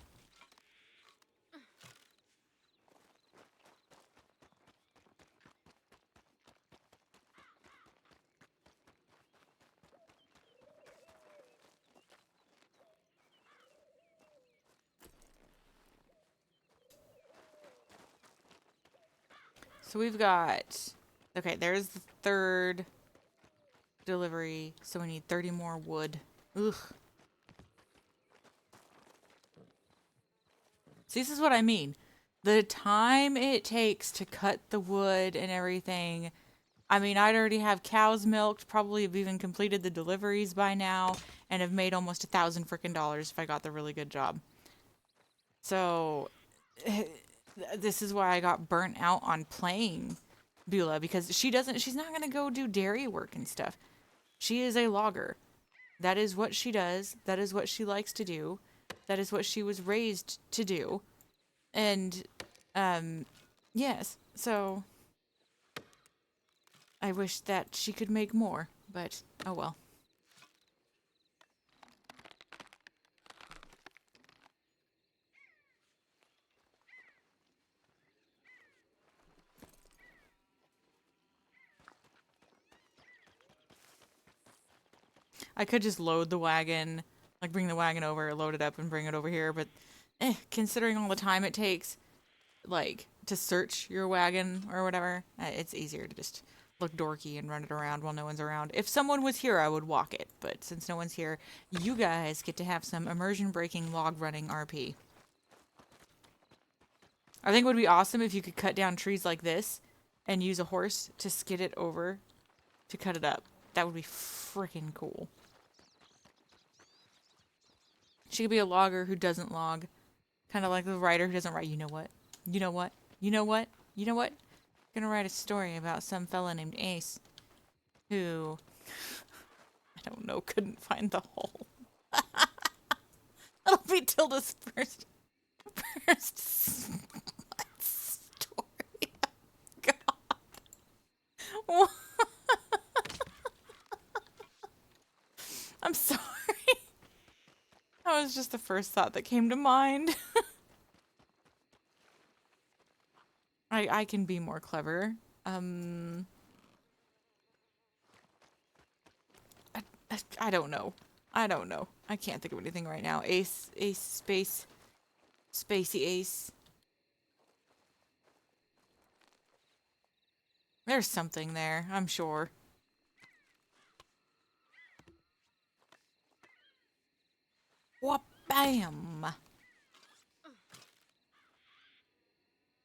So we've got... Okay, there's the third delivery. So we need 30 more wood. Ugh. See, this is what I mean. The time it takes to cut the wood and everything. I mean, I'd already have cows milked, probably have even completed the deliveries by now, and have made almost $1,000 freaking dollars if I got the really good job. So, this is why I got burnt out on playing Beulah, because she's not gonna go do dairy work and stuff. She is a logger. That is what she does. That is what she likes to do. That is what she was raised to do. And, yes, so I wish that she could make more, but oh well. I could just load the wagon, like bring the wagon over, load it up and bring it over here, but considering all the time it takes, like, to search your wagon or whatever, it's easier to just look dorky and run it around while no one's around. If someone was here, I would walk it, but since no one's here, you guys get to have some immersion-breaking log running RP. I think it would be awesome if you could cut down trees like this and use a horse to skid it over to cut it up. That would be freaking cool. She could be a logger who doesn't log. Kind of like the writer who doesn't write. You know what? You know what? You know what? You know what? I'm gonna write a story about some fella named Ace who, I don't know, couldn't find the hole. That'll be Tilda's first story. God. I'm sorry. That was just the first thought that came to mind. I can be more clever. I don't know. I don't know. I can't think of anything right now. Ace, Spacey Ace. There's something there, I'm sure. Wha bam!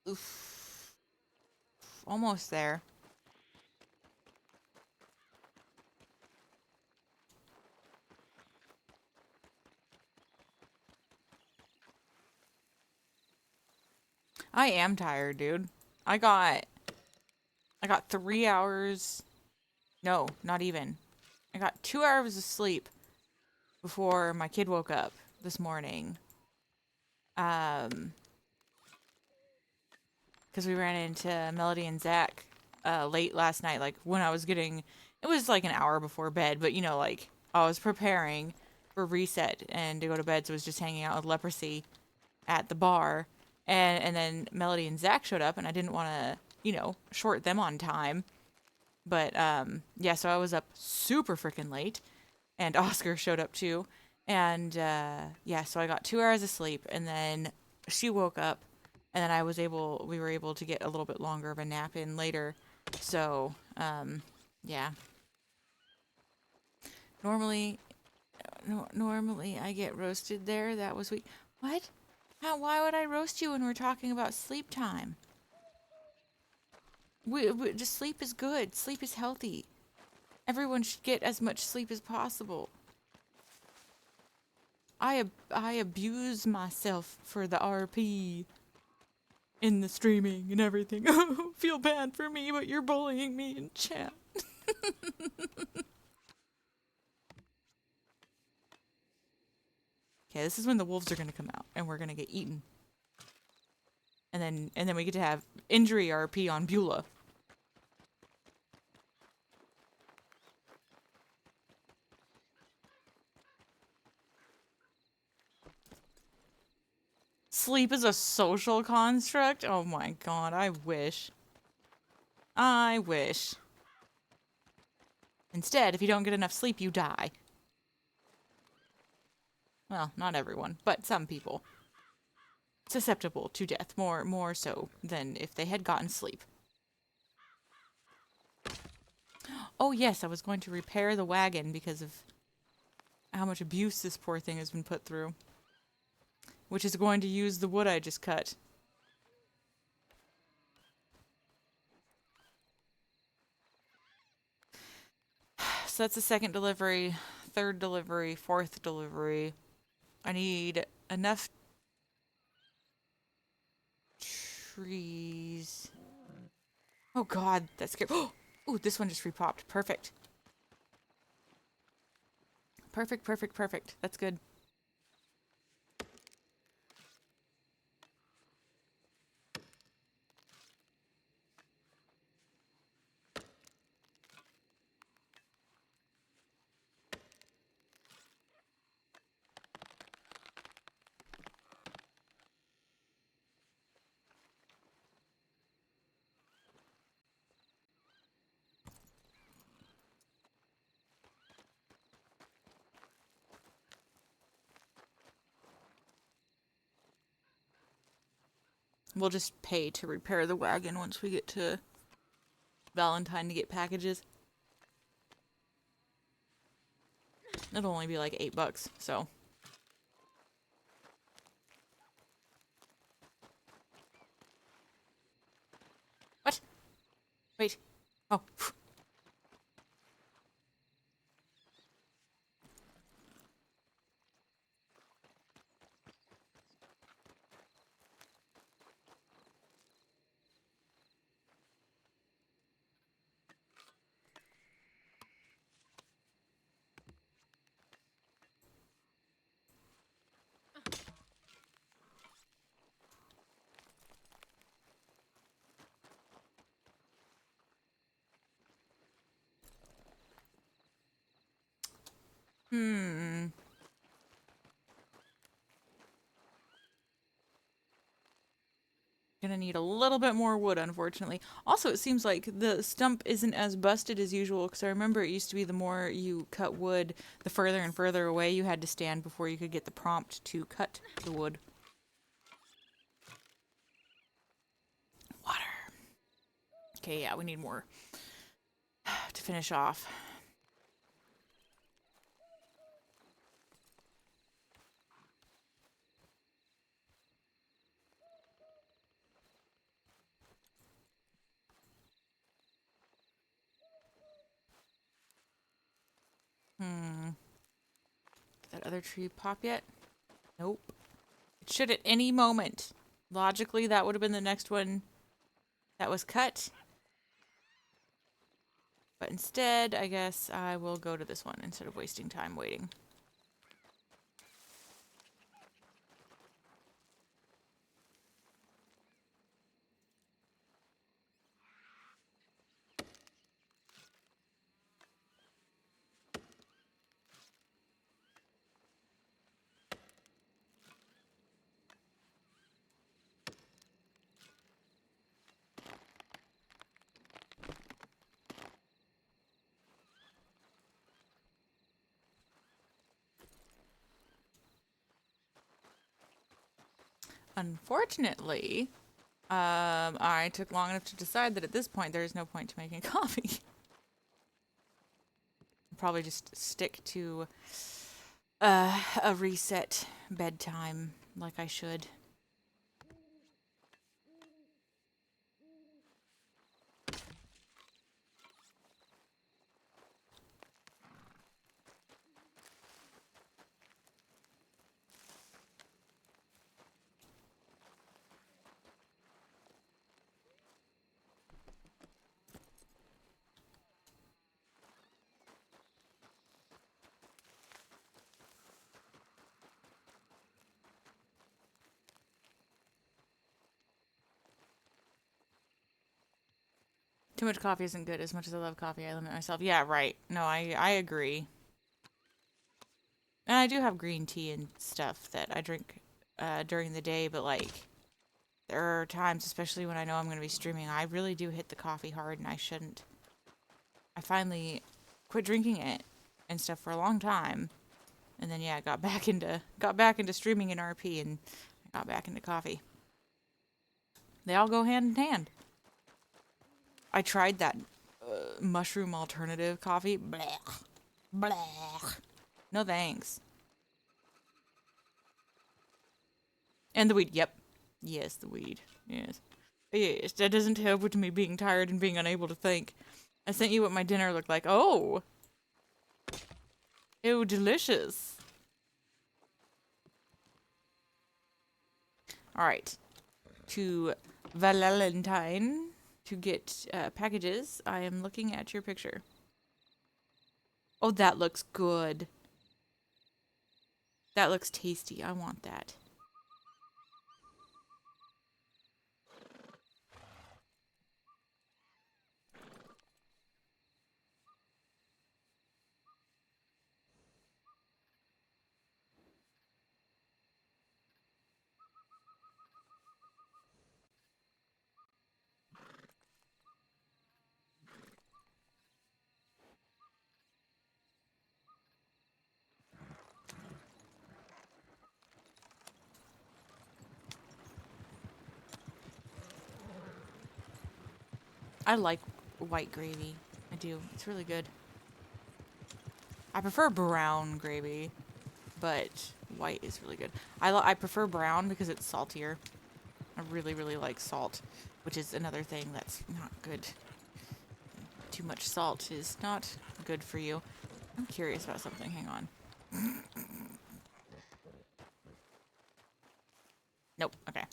Oof. Almost there. I am tired, dude. I got 3 hours. No, not even. I got 2 hours of sleep before my kid woke up this morning. Because we ran into Melody and Zach late last night. Like, when I was getting... It was like an hour before bed, but, you know, like, I was preparing for reset and to go to bed, so I was just hanging out with Leprosy at the bar. And then Melody and Zach showed up, and I didn't want to, you know, short them on time. But, yeah, so I was up super freaking late. And Oscar showed up, too. And, yeah, so I got 2 hours of sleep. And then she woke up. And then we were able to get a little bit longer of a nap in later. So, yeah. Normally I get roasted there. That was weak. What? Why would I roast you when we're talking about sleep time? Just sleep is good. Sleep is healthy. Everyone should get as much sleep as possible. I abuse myself for the RP in the streaming and everything. Oh, feel bad for me, but you're bullying me in chat. Okay, this is when the wolves are gonna come out and we're gonna get eaten. And then we get to have injury RP on Beulah. sleep is a social construct? Oh my god, I wish. I wish. Instead, if you don't get enough sleep, you die. Well, not everyone, but some people. Susceptible to death, more so than if they had gotten sleep. Oh yes, I was going to repair the wagon because of how much abuse this poor thing has been put through. Which is going to use the wood I just cut. So that's the second delivery, third delivery, fourth delivery. I need enough trees. Oh god, that's scary. Ooh, this one just repopped. Perfect. Perfect, perfect, perfect. That's good. We'll just pay to repair the wagon once we get to Valentine to get packages. It'll only be like $8, so. What? Wait. Oh. Gonna need a little bit more wood, unfortunately. Also, it seems like the stump isn't as busted as usual, because I remember it used to be the more you cut wood, the further and further away you had to stand before you could get the prompt to cut the wood. Water. Okay, yeah, we need more to finish off. Did that other tree pop yet? Nope. It should at any moment. Logically, that would have been the next one that was cut. But instead, I guess I will go to this one instead of wasting time waiting. Unfortunately, I took long enough to decide that at this point there is no point to making coffee. I'll probably just stick to a reset bedtime like I should. Too much coffee isn't good. As much as I love coffee, I limit myself. Yeah, right. No, I agree. And I do have green tea and stuff that I drink during the day, but like there are times, especially when I know I'm going to be streaming, I really do hit the coffee hard, and I shouldn't. I finally quit drinking it and stuff for a long time, and then yeah, got back into streaming in RP, and I got back into coffee. They all go hand in hand. I tried that mushroom alternative coffee. Blech. Blech. No thanks. And the weed. Yep. Yes, the weed. Yes. Yes, that doesn't help with me being tired and being unable to think. I sent you what my dinner looked like. Oh! Ew, delicious. Alright. To Valentine to get packages. I am looking at your picture. Oh, that looks good. That looks tasty. I want that. I like white gravy. I do. It's really good. I prefer brown gravy, but white is really good. I prefer brown because it's saltier. I really, really like salt, which is another thing that's not good. Too much salt is not good for you. I'm curious about something. Hang on. Nope. Okay.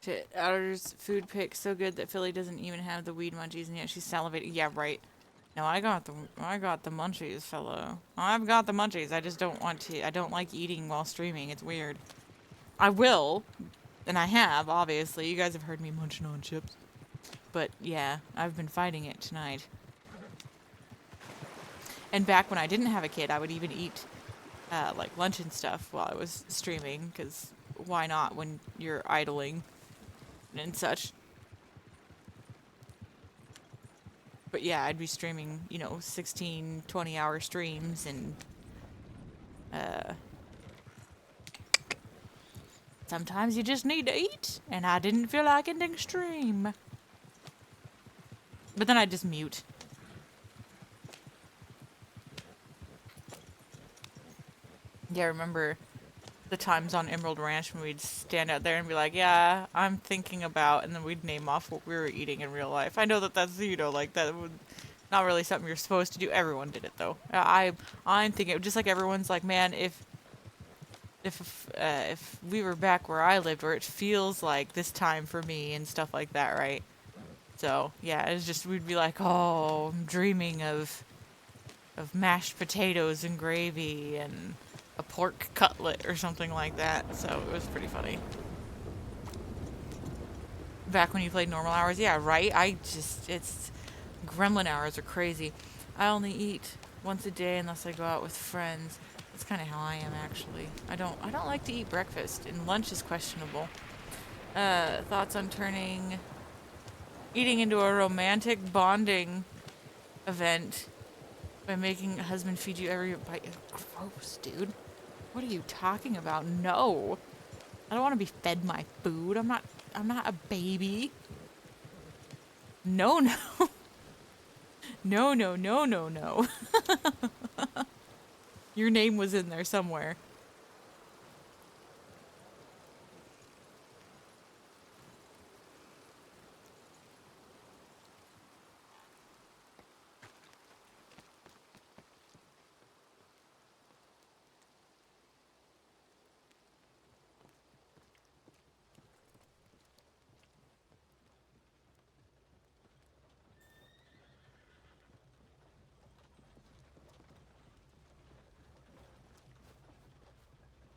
Shit. Outer's food pick so good that Philly doesn't even have the weed munchies, and yet she's salivating. Yeah, right. No, I got the munchies, fellow. I've got the munchies. I just don't want to. I don't like eating while streaming. It's weird. I will, and I have, obviously. You guys have heard me munching on chips. But yeah, I've been fighting it tonight. And back when I didn't have a kid, I would even eat like lunch and stuff while I was streaming, because why not when you're idling and such. But yeah, I'd be streaming, 16, 20-hour streams, and sometimes you just need to eat, and I didn't feel like ending stream. But then I'd just mute. Yeah, I remember the times on Emerald Ranch when we'd stand out there and be like, yeah, I'm thinking about, and then we'd name off what we were eating in real life. I know that that's, like, that would not really something you're supposed to do. Everyone did it, though. I'm thinking, just like everyone's like, man, if we were back where I lived, where it feels like this time for me and stuff like that, right? So, yeah, it's just, we'd be like, oh, I'm dreaming of mashed potatoes and gravy and a pork cutlet or something like that. So it was pretty funny. Back when you played normal hours, yeah, right? It's gremlin hours are crazy. I only eat once a day unless I go out with friends. That's kind of how I am, actually. I don't like to eat breakfast, and lunch is questionable. Thoughts on eating into a romantic bonding event by making a husband feed you every bite. Gross, dude. What are you talking about? No. I don't want to be fed my food. I'm not a baby. No. No. Your name was in there somewhere.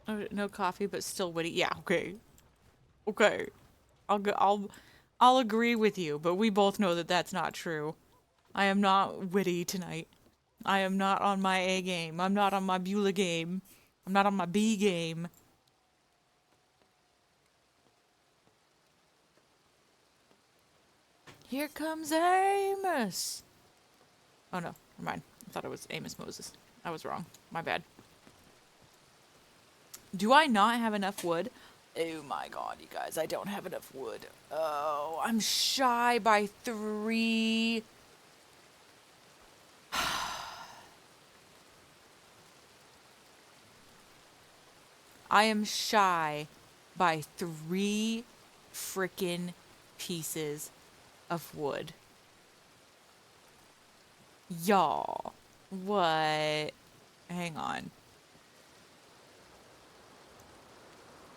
Oh, no coffee, but still witty. Yeah, okay. Okay. I'll agree with you, but we both know that that's not true. I am not witty tonight. I am not on my A game. I'm not on my Beulah game. I'm not on my B game. Here comes Amos. Oh no, never mind. I thought it was Amos Moses. I was wrong. My bad. Do I not have enough wood? Oh my god, you guys, I don't have enough wood. Oh, I'm shy by 3. I am shy by 3 frickin' pieces of wood. Y'all, what? Hang on.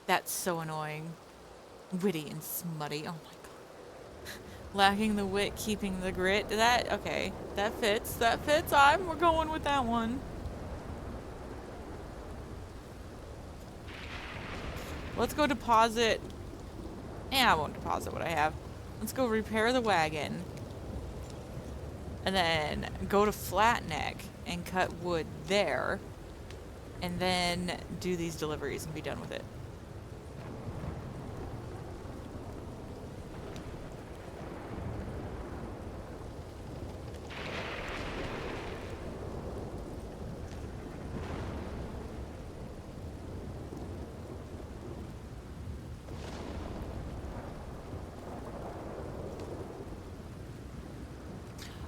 That's so annoying. Witty and smutty. Oh my god. Lacking the wit, keeping the grit. That, okay. That fits. That fits. We're going with that one. Let's go deposit. I won't deposit what I have. Let's go repair the wagon. And then go to Flatneck and cut wood there. And then do these deliveries and be done with it.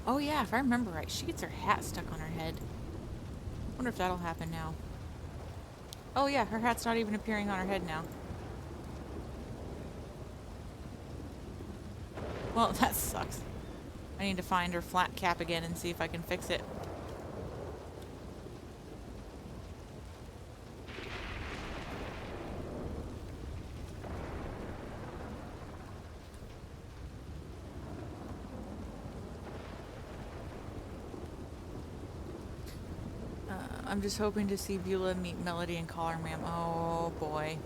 Oh yeah, if I remember right, she gets her hat stuck on her head. Wonder if that'll happen now. Oh yeah, her hat's not even appearing on her head now. Well, that sucks. I need to find her flat cap again and see if I can fix it. I'm just hoping to see Beulah meet Melody and call her ma'am. Oh boy.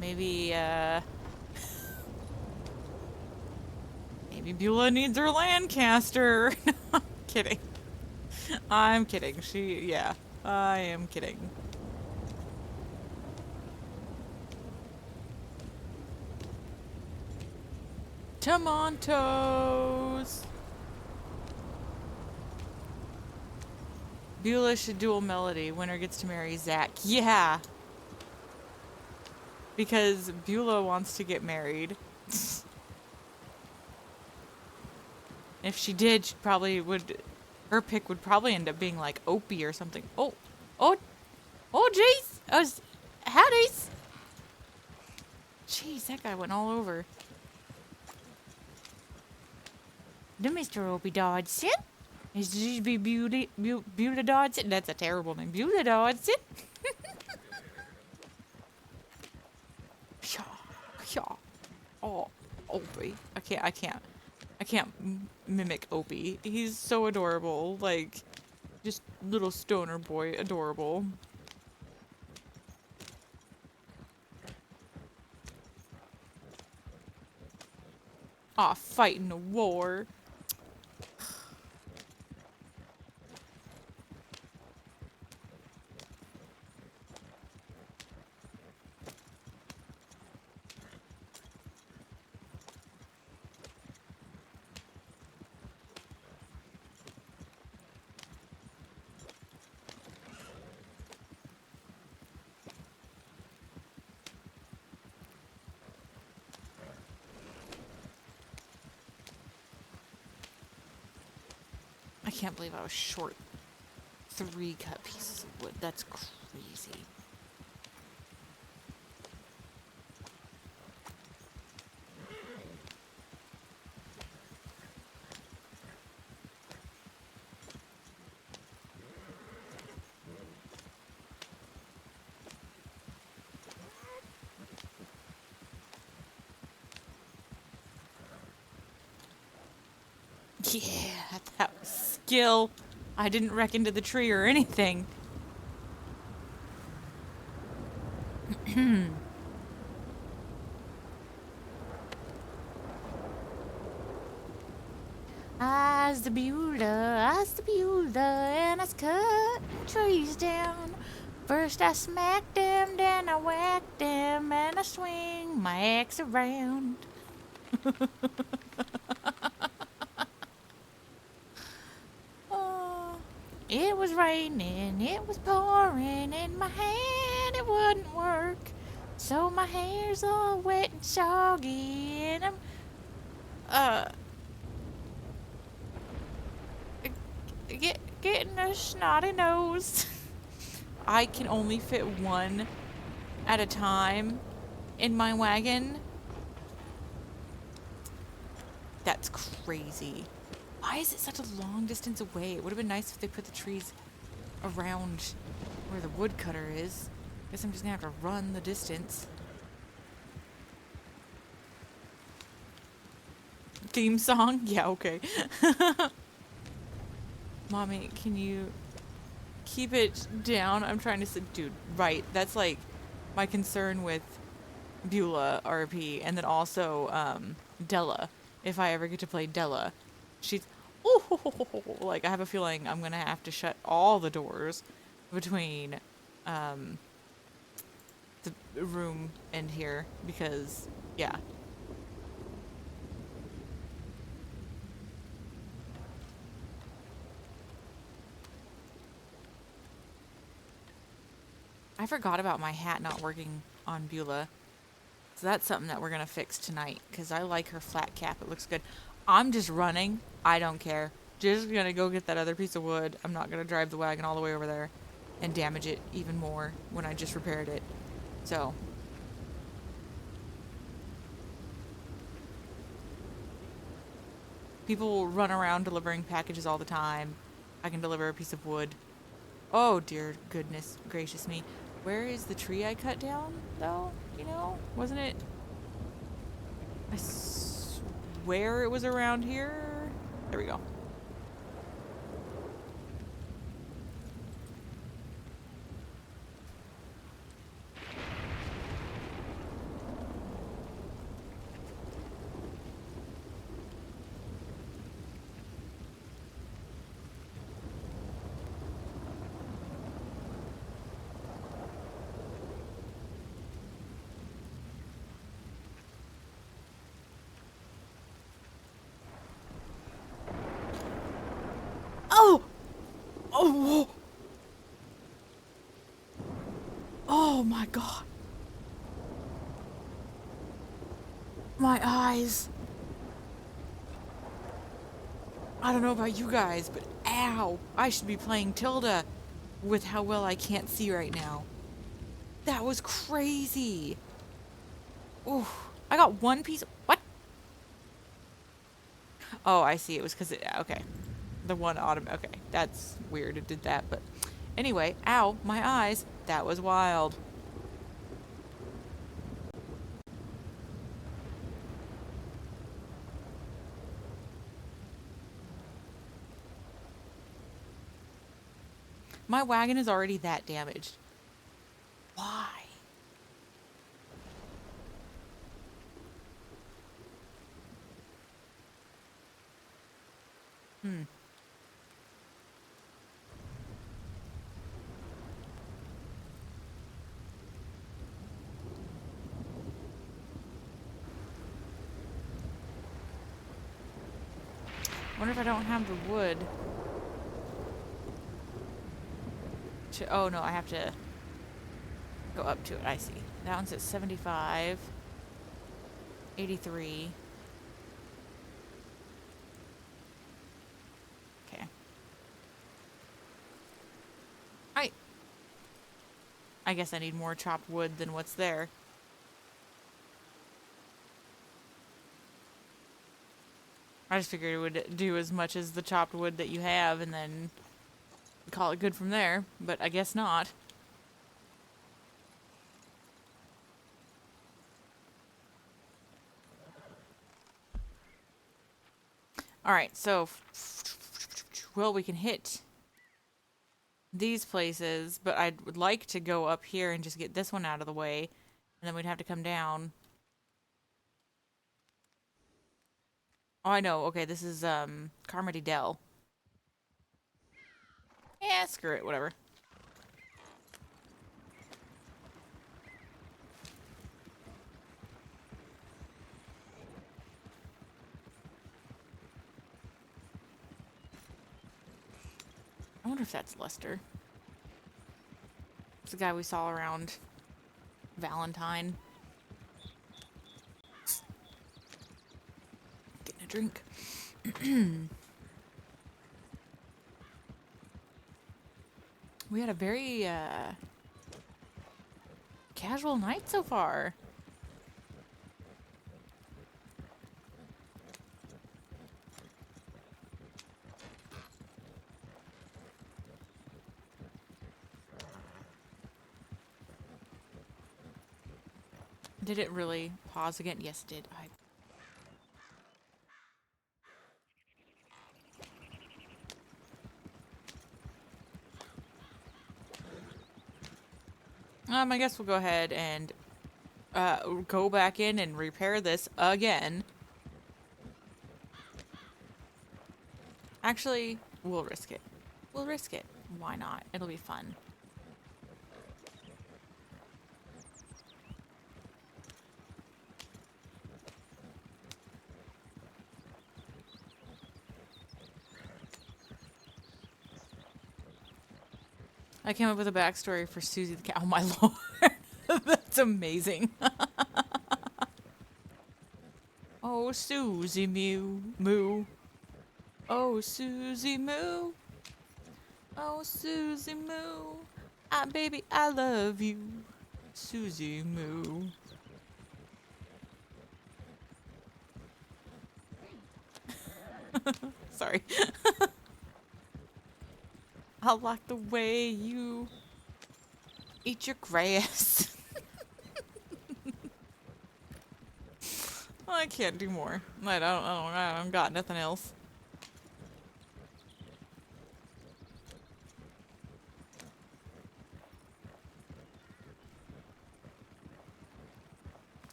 Maybe, maybe Beulah needs her Lancaster. I'm kidding. I'm kidding. Yeah, I am kidding. Tomatoes. Beulah should duel Melody. Winner gets to marry Zach. Yeah. Because Beulah wants to get married. If she did, she probably would. Her pick would probably end up being like Opie or something. Oh, jeez. Howdies. Jeez, that guy went all over. The Mr. Opie Dodson. Is this be Beulah Dodson? That's a terrible name. Beulah Dodson. Oh, Opie. I can't mimic Opie. He's so adorable. Like, just little stoner boy, adorable. Aw, fighting a war. I can't believe I was short 3 cut pieces of wood. That's crazy. Yeah, that was skill. I didn't wreck into the tree or anything. I's the Beulah, and I cut trees down First I smacked him, then I whacked him, and I swing my axe around. Oh, it was raining, it was pouring, in my hand it wouldn't work. So my hair's all wet and soggy, and I'm, uh, getting a snotty nose. I can only fit one at a time in my wagon. That's crazy. Why is it such a long distance away? It would have been nice if they put the trees around where the woodcutter is. Guess I'm just gonna have to run the distance. Theme song? Yeah, okay. Mommy, can you keep it down? I'm trying to say, dude, right. That's like my concern with Beulah RP, and then also Della. If I ever get to play Della, she's like I have a feeling I'm gonna have to shut all the doors between the room and here because yeah. I forgot about my hat not working on Beulah. So that's something that we're going to fix tonight because I like her flat cap. It looks good. I'm just running. I don't care. Just going to go get that other piece of wood. I'm not going to drive the wagon all the way over there and damage it even more when I just repaired it. So. People run around delivering packages all the time. I can deliver a piece of wood. Oh, dear goodness gracious me. Where is the tree I cut down, though? You know, wasn't it? I swear it was around here. There we go. Oh! Oh! Oh my god. My eyes. I don't know about you guys, but ow! I should be playing Tilda with how well I can't see right now. That was crazy. Ooh, I got one piece. What? Oh, I see. It was because it. Okay. The one autumn. Okay. That's weird. It did that. But anyway, ow, my eyes. That was wild. My wagon is already that damaged. Why? Hmm. Wonder if I don't have the wood. Oh no, I have to go up to it. I see. That one's at 75. 83. Okay. I guess I need more chopped wood than what's there. I just figured it would do as much as the chopped wood that you have and then call it good from there, but I guess not. Alright, so, well, we can hit these places, but I would like to go up here and just get this one out of the way, and then we'd have to come down. Oh, I know. Okay, this is, Carmody Dell. Yeah, screw it, whatever. wonder if that's Lester. It's the guy we saw around Valentine. Getting a drink. We had a very casual night so far. Did it really pause again? Yes, it did. I guess we'll go ahead and go back in and repair this again. Actually, we'll risk it. We'll risk it. Why not? It'll be fun. I came up with a backstory for Susie the cow. Oh my lord. That's amazing. Oh, Susie Moo. Moo. Oh, Susie Moo. Oh, Susie Moo. Baby, I love you. Susie Moo. Sorry. I like the way you eat your grass. I can't do more. I don't got nothing else.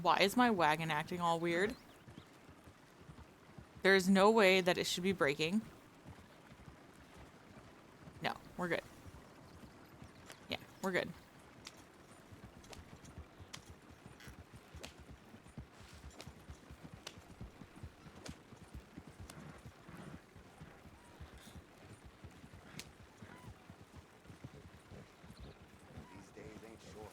Why is my wagon acting all weird? There's no way that it should be breaking. No, we're good. Yeah, we're good. These days ain't short.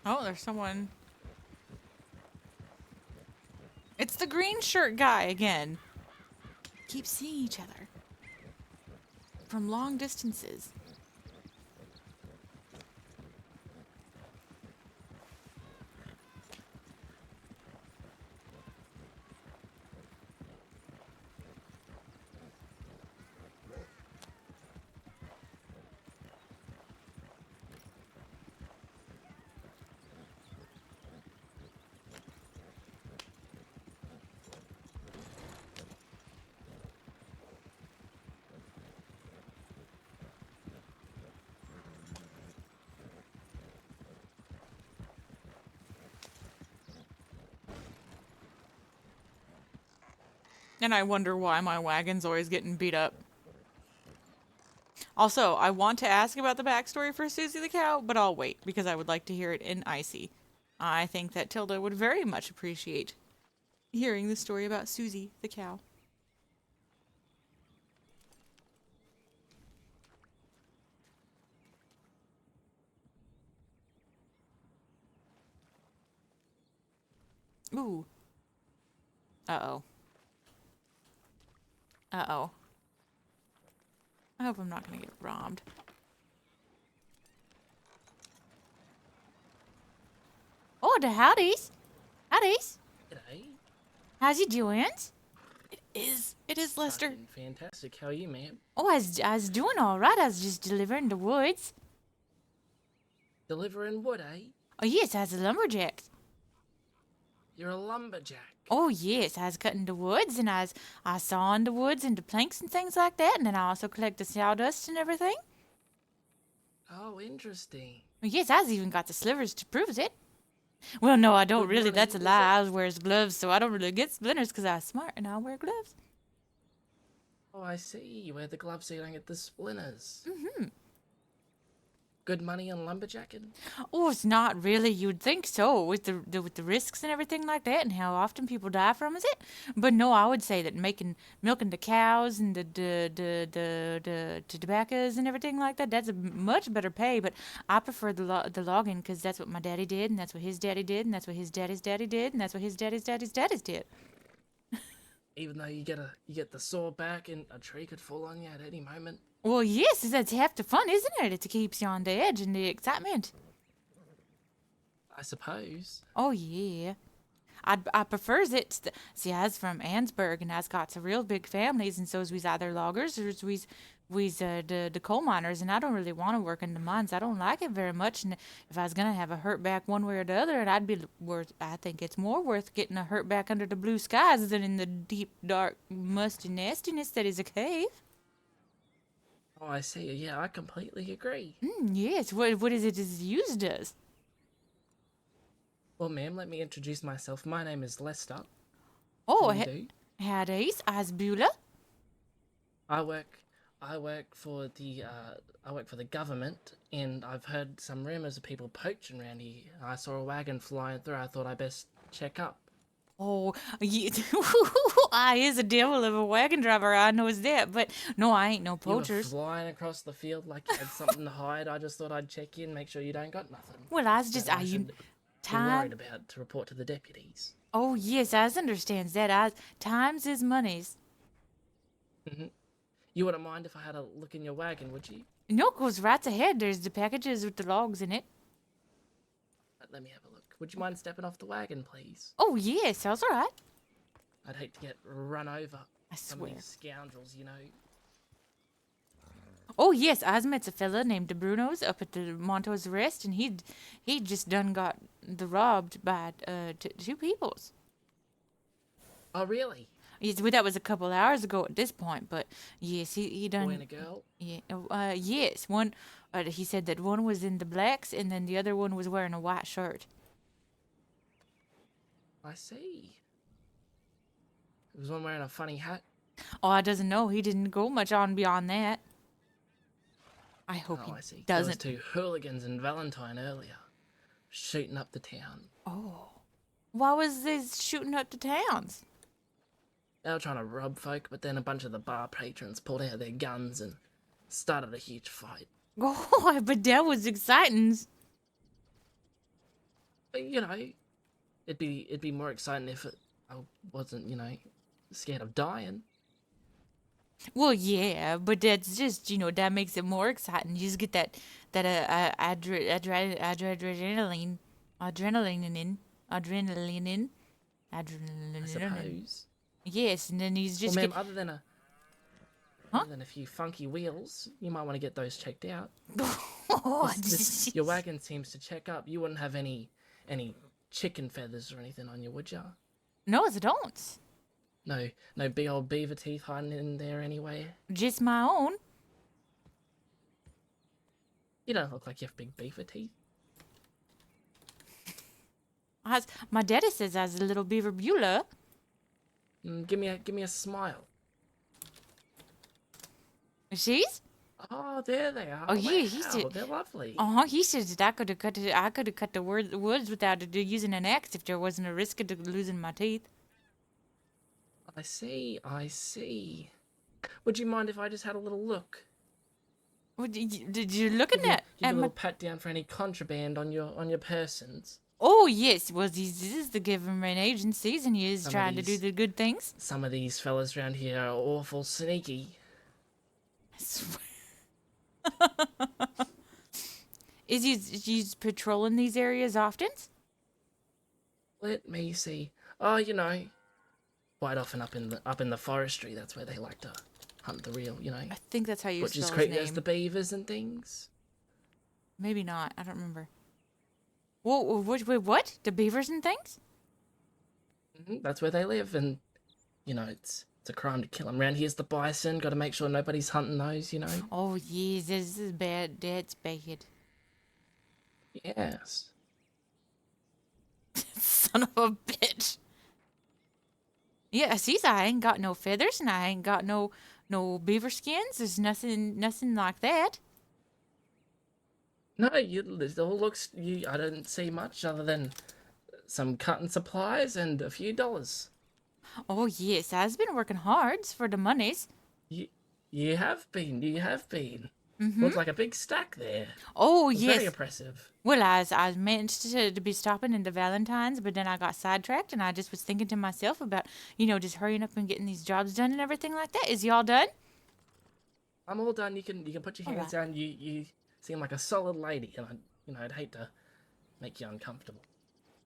Oh, there's someone. It's the green shirt guy again. Keep seeing each other from long distances. And I wonder why my wagon's always getting beat up. Also, I want to ask about the backstory for Susie the cow, but I'll wait because I would like to hear it in Icy. I think that Tilda would very much appreciate hearing the story about Susie the cow. Ooh. Uh-oh. Uh-oh. I hope I'm not gonna get robbed. Oh, the howdies. Howdies. G'day. How's you doing? It is Lester. Fucking fantastic. How are you, ma'am? Oh, I was doing all right. I was just delivering the woods. Delivering wood, eh? Oh, yes, I was a lumberjack. You're a lumberjack. Oh yes, I was cutting the woods and I sawing the woods into planks and things like that, and then I also collect the sawdust and everything. Oh, interesting. Yes, I've even got the slivers to prove it. Well, no, I don't Good really. money, That's a is lie. it? I wears gloves, so I don't really get splinters because I'm smart and I wear gloves. Oh, I see. You wear the gloves so you don't get the splinters. Mm-hmm. Good money on lumberjacking? Oh, it's not really. You'd think so with the risks and everything like that, and how often people die from it. But no, I would say that milking the cows and the tobaccos and everything like that. That's a much better pay. But I prefer the logging because that's what my daddy did, and that's what his daddy did, and that's what his daddy's daddy did, and that's what his daddy's daddy's did. Even though you get the saw back and a tree could fall on you at any moment. Well, yes, that's half the fun, isn't it? It keeps you on the edge and the excitement. I suppose. Oh yeah. I prefers it. See, I was from Ansburg, and I's got some real big families, and so's we's either loggers or we's the coal miners, and I don't really want to work in the mines. I don't like it very much, and if I was gonna have a hurt back one way or the other, and I'd be worth. I think it's more worth getting a hurt back under the blue skies than in the deep, dark, musty nastiness that is a cave. Oh, I see. Yeah, I completely agree. Yes. What is it is used as? Well, ma'am, let me introduce myself. My name is Lester. Oh, How do you do? howdy's. I's Beulah. I work for the government, and I've heard some rumors of people poaching around here. I saw a wagon flying through. I thought I best check up. Oh, yeah. I is a devil of a wagon driver. I knows that, but no, I ain't no You were poachers. flying across the field like you had something to hide. I just thought I'd check in, make sure you don't got nothing. Well, I was just that I should be time. worried about to report to the deputies. Oh yes, I understands that. I times is monies. You wouldn't mind if I had a look in your wagon, would you? No, goes right ahead. There's the packages with the logs in it. Let me have a look. Would you mind stepping off the wagon, please? Oh yes, that's all right. I'd hate to get run over. I Some swear. of these scoundrels, you know. Oh yes, I met a fella named De Bruno's up at the Monto's Rest, and he just done got the robbed by two peoples. Oh, really? Yes, well, that was a couple hours ago at this point, but yes, he done. Boy and a girl? Yeah. Yes. One. He said that one was in the blacks, and then the other one was wearing a white shirt. I see. There was one wearing a funny hat. Oh, I doesn't know. He didn't go much on beyond that. I hope Oh, he I see. doesn't. There was 2 hooligans in Valentine earlier, shooting up the town. Why was this shooting up the towns? They were trying to rob folk, but then a bunch of the bar patrons pulled out their guns and started a huge fight. Oh, but that was exciting. But, you know, it'd be more exciting if I wasn't, scared of dying. Well, yeah, but that's just that makes it more exciting. You just get that adrenaline, adrenaline. I suppose. Yes, and then he's Well, just ma'am, get. other than a few funky wheels, you might want to get those checked out. Oh, Your wagon seems to check up. You wouldn't have any chicken feathers or anything on you, would ya? no, I don't. No big old beaver teeth hiding in there anyway. Just my own. You don't look like you have big beaver teeth. My daddy says I was a little beaver Beulah. Give me a smile. She's? Oh, there they are. Oh, yeah, he Wow, said- they're lovely. He says that I could have cut the woods without using an axe if there wasn't a risk of losing my teeth. I see. Would you mind if I just had a little look? What, did you looking Give at you a my? little pat down for any contraband on your persons. Oh yes, well this is the government agencies, and he is Some of trying to do these- the good things. Some of these fellas around here are awful sneaky. I swear. Is he's patrolling these areas often? Let me see. Oh, quite often up in the forestry. That's where they like to hunt the real, I think that's how you which is spell his creepy as name. the beavers and things. Maybe not. I don't remember. Whoa, wait, what? The beavers and things? That's where they live, and it's a crime to kill them. Around here's the bison. Got to make sure nobody's hunting those. Oh, yes, this is bad. That's bad. Yes. Son of a bitch. Yeah, see, I ain't got no feathers and I ain't got no beaver skins. There's nothing like that. No, it all looks. I didn't see much other than some cutting supplies and a few dollars. Oh, yes, I've been working hard for the monies. You, you have been. You have been. Mm-hmm. Looks like a big stack there. Oh, It's yes. very impressive. Well, I meant to be stopping in the Valentine's, but then I got sidetracked, and I just was thinking to myself about, just hurrying up and getting these jobs done and everything like that. Is y'all done? I'm all done. You can put your hands Alright. down. You seem like a solid lady, and I'd hate to make you uncomfortable.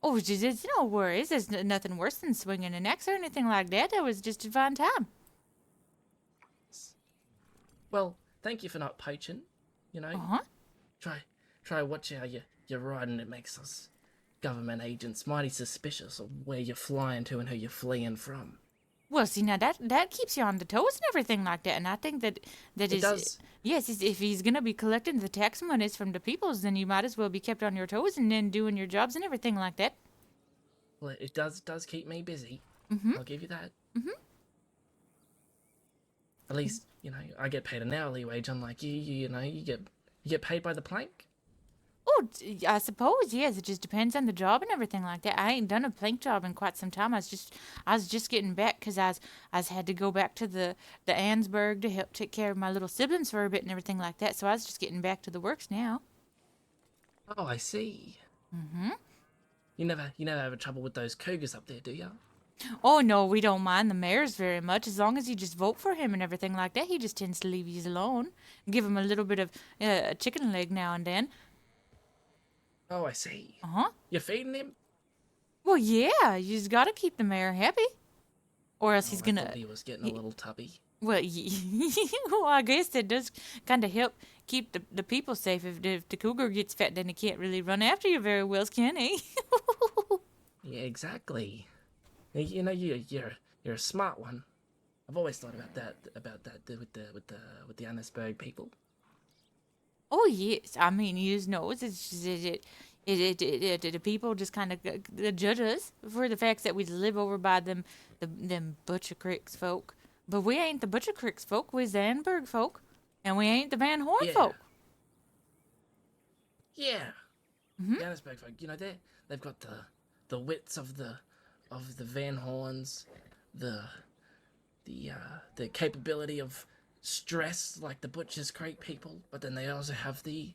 Oh, there's no worries. There's nothing worse than swinging an axe or anything like that. That was just a fun time. Well, thank you for not poaching. Uh-huh. Try watch how you're riding. It makes us government agents mighty suspicious of where you're flying to and who you're fleeing from. Well, see, now that keeps you on the toes and everything like that, and I think that It is does. yes. If he's gonna be collecting the tax monies from the peoples, then you might as well be kept on your toes and then doing your jobs and everything like that. Well, it does keep me busy. Mm-hmm. I'll give you that. At least, I get paid an hourly wage, unlike you. You get paid by the plank. Oh, I suppose yes. It just depends on the job and everything like that. I ain't done a plank job in quite some time. I was just getting back because I had to go back to the Ansburg to help take care of my little siblings for a bit and everything like that. So I was just getting back to the works now. Oh, I see. Mm-hmm. You never have trouble with those cougars up there, do you? Oh no, we don't mind the mayors very much as long as you just vote for him and everything like that. He just tends to leave you alone, give him a little bit of chicken leg now and then. Oh, I see. Uh-huh. You're feeding him? Well, yeah, you just gotta keep the mayor happy, or else he's I gonna. thought he was getting a little tubby. Well, well, I guess that does kind of help keep the people safe. If the cougar gets fat, then he can't really run after you very well, can he? Yeah, exactly. You're a smart one. I've always thought about that with the Annisburg people. Oh yes, I mean you just know it's just, the people just kind of judge us for the facts that we live over by them Butcher Creeks folk, but we ain't the Butcher Creeks folk. We's the Anberg folk, and we ain't the Van Horn Yeah. folk. Yeah. Mm-hmm. The Annisburg folk, they've got the wits of the Van Horns, the capability of stress like the Butcher's Creek people, but then they also have the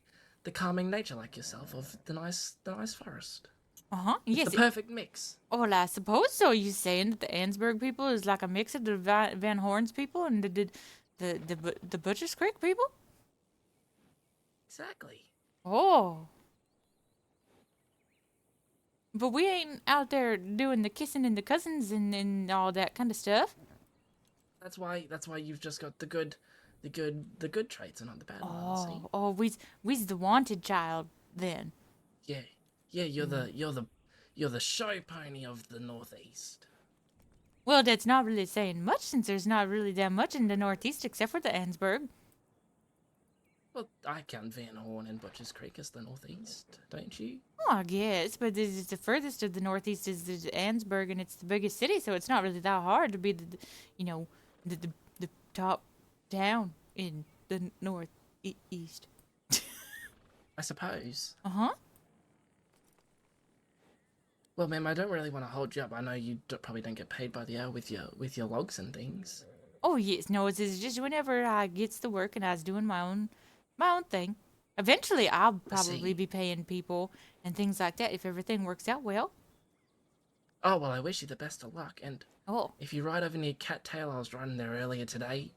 calming nature like yourself of the nice forest. Uh-huh. Yes. The perfect mix. Well, I suppose so. You saying that the Ansburg people is like a mix of the Van Horns people and the Butcher's Creek people? Exactly. Oh. But we ain't out there doing the kissing and the cousins and all that kind of stuff. That's why you've just got the good traits and not the bad ones. See? Oh, we's the wanted child then. Yeah, you're the show pony of the Northeast. Well, that's not really saying much since there's not really that much in the Northeast except for the Ansburg. Well, I count Van Horn and Butcher's Creek as the Northeast, don't you? Oh, I guess, but this is the furthest of the Northeast is the Ansburg, and it's the biggest city, so it's not really that hard to be the top town in the Northeast. I suppose. Uh-huh. Well, ma'am, I don't really want to hold you up. I know you probably don't get paid by the hour with your logs and things. Oh, yes, no, it's just whenever I gets to work and I was doing my own thing. Eventually, I'll probably be paying people and things like that if everything works out well. Oh, well, I wish you the best of luck. And Oh, if you ride over near Cattail, I was riding there earlier today.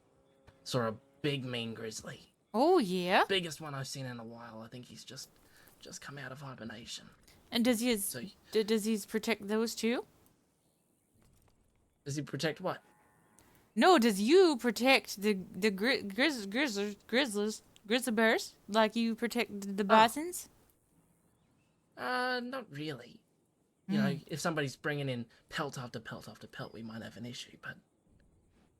Saw a big mean grizzly. oh yeah. Biggest one I've seen in a while. I think he's just come out of hibernation. And does he So, does he protect those too? does he protect what? No, does you protect the grizzly bears like you protect the bisons? Not really. You know, if somebody's bringing in pelt after pelt after pelt, we might have an issue. But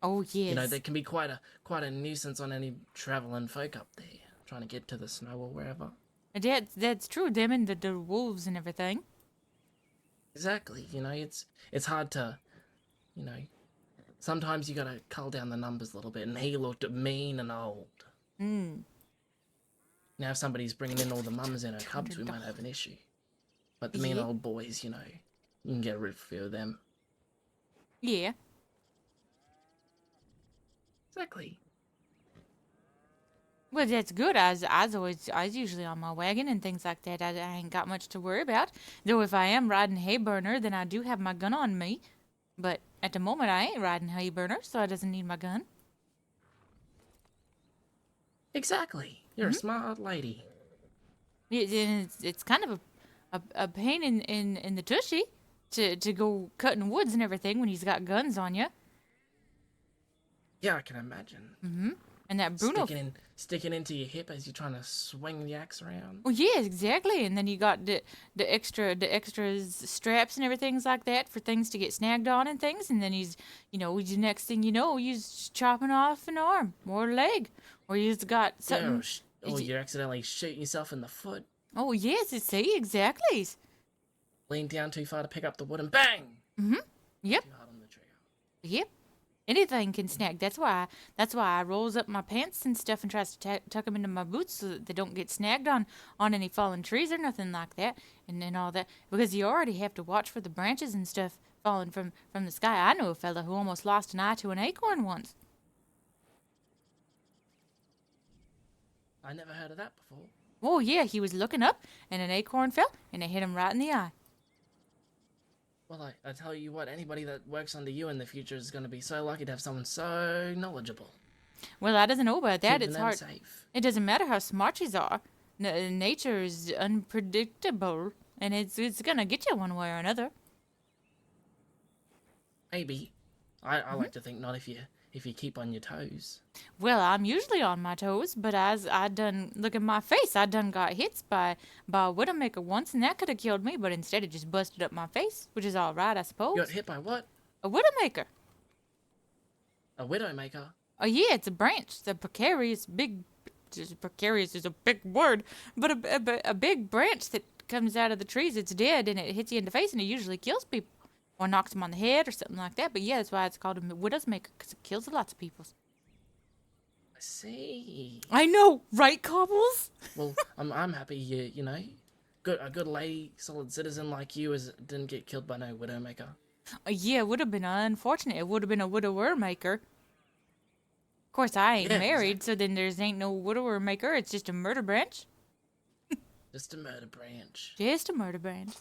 Oh, yes. you know, there can be quite a nuisance on any traveling folk up there trying to get to the snow or wherever. That's true. Them and the wolves and everything. Exactly. You know, it's hard to, you know, sometimes you gotta cull down the numbers a little bit. And he looked mean and old. Mm. Now, if somebody's bringing in all the mums and her cubs, we might have an issue. But the mean Yeah. old boys, you know, you can get rid of a few of them. Yeah. Exactly. Well, that's good. I was usually on my wagon and things like that. I ain't got much to worry about. Though if I am riding hay burner, then I do have my gun on me. But at the moment, I ain't riding hay burner, so I doesn't need my gun. Exactly. You're a smart lady. It's kind of a pain in the tushy to go cutting woods and everything when he's got guns on you. Yeah, I can imagine. And that Bruno. Sticking into your hip as you're trying to swing the axe around. Oh yeah, exactly. And then you got the extras straps and everything like that for things to get snagged on and things. And then he's, you know, the next thing you know, he's chopping off an arm or a leg, or he's got something. Or you're accidentally shooting yourself in the foot. Oh yes, see exactly. Lean down too far to pick up the wood and bang! Yep. Too hard on the trigger. Yep. Anything can snag. That's why I rolls up my pants and stuff and tries to tuck them into my boots so that they don't get snagged on any fallen trees or nothing like that, and all that. Because you already have to watch for the branches and stuff falling from the sky. I know a fella who almost lost an eye to an acorn once. I never heard of that before. Oh yeah, he was looking up and an acorn fell and it hit him right in the eye. Well, I tell you what, anybody that works under you in the future is going to be so lucky to have someone so knowledgeable. Well, I doesn't know about that. Keeping It's them hard. safe. It doesn't matter how smart you are. Nature is unpredictable, and it's gonna get you one way or another. Maybe. I like to think not if you keep on your toes. Well, I'm usually on my toes, but as I done look at my face, I done got hits by a widowmaker once, and that could have killed me, but instead it just busted up my face, which is all right, I suppose. You got hit by what? A widowmaker. A widowmaker? Oh yeah, it's a branch. It's a precarious big. Precarious is a big word, but a big branch that comes out of the trees. It's dead, and it hits you in the face, and it usually kills people, or knocks them on the head, or something like that. But yeah, that's why it's called a widow's maker, because it kills lots of people. I see. I know, right, Cobbles? Well, I'm happy you know, a good lady, solid citizen like you didn't get killed by no widowmaker. Yeah, it would have been unfortunate. It would have been a widower maker. Of course, I ain't Yeah, married, so then there's ain't no widower maker. It's just a murder branch. Just a murder branch. Just a murder branch.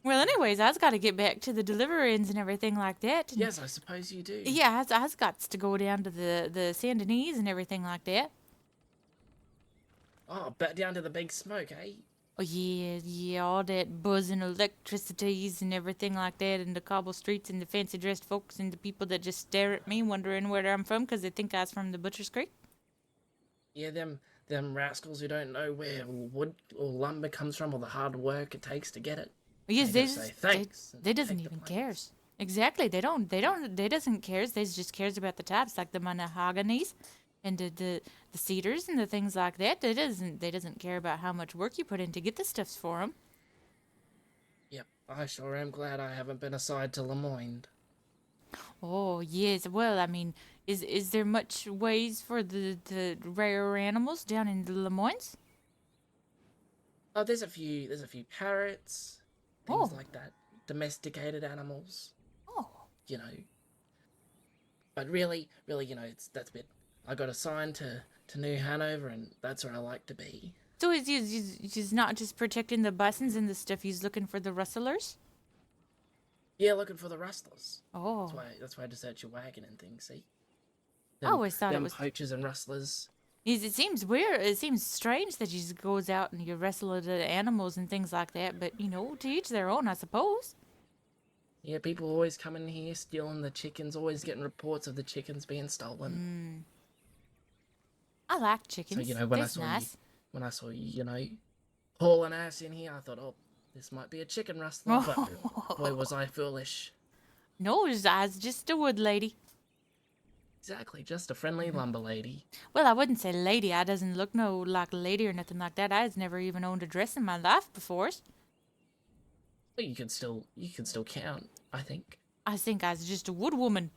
Well, anyways, I've got to get back to the deliverings and everything like that. And Yes, I suppose you do. yeah, I've got to go down to the Saint Denis and everything like that. Oh, back down to the big smoke, eh? Oh, yeah, all that buzzing electricities and everything like that, and the cobble streets and the fancy dressed folks and the people that just stare at me wondering where I'm from because they think I was from the Butcher's Creek. Yeah, them rascals who don't know where wood or lumber comes from or the hard work it takes to get it. Yes, They they just say just, thanks and they doesn't take the even place. cares. Exactly, they doesn't cares. They just cares about the types like the mahoganies and the cedars and the things like that. They doesn't care about how much work you put in to get the stuffs for them. Yep, I sure am glad I haven't been assigned to Lemoyne. Oh yes, well I mean, is there much ways for the rare animals down in the Lemoynes? Oh, there's a few parrots, things Oh. like that. Domesticated animals, Oh, you know. But really, you know, that's a bit. I got assigned to New Hanover, and that's where I like to be. so he's not just protecting the bisons and the stuff. He's looking for the rustlers. Yeah, looking for the rustlers. Oh, That's why I just search your wagon and things. See. I always thought it them was. poachers and rustlers. It seems weird. It seems strange that he just goes out and you wrestle the animals and things like that. But you know, to each their own, I suppose. Yeah, people always come in here stealing the chickens. Always getting reports of the chickens being stolen. I like chickens. So you know when That's nice. I saw you, you know, hauling ass in here. I thought, oh, this might be a chicken rustler, but boy, was I foolish. No, I was just a wood lady. Exactly, just a friendly lumber lady. Well, I wouldn't say lady. I doesn't look no like a lady or nothing like that. I has never even owned a dress in my life before. But you can still count, I think. I think I was just a wood woman.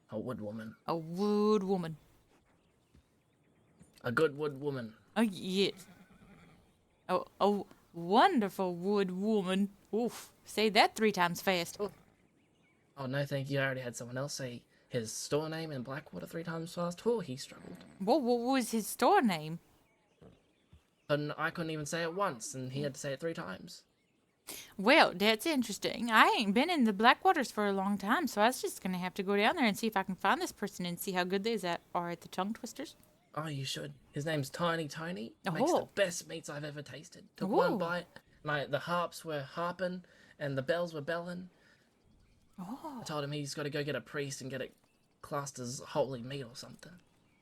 A wood woman. A wood woman. A good wood woman. Oh, yes. A wonderful wood woman. Oof. Say that 3 times fast. Oh, no, thank you. I already had someone else say his store name in Blackwater 3 times fast. Oh, he struggled. What was his store name? And I couldn't even say it once, and he had to say it 3 times. Well, that's interesting. I ain't been in the Blackwaters for a long time, so I was just gonna have to go down there and see if I can find this person and see how good they are at the tongue twisters. Oh, you should. His name's Tiny Tony. Makes the Oh. best meats I've ever tasted. Took Ooh. one bite, like the harps were harping and the bells were belling. Oh. I told him he's got to go get a priest and get it classed as holy meat or something.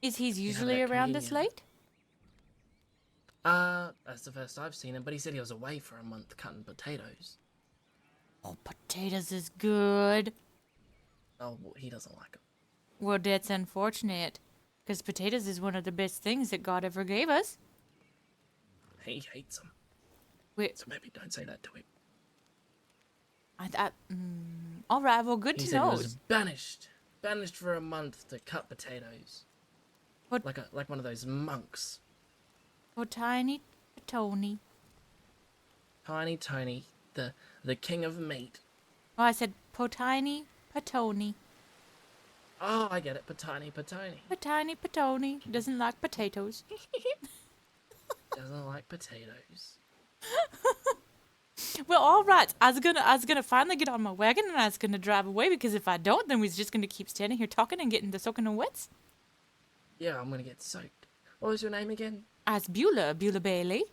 Is he have usually that around this communion. late? That's the first I've seen him, but he said he was away for a month cutting potatoes. Oh, potatoes is good. Oh, well, he doesn't like them. Well, that's unfortunate, because potatoes is one of the best things that God ever gave us. He hates them, Wait, so maybe don't say that to him. all right, well, good He to said he know. was banished for a month to cut potatoes. What? Like one of those monks. Oh, Tiny Tony. Tiny Tony, the king of meat. Oh, I said Potiny Patoni. Oh, I get it. Patani. Potiny Patoni doesn't like potatoes. Doesn't like potatoes. Well, all right. I was gonna finally get on my wagon and I was gonna drive away because if I don't, then we're just gonna keep standing here talking and getting the soaking and wets. Yeah, I'm gonna get soaked. What was your name again? As Beulah Bailey.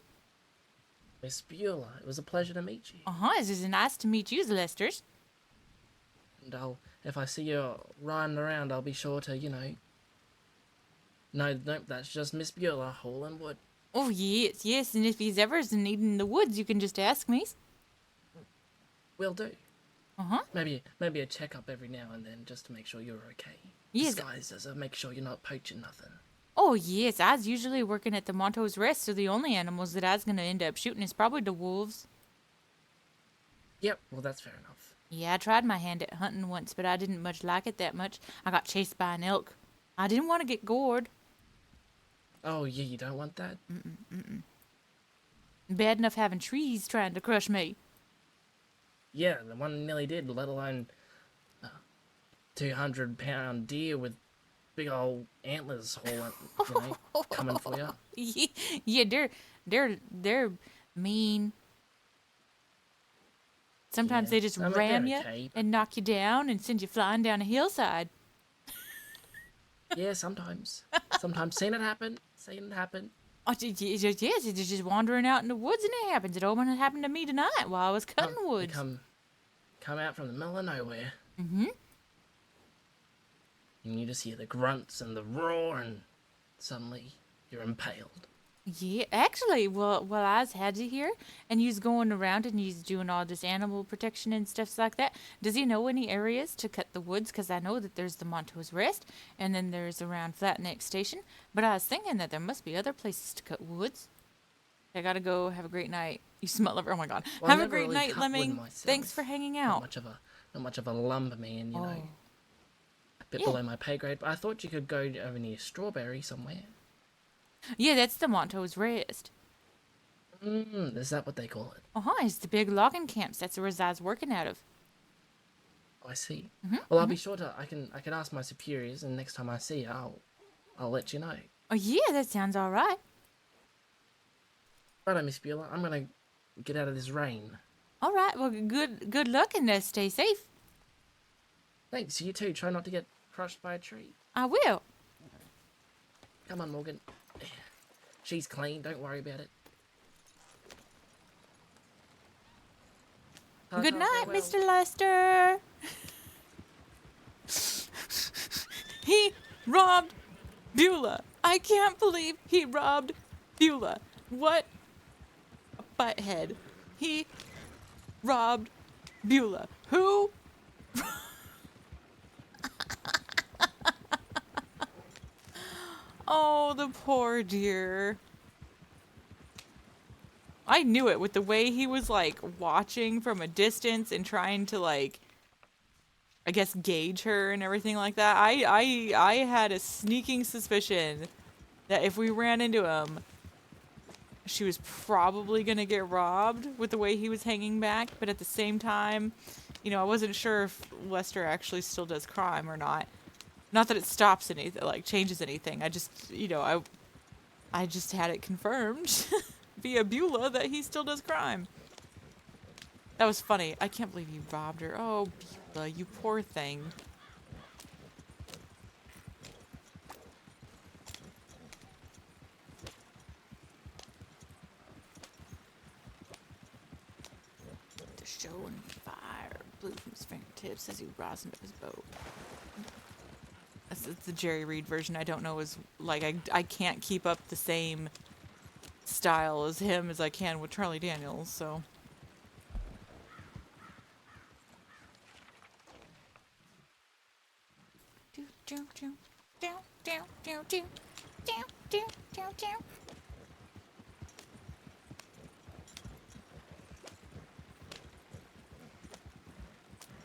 Miss Beulah. It was a pleasure to meet you. It was nice to meet you, Lesters. And if I see you riding around, I'll be sure to, No, nope, that's just Miss Beulah, hauling wood. Oh, yes, and if he's ever in needing the woods, you can just ask me. Will do. Uh-huh. Maybe a checkup every now and then, just to make sure you're okay. Yes. Disguised as make sure you're not poaching nothing. Oh, yes, I was usually working at the Monto's Rest, so the only animals that I was gonna end up shooting is probably the wolves. Yep, well, that's fair enough. Yeah, I tried my hand at hunting once, but I didn't much like it that much. I got chased by an elk. I didn't want to get gored. Oh, yeah, you don't want that? Bad enough having trees trying to crush me. Yeah, the one nearly did, let alone 200-pound deer with big old antlers hauling, coming for you. Yeah, they're mean. Sometimes Yeah, they just I mean, ram they're you okay, but- and knock you down and send you flying down a hillside. Yeah, sometimes. Sometimes seen it happen. Oh, yes, it's just wandering out in the woods and it happens. It almost happened to me tonight while I was cutting They woods. come out from the middle of nowhere. Mm-hmm. And you just hear the grunts and the roar, and suddenly you're impaled. Yeah, actually, well, I was had you here, and you's going around and you's doing all this animal protection and stuff like that. Does he know any areas to cut the woods? Because I know that there's the Monto's Rest, and then there's around Flat Neck Station. But I was thinking that there must be other places to cut woods. I gotta go. Have a great night. You smell it. Oh my God. Well, I Have a never great really night, cut wood Lemming. myself. Thanks for hanging Not out. much of a lumberman, you know. Oh. A bit Yeah. below my pay grade, but I thought you could go over near Strawberry somewhere. Yeah, that's the Monto's Rest. Is that what they call it? It's the big logging camps. That's where I was working out of. Oh, I see. Mm-hmm, Well, I'll be sure to. I can ask my superiors, and next time I see you, I'll let you know. Oh yeah, that sounds all right. Righto, Miss Beulah. I'm gonna get out of this rain. All right. Well, good luck and stay safe. Thanks. You too. Try not to get crushed by a tree. I will. Come on, Morgan. She's clean. Don't worry about it. Good Ta-ta, night, farewell. Mr. Lester. He robbed Beulah. I can't believe he robbed Beulah. What butthead. He robbed Beulah. Who? Oh, the poor dear. I knew it with the way he was like watching from a distance and trying to like, I guess, gauge her and everything like that. I had a sneaking suspicion that if we ran into him, she was probably gonna get robbed with the way he was hanging back. But at the same time, you know, I wasn't sure if Lester actually still does crime or not. Not that it stops anything, like changes anything. I just, you know, I just had it confirmed via Beulah that he still does crime. That was funny. I can't believe you robbed her. Oh, Beulah, you poor thing. The show and fire blew from his fingertips as he rosined up his boat. That's the Jerry Reed version. I don't know is like I can't keep up the same style as him as I can with Charlie Daniels, so. Do do do do do do do do do do do.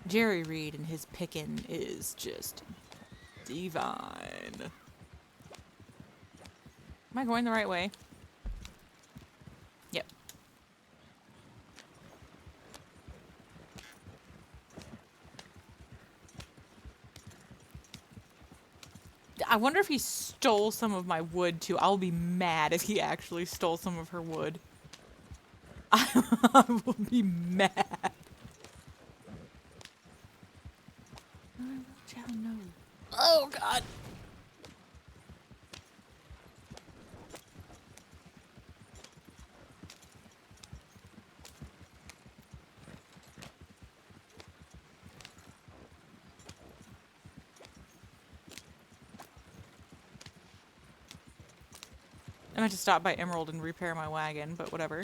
Jerry Reed and his pickin' is just divine. Am I going the right way? Yep. I wonder if he stole some of my wood too. I'll be mad if he actually stole some of her wood. I will be mad. Oh God. I meant to stop by Emerald and repair my wagon, but whatever.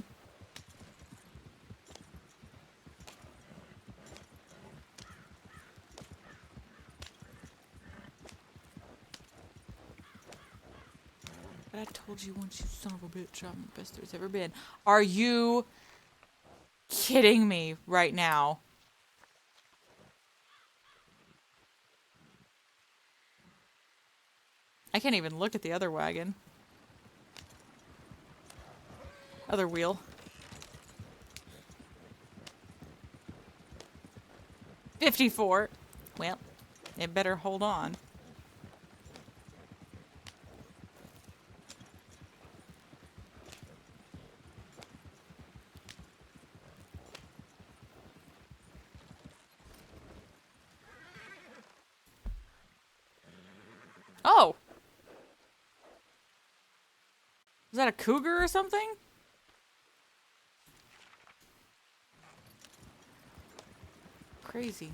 But I told you once, you son of a bitch, I'm the best there's ever been. Are you kidding me right now? I can't even look at the other wagon. Other wheel. 54. Well, it better hold on. Oh! Is that a cougar or something? Crazy.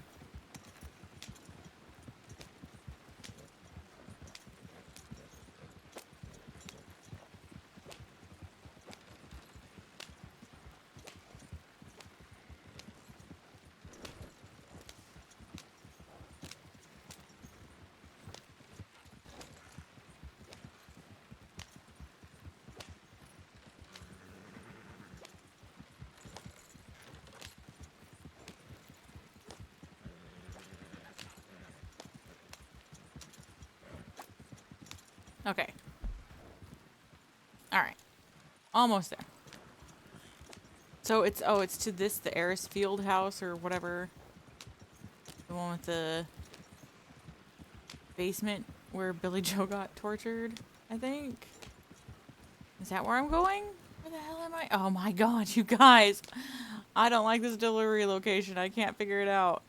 Okay. Alright. Almost there. So it's, oh, it's to this, the Eris Field house or whatever. The one with the basement where Billy Joe got tortured, I think. Is that where I'm going? Where the hell am I? Oh my God, you guys. I don't like this delivery location. I can't figure it out.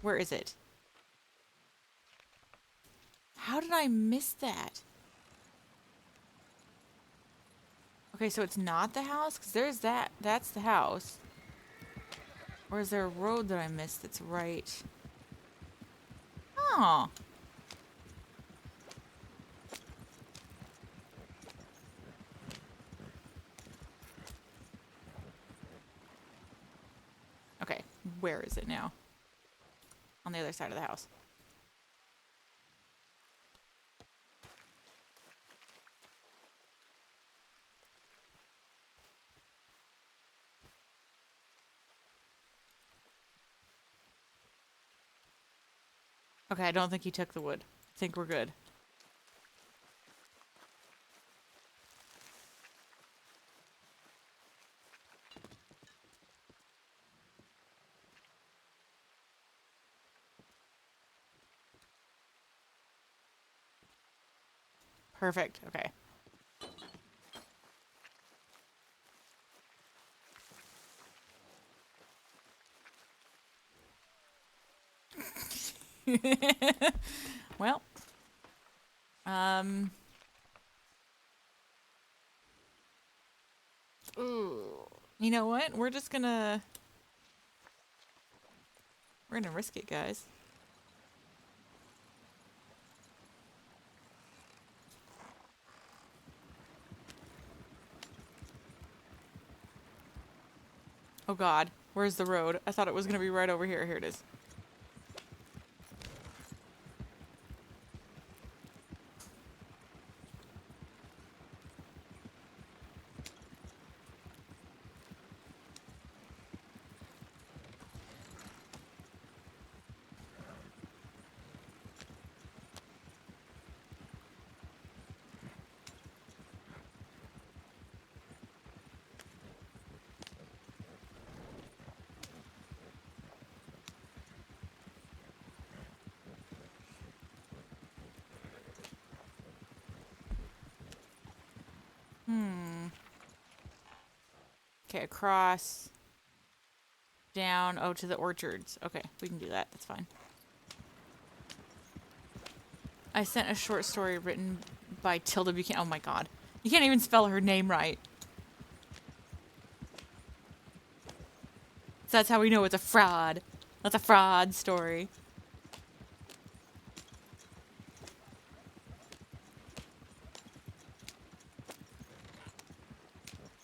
Where is it? How did I miss that? Okay, so it's not the house? Because there's that. That's the house. Or is there a road that I missed that's right? Oh. Where is it now? On the other side of the house. Okay, I don't think he took the wood. I think we're good. Perfect. Okay. Well, you know what? We're gonna risk it, guys. Oh God, where's the road? I thought it was gonna be right over here. Here it is. Okay, across, down, oh, to the orchards. Okay, we can do that. That's fine. I sent a short story written by Tilda Buchanan. Oh my God. You can't even spell her name right. So that's how we know it's a fraud. That's a fraud story.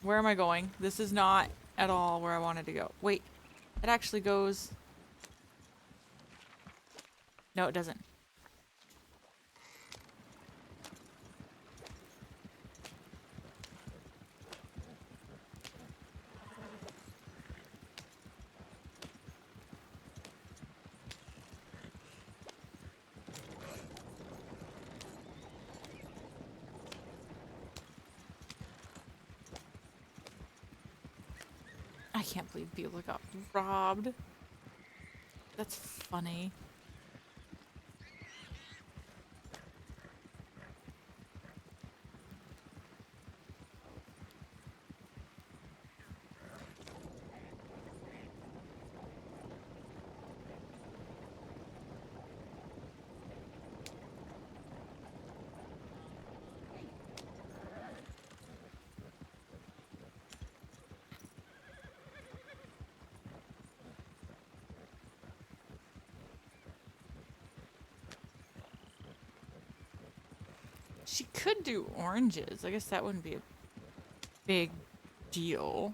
Where am I going? This is not at all where I wanted to go. Wait, it actually goes... No, it doesn't. I can't believe Beulah got robbed. That's funny. She could do oranges. I guess that wouldn't be a big deal.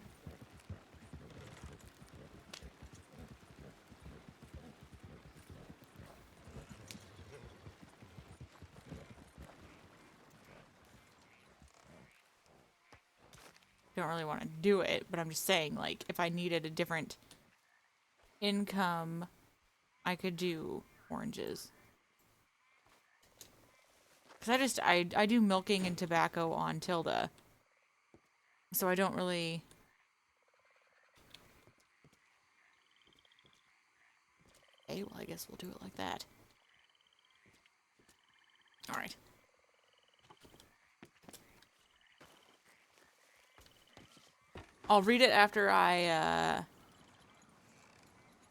Don't really want to do it, but I'm just saying, like, if I needed a different income, I could do oranges. Because I do milking and tobacco on Tilda. So I don't really... Okay, well, I guess we'll do it like that. Alright. I'll read it after I,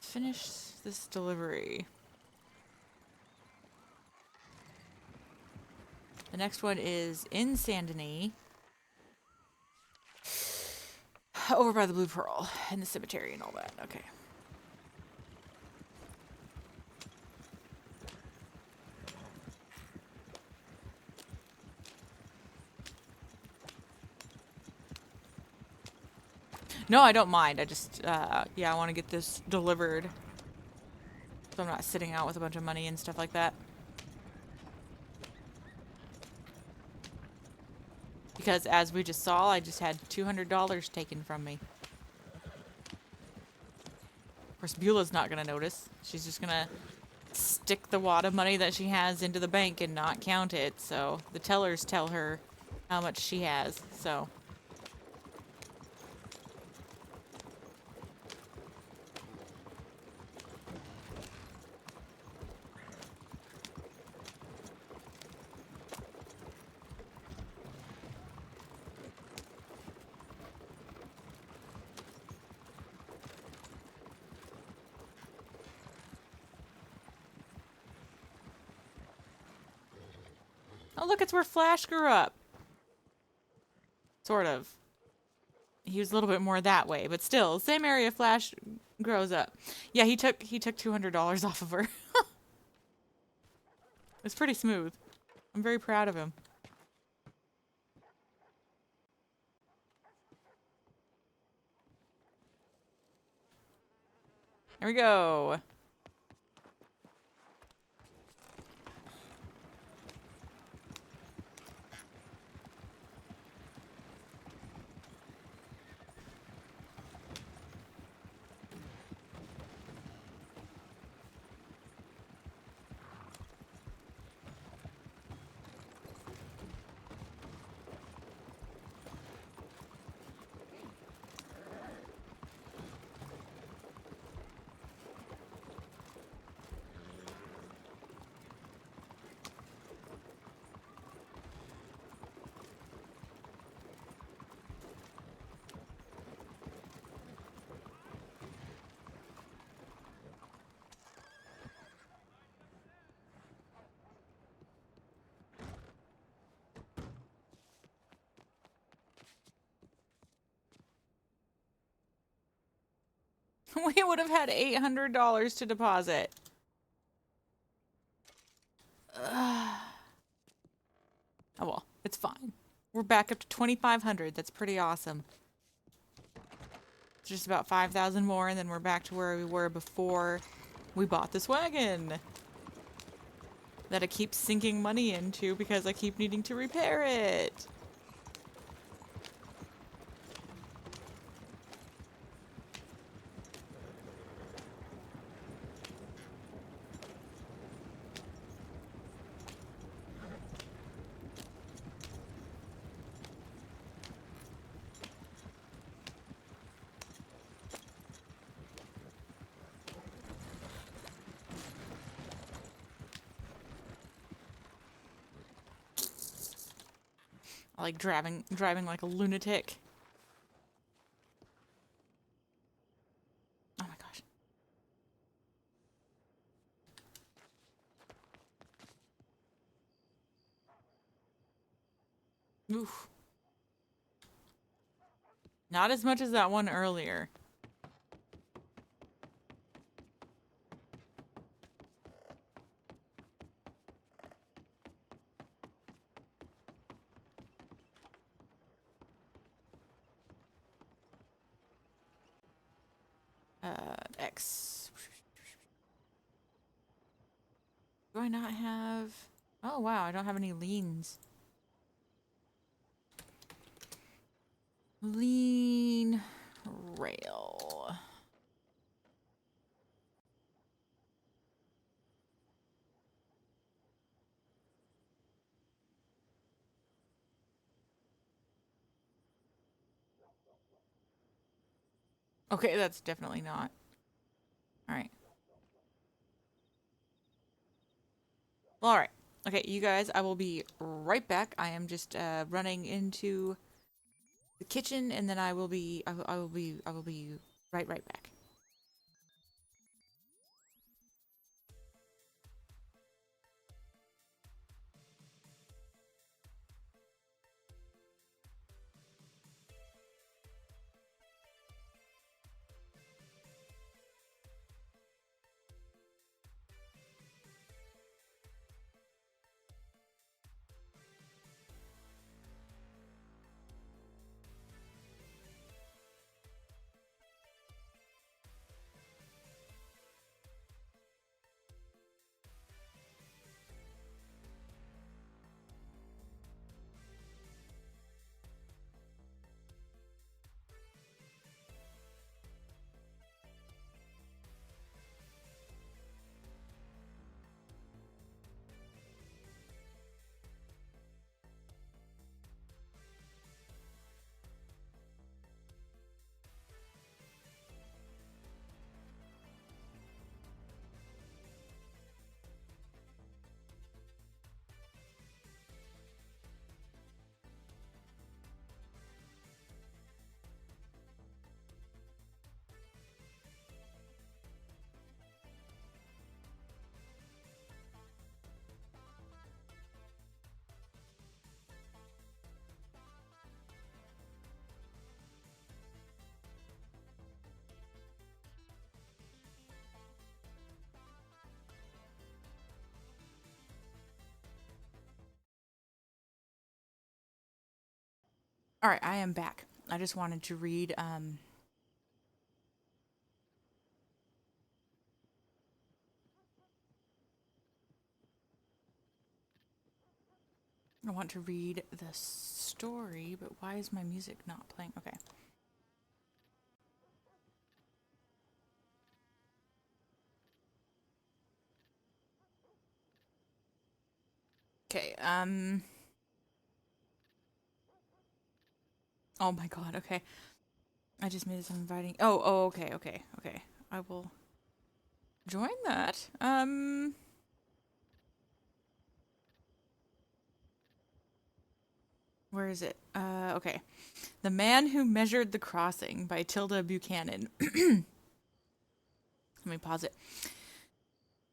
finish this delivery. The next one is in Saint Denis. Over by the Blue Pearl and the cemetery and all that. Okay. No, I don't mind. I just, yeah, I want to get this delivered. So I'm not sitting out with a bunch of money and stuff like that. Because as we just saw, I just had $200 taken from me. Of course, Beulah's not going to notice. She's just going to stick the wad of money that she has into the bank and not count it. So the tellers tell her how much she has. So oh, look, it's where Flash grew up. Sort of. He was a little bit more that way, but still, same area Flash grows up. Yeah, he took $200 off of her. It's pretty smooth. I'm very proud of him. There we go. We would have had $800 to deposit. Oh well, it's fine. We're back up to 2,500. That's pretty awesome. It's just about 5,000 more, and then we're back to where we were before we bought this wagon. That I keep sinking money into because I keep needing to repair it. I like driving like a lunatic. Oh my gosh. Oof. Not as much as that one earlier. X. Do I not have... Oh wow, I don't have any liens. Lean rail. Okay, that's definitely not. Alright. Well, alright. Okay, you guys, I will be right back. I am just running into the kitchen, and then I will be right back. All right, I am back. I just wanted to read I want to read the story, but why is my music not playing? Okay. Okay, oh my god, okay. I just made some inviting. Okay. I will join that. Where is it? Okay. The Man Who Measured the Crossing by Tilda Buchanan. Let me pause it.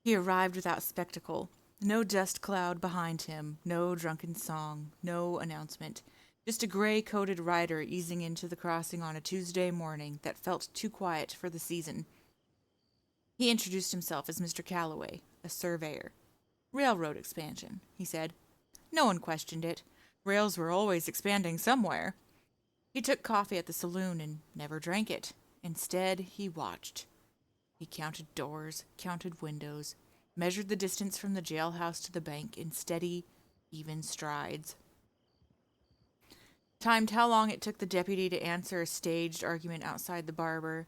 He arrived without spectacle. No dust cloud behind him, no drunken song, no announcement. Just a gray-coated rider easing into the crossing on a Tuesday morning that felt too quiet for the season. He introduced himself as Mr. Calloway, a surveyor. Railroad expansion, he said. No one questioned it. Rails were always expanding somewhere. He took coffee at the saloon and never drank it. Instead, he watched. He counted doors, counted windows, measured the distance from the jailhouse to the bank in steady, even strides. Timed how long it took the deputy to answer a staged argument outside the barber.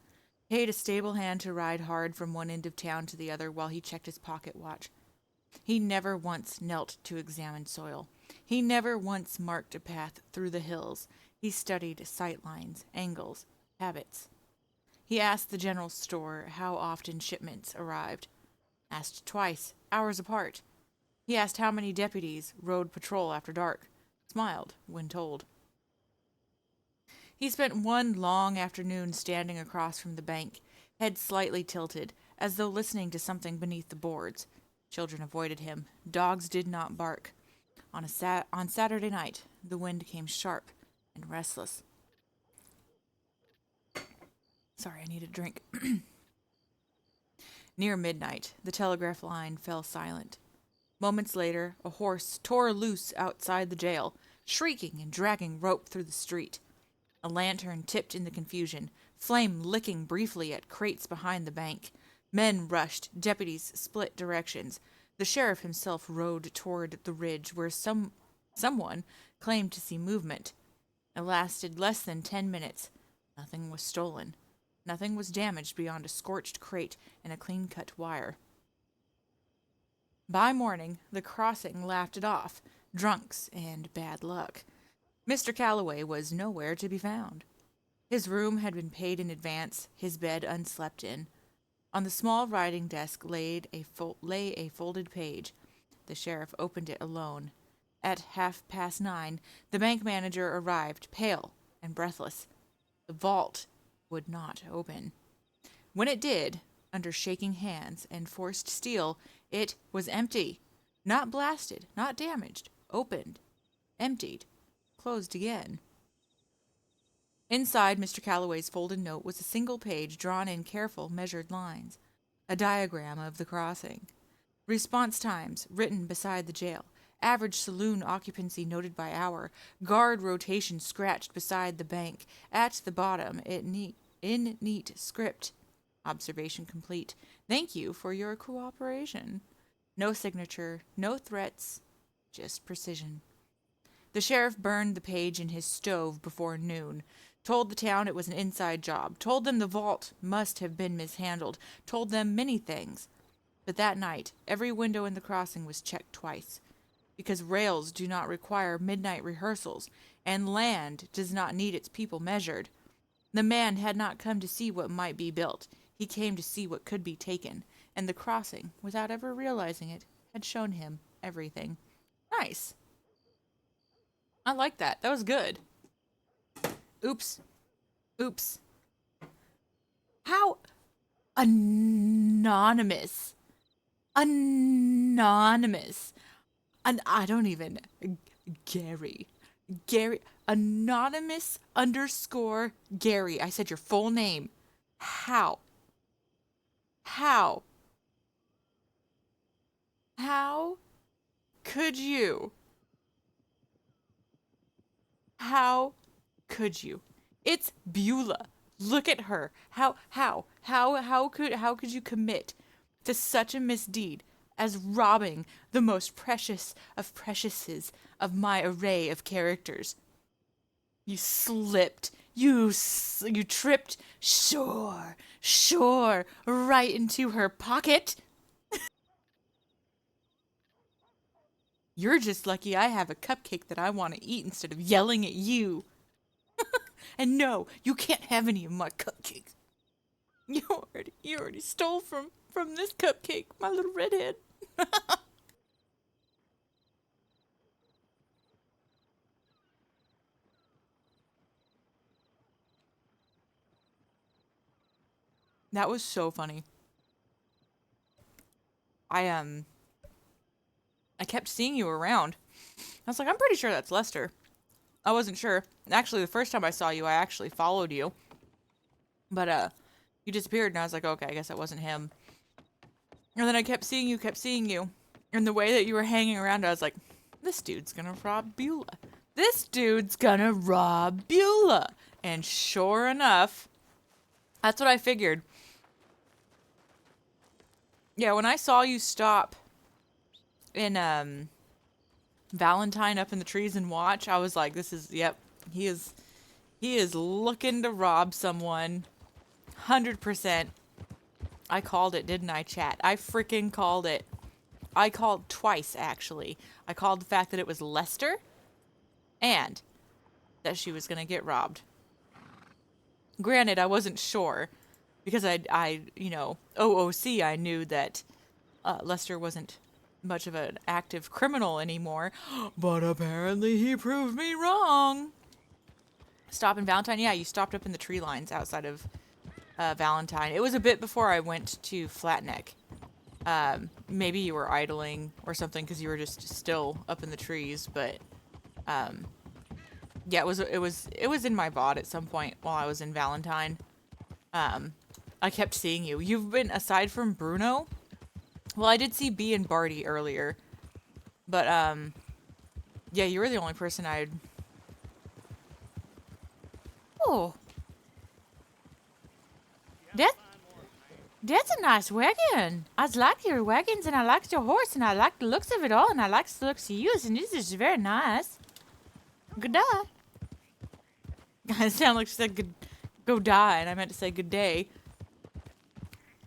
Paid a stable hand to ride hard from one end of town to the other while he checked his pocket watch. He never once knelt to examine soil. He never once marked a path through the hills. He studied sight lines, angles, habits. He asked the general store how often shipments arrived. Asked twice, hours apart. He asked how many deputies rode patrol after dark. Smiled when told. He spent one long afternoon standing across from the bank, head slightly tilted, as though listening to something beneath the boards. Children avoided him. Dogs did not bark. On Saturday night, the wind came sharp and restless. Sorry, I need a drink. Near midnight, the telegraph line fell silent. Moments later, a horse tore loose outside the jail, shrieking and dragging rope through the street. A lantern tipped in the confusion, flame licking briefly at crates behind the bank. Men rushed, deputies split directions. The sheriff himself rode toward the ridge where someone claimed to see movement. It lasted less than 10 minutes. Nothing was stolen. Nothing was damaged beyond a scorched crate and a clean-cut wire. By morning, the crossing laughed it off, drunks and bad luck. Mr. Calloway was nowhere to be found. His room had been paid in advance, his bed unslept in. On the small writing desk lay a folded page. The sheriff opened it alone. At 9:30, the bank manager arrived, pale and breathless. The vault would not open. When it did, under shaking hands and forced steel, it was empty. Not blasted, not damaged. Opened. Emptied. Closed again. Inside Mr. Calloway's folded note was a single page drawn in careful, measured lines. A diagram of the crossing. Response times written beside the jail. Average saloon occupancy noted by hour. Guard rotation scratched beside the bank. At the bottom, in neat script. Observation complete. Thank you for your cooperation. No signature, no threats, just precision. The sheriff burned the page in his stove before noon. Told the town it was an inside job. Told them the vault must have been mishandled. Told them many things. But that night, every window in the crossing was checked twice. Because rails do not require midnight rehearsals, and land does not need its people measured. The man had not come to see what might be built. He came to see what could be taken, and the crossing, without ever realizing it, had shown him everything. Nice. I like that. That was good. Oops. How anonymous. I don't even. Gary. Anonymous _ Gary. I said your full name. How could you? How could you? It's Beulah. Look at her. How could you commit to such a misdeed as robbing the most precious of preciouses of my array of characters? You slipped. You tripped. Sure, right into her pocket. You're just lucky I have a cupcake that I want to eat instead of yelling at you. And no, you can't have any of my cupcakes. You already stole from this cupcake, my little redhead. That was so funny. I kept seeing you around. I was like, I'm pretty sure that's Lester. I wasn't sure. Actually, the first time I saw you, I actually followed you. But you disappeared, and I was like, okay, I guess that wasn't him. And then I kept seeing you. And the way that you were hanging around, I was like, this dude's gonna rob Beulah. This dude's gonna rob Beulah. And sure enough, that's what I figured. Yeah, when I saw you stop in Valentine up in the trees and watch, I was like, he is looking to rob someone. 100%. I called it, didn't I, chat? I freaking called it. I called twice, actually. I called the fact that it was Lester and that she was going to get robbed. Granted, I wasn't sure because I OOC, I knew that Lester wasn't much of an active criminal anymore, but apparently he proved me wrong. Stop in Valentine? Yeah, you stopped up in the tree lines outside of Valentine. It was a bit before I went to Flatneck. Maybe you were idling or something because you were just still up in the trees, but yeah, it was in my VOD at some point while I was in Valentine. I kept seeing you. You've been, aside from Bruno, well, I did see B and Barty earlier, but yeah, you were the only person I'd. Oh. That's a nice wagon. I like your wagons, and I like your horse, and I like the looks of it all, and I like the looks of you, and this is very nice. Good day. I sound like she said good, go die, and I meant to say good day.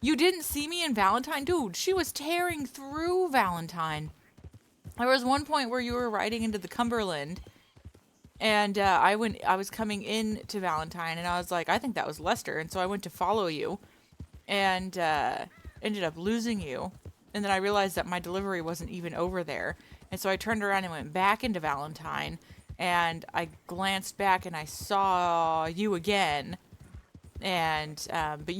You didn't see me in Valentine? Dude, she was tearing through Valentine. There was one point where you were riding into the Cumberland, and I was coming in to Valentine, and I was like, I think that was Lester, and so I went to follow you, and ended up losing you. And then I realized that my delivery wasn't even over there, and so I turned around and went back into Valentine, and I glanced back and I saw you again. And but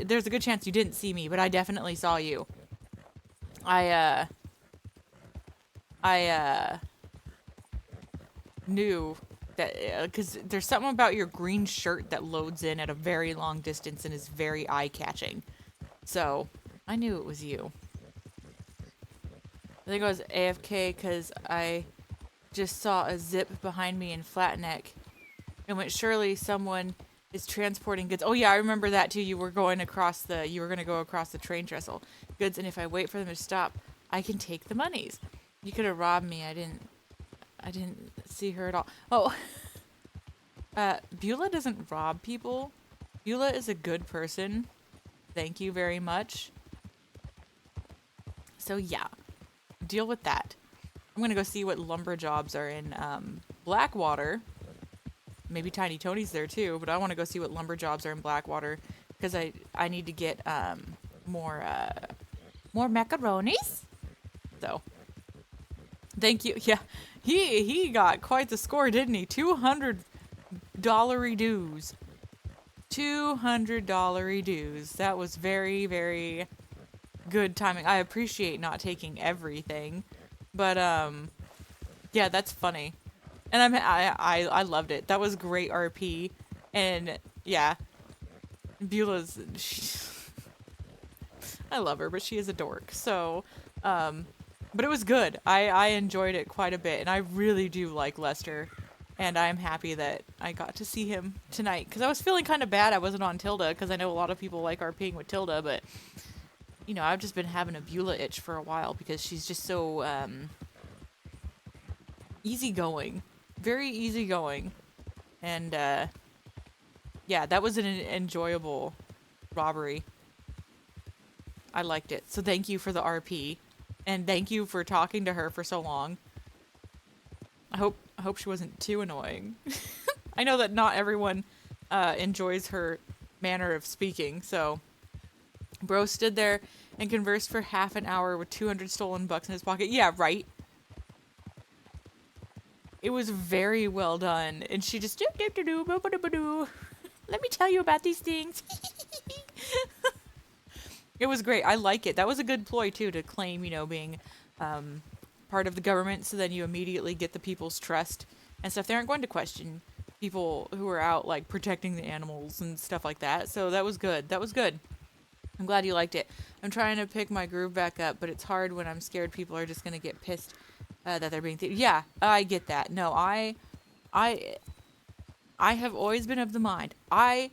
there's a good chance you didn't see me, but I definitely saw you. I knew that because there's something about your green shirt that loads in at a very long distance and is very eye-catching. So I knew it was you. I think I was AFK because I just saw a zip behind me in Flatneck and went, surely someone is transporting goods. Oh yeah, I remember that too. You were going to go across the train trestle. Goods, and if I wait for them to stop, I can take the monies. You could have robbed me. I didn't see her at all. Oh, Beulah doesn't rob people. Beulah is a good person. Thank you very much. So yeah, deal with that. I'm gonna go see what lumber jobs are in Blackwater. Maybe Tiny Tony's there too, but I want to go see what lumber jobs are in Blackwater because I need to get more macaronis. So thank you. Yeah, he got quite the score, didn't he? $200 dues. $200 dues. That was very, very good timing. I appreciate not taking everything, but yeah, that's funny. And I loved it. That was great RP. And yeah, Beulah's, I love her, but she is a dork. So, but it was good. I enjoyed it quite a bit. And I really do like Lester. And I'm happy that I got to see him tonight. Because I was feeling kind of bad I wasn't on Tilda, because I know a lot of people like RPing with Tilda, but, you know, I've just been having a Beulah itch for a while because she's just so easygoing. Very easygoing. And, yeah, that was an enjoyable robbery. I liked it. So thank you for the RP. And thank you for talking to her for so long. I hope she wasn't too annoying. I know that not everyone enjoys her manner of speaking, so bro stood there and conversed for half an hour with 200 stolen bucks in his pocket. Yeah, right. It was very well done, and she just let me tell you about these things. It was great. I like it. That was a good ploy too, to claim, you know, being part of the government, so then you immediately get the people's trust and stuff. They aren't going to question people who are out like protecting the animals and stuff like that. So that was good. That was good. I'm glad you liked it. I'm trying to pick my groove back up, but it's hard when I'm scared people are just gonna get pissed that they're being yeah, I get that. No, I have always been of the mind. I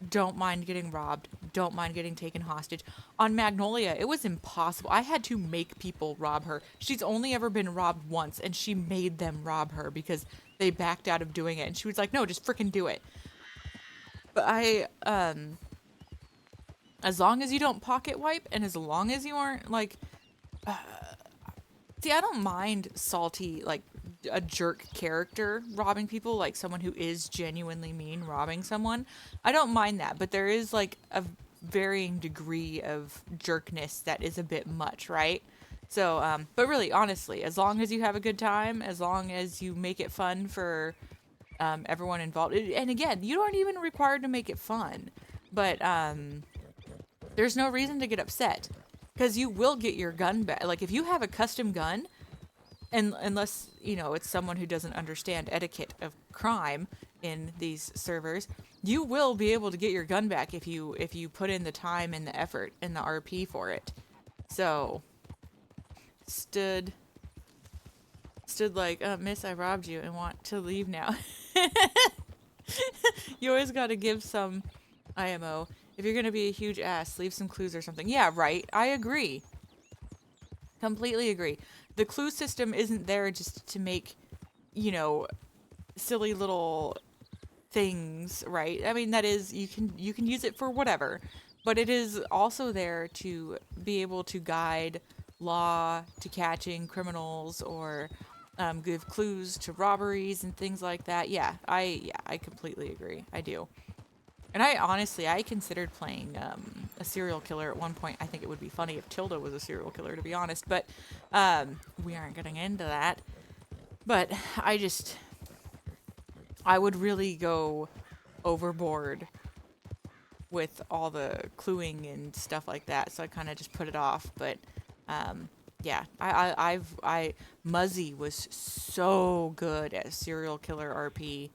don't mind getting robbed. Don't mind getting taken hostage. On Magnolia, it was impossible. I had to make people rob her. She's only ever been robbed once, and she made them rob her because they backed out of doing it. And she was like, no, just freaking do it. But as long as you don't pocket wipe, and as long as you aren't, like, see, I don't mind salty, like, a jerk character robbing people, like someone who is genuinely mean robbing someone. I don't mind that, but there is, like, a varying degree of jerkness that is a bit much, right? So, but really, honestly, as long as you have a good time, as long as you make it fun for everyone involved, and again, you aren't even required to make it fun, but there's no reason to get upset, because you will get your gun back. Like, if you have a custom gun, and unless, you know, it's someone who doesn't understand etiquette of crime in these servers, you will be able to get your gun back if you put in the time and the effort and the RP for it. So, stood like, miss, I robbed you and want to leave now. You always got to give some IMO. If you're going to be a huge ass, leave some clues or something. Yeah, right. I agree. Completely agree. The clue system isn't there just to make, you know, silly little things, right? I mean, that is, you can use it for whatever, but it is also there to be able to guide law to catching criminals, or give clues to robberies and things like that. Yeah, I completely agree. I do. And I considered playing a serial killer at one point. I think it would be funny if Tilda was a serial killer, to be honest. But we aren't getting into that. But I would really go overboard with all the cluing and stuff like that. So I kind of just put it off. But yeah, Muzzy was so good at serial killer RP.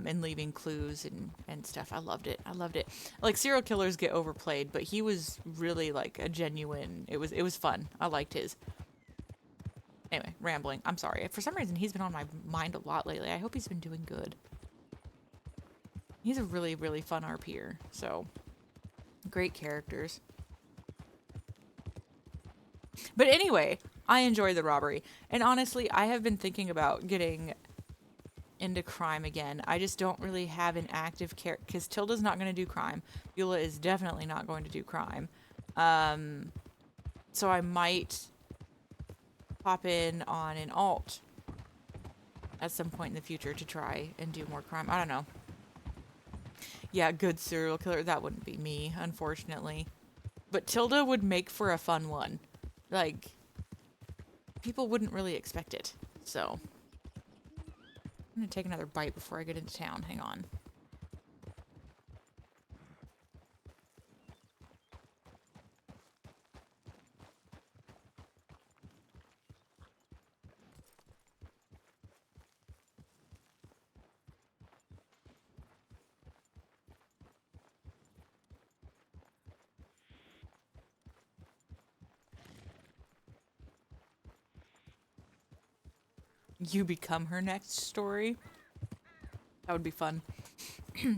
And leaving clues and stuff. I loved it. Like, serial killers get overplayed, but he was really, like, a genuine... It was fun. I liked his. Anyway, rambling. I'm sorry. For some reason, he's been on my mind a lot lately. I hope he's been doing good. He's a really, really fun RPer. So, great characters. But anyway, I enjoyed the robbery. And honestly, I have been thinking about getting into crime again. I just don't really have an active character, because Tilda's not going to do crime. Beulah is definitely not going to do crime. So I might pop in on an alt at some point in the future to try and do more crime. I don't know. Yeah, good serial killer. That wouldn't be me, unfortunately. But Tilda would make for a fun one. Like, people wouldn't really expect it. So I'm gonna take another bite before I get into town. Hang on. You become her next story? That would be fun.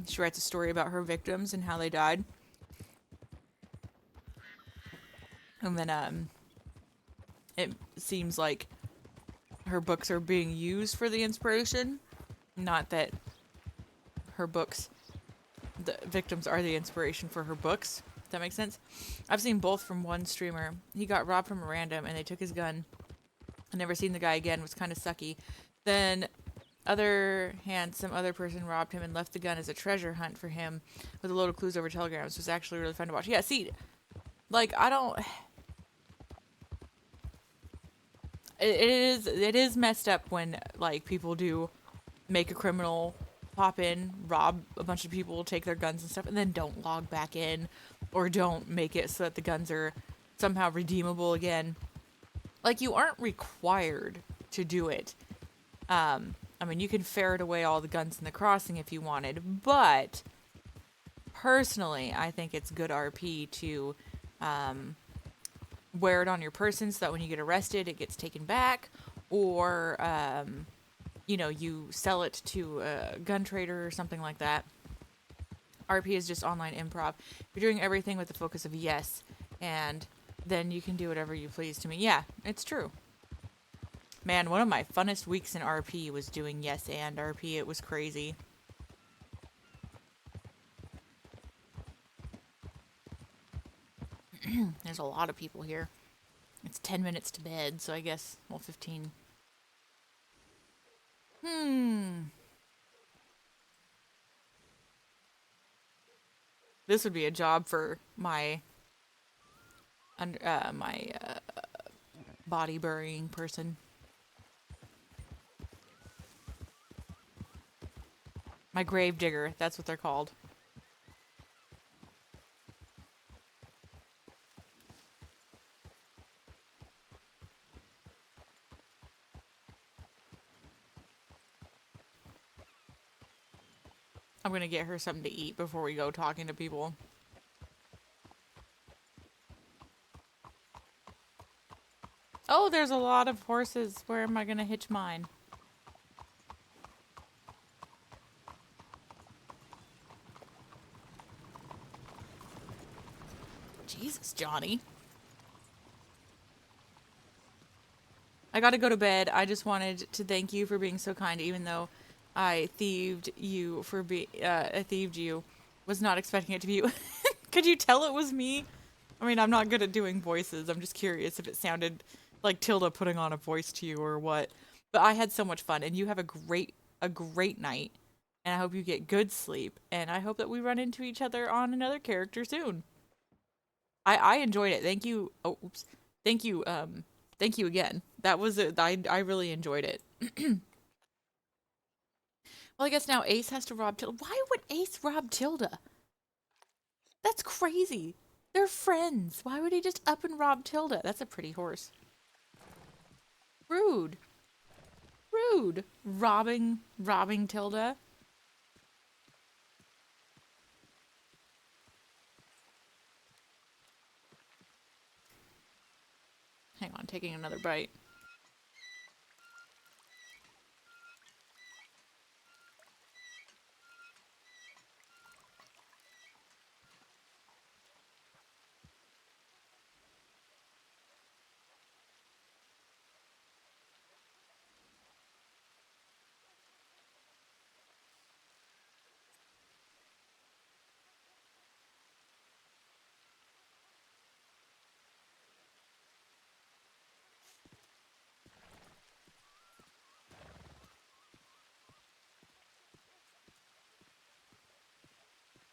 She writes a story about her victims and how they died. And then it seems like her books are being used for the inspiration, not that her books, the victims are the inspiration for her books. Does that make sense? I've seen both from one streamer. He got robbed from a random and they took his gun. I never seen the guy again. It was kind of sucky. Then other hand, some other person robbed him and left the gun as a treasure hunt for him with a load of clues over telegrams. It was actually really fun to watch. Yeah, see, like, I don't... It is messed up when, like, people do make a criminal pop in, rob a bunch of people, take their guns and stuff, and then don't log back in, or don't make it so that the guns are somehow redeemable again. Like, you aren't required to do it. I mean, you can ferret away all the guns in the crossing if you wanted, but personally, I think it's good RP to wear it on your person so that when you get arrested, it gets taken back, or, you know, you sell it to a gun trader or something like that. RP is just online improv. You're doing everything with the focus of yes, and then you can do whatever you please to me. Yeah, it's true. Man, one of my funnest weeks in RP was doing yes and RP. It was crazy. There's a lot of people here. It's 10 minutes to bed, so I guess, well, 15. This would be a job for my body burying person. My grave digger, that's what they're called. I'm gonna get her something to eat before we go talking to people. Oh, there's a lot of horses. Where am I gonna hitch mine? Jesus, Johnny. I gotta go to bed. I just wanted to thank you for being so kind, even though I thieved you for I thieved you. Was not expecting it to be you. Could you tell it was me? I mean, I'm not good at doing voices. I'm just curious if it sounded like Tilda putting on a voice to you or what. But I had so much fun, and you have a great night. And I hope you get good sleep. And I hope that we run into each other on another character soon. I enjoyed it. Thank you. Oh, oops. Thank you. Thank you again. That was I really enjoyed it. Well, I guess now Ace has to rob Tilda. Why would Ace rob Tilda? That's crazy. They're friends. Why would he just up and rob Tilda? That's a pretty horse. Rude. Rude. Robbing Tilda. Hang on, taking another bite.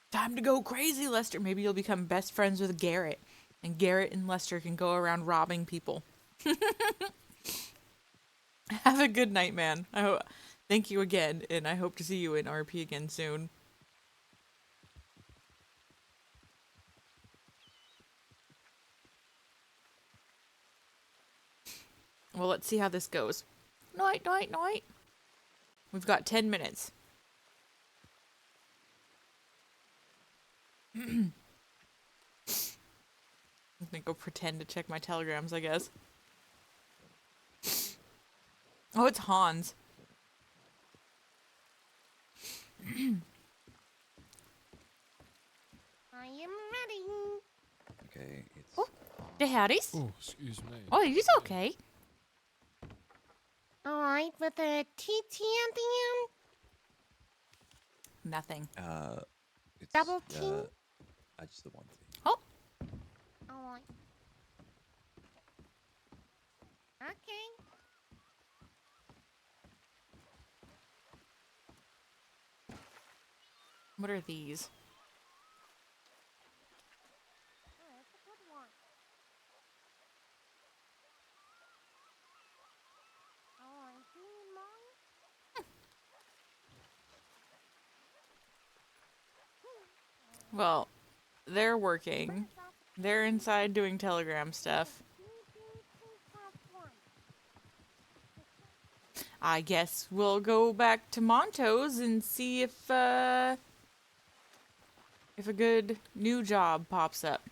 Time to go crazy, Lester. Maybe you'll become best friends with Garrett. And Garrett and Lester can go around robbing people. Have a good night, man. Thank you again, and I hope to see you in RP again soon. Well, let's see how this goes. Night, night, night. We've got 10 minutes. I'm gonna go pretend to check my telegrams, I guess. Oh, it's Hans. okay. It's Oh, the howdies. Oh, excuse me. Oh, he's okay. All right, with the TT at the end. Nothing. it's Double T? just the one thing. Oh, All right. Okay. what are these? Oh, that's a good one. All right, do you need mine? Well, they're working. They're inside doing telegram stuff. I guess we'll go back to Monto's and see if a good new job pops up.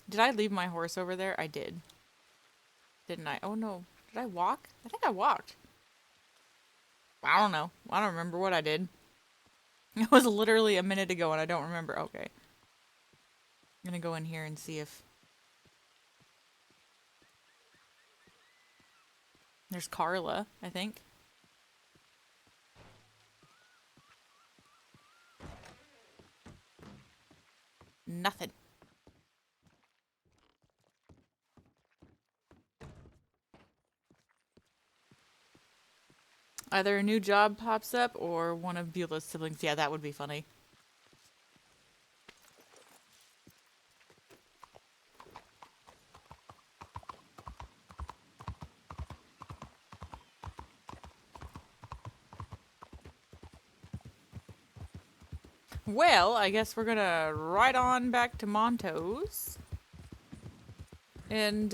Did I leave my horse over there? I did. Didn't I? Oh no. Did I walk? I think I walked. I don't know. I don't remember what I did. It was literally a minute ago and I don't remember. Okay. I'm gonna go in here and see if there's Carla, I think. Nothing. Either a new job pops up or one of Beulah's siblings. Yeah, that would be funny. Well, I guess we're gonna ride on back to Monto's and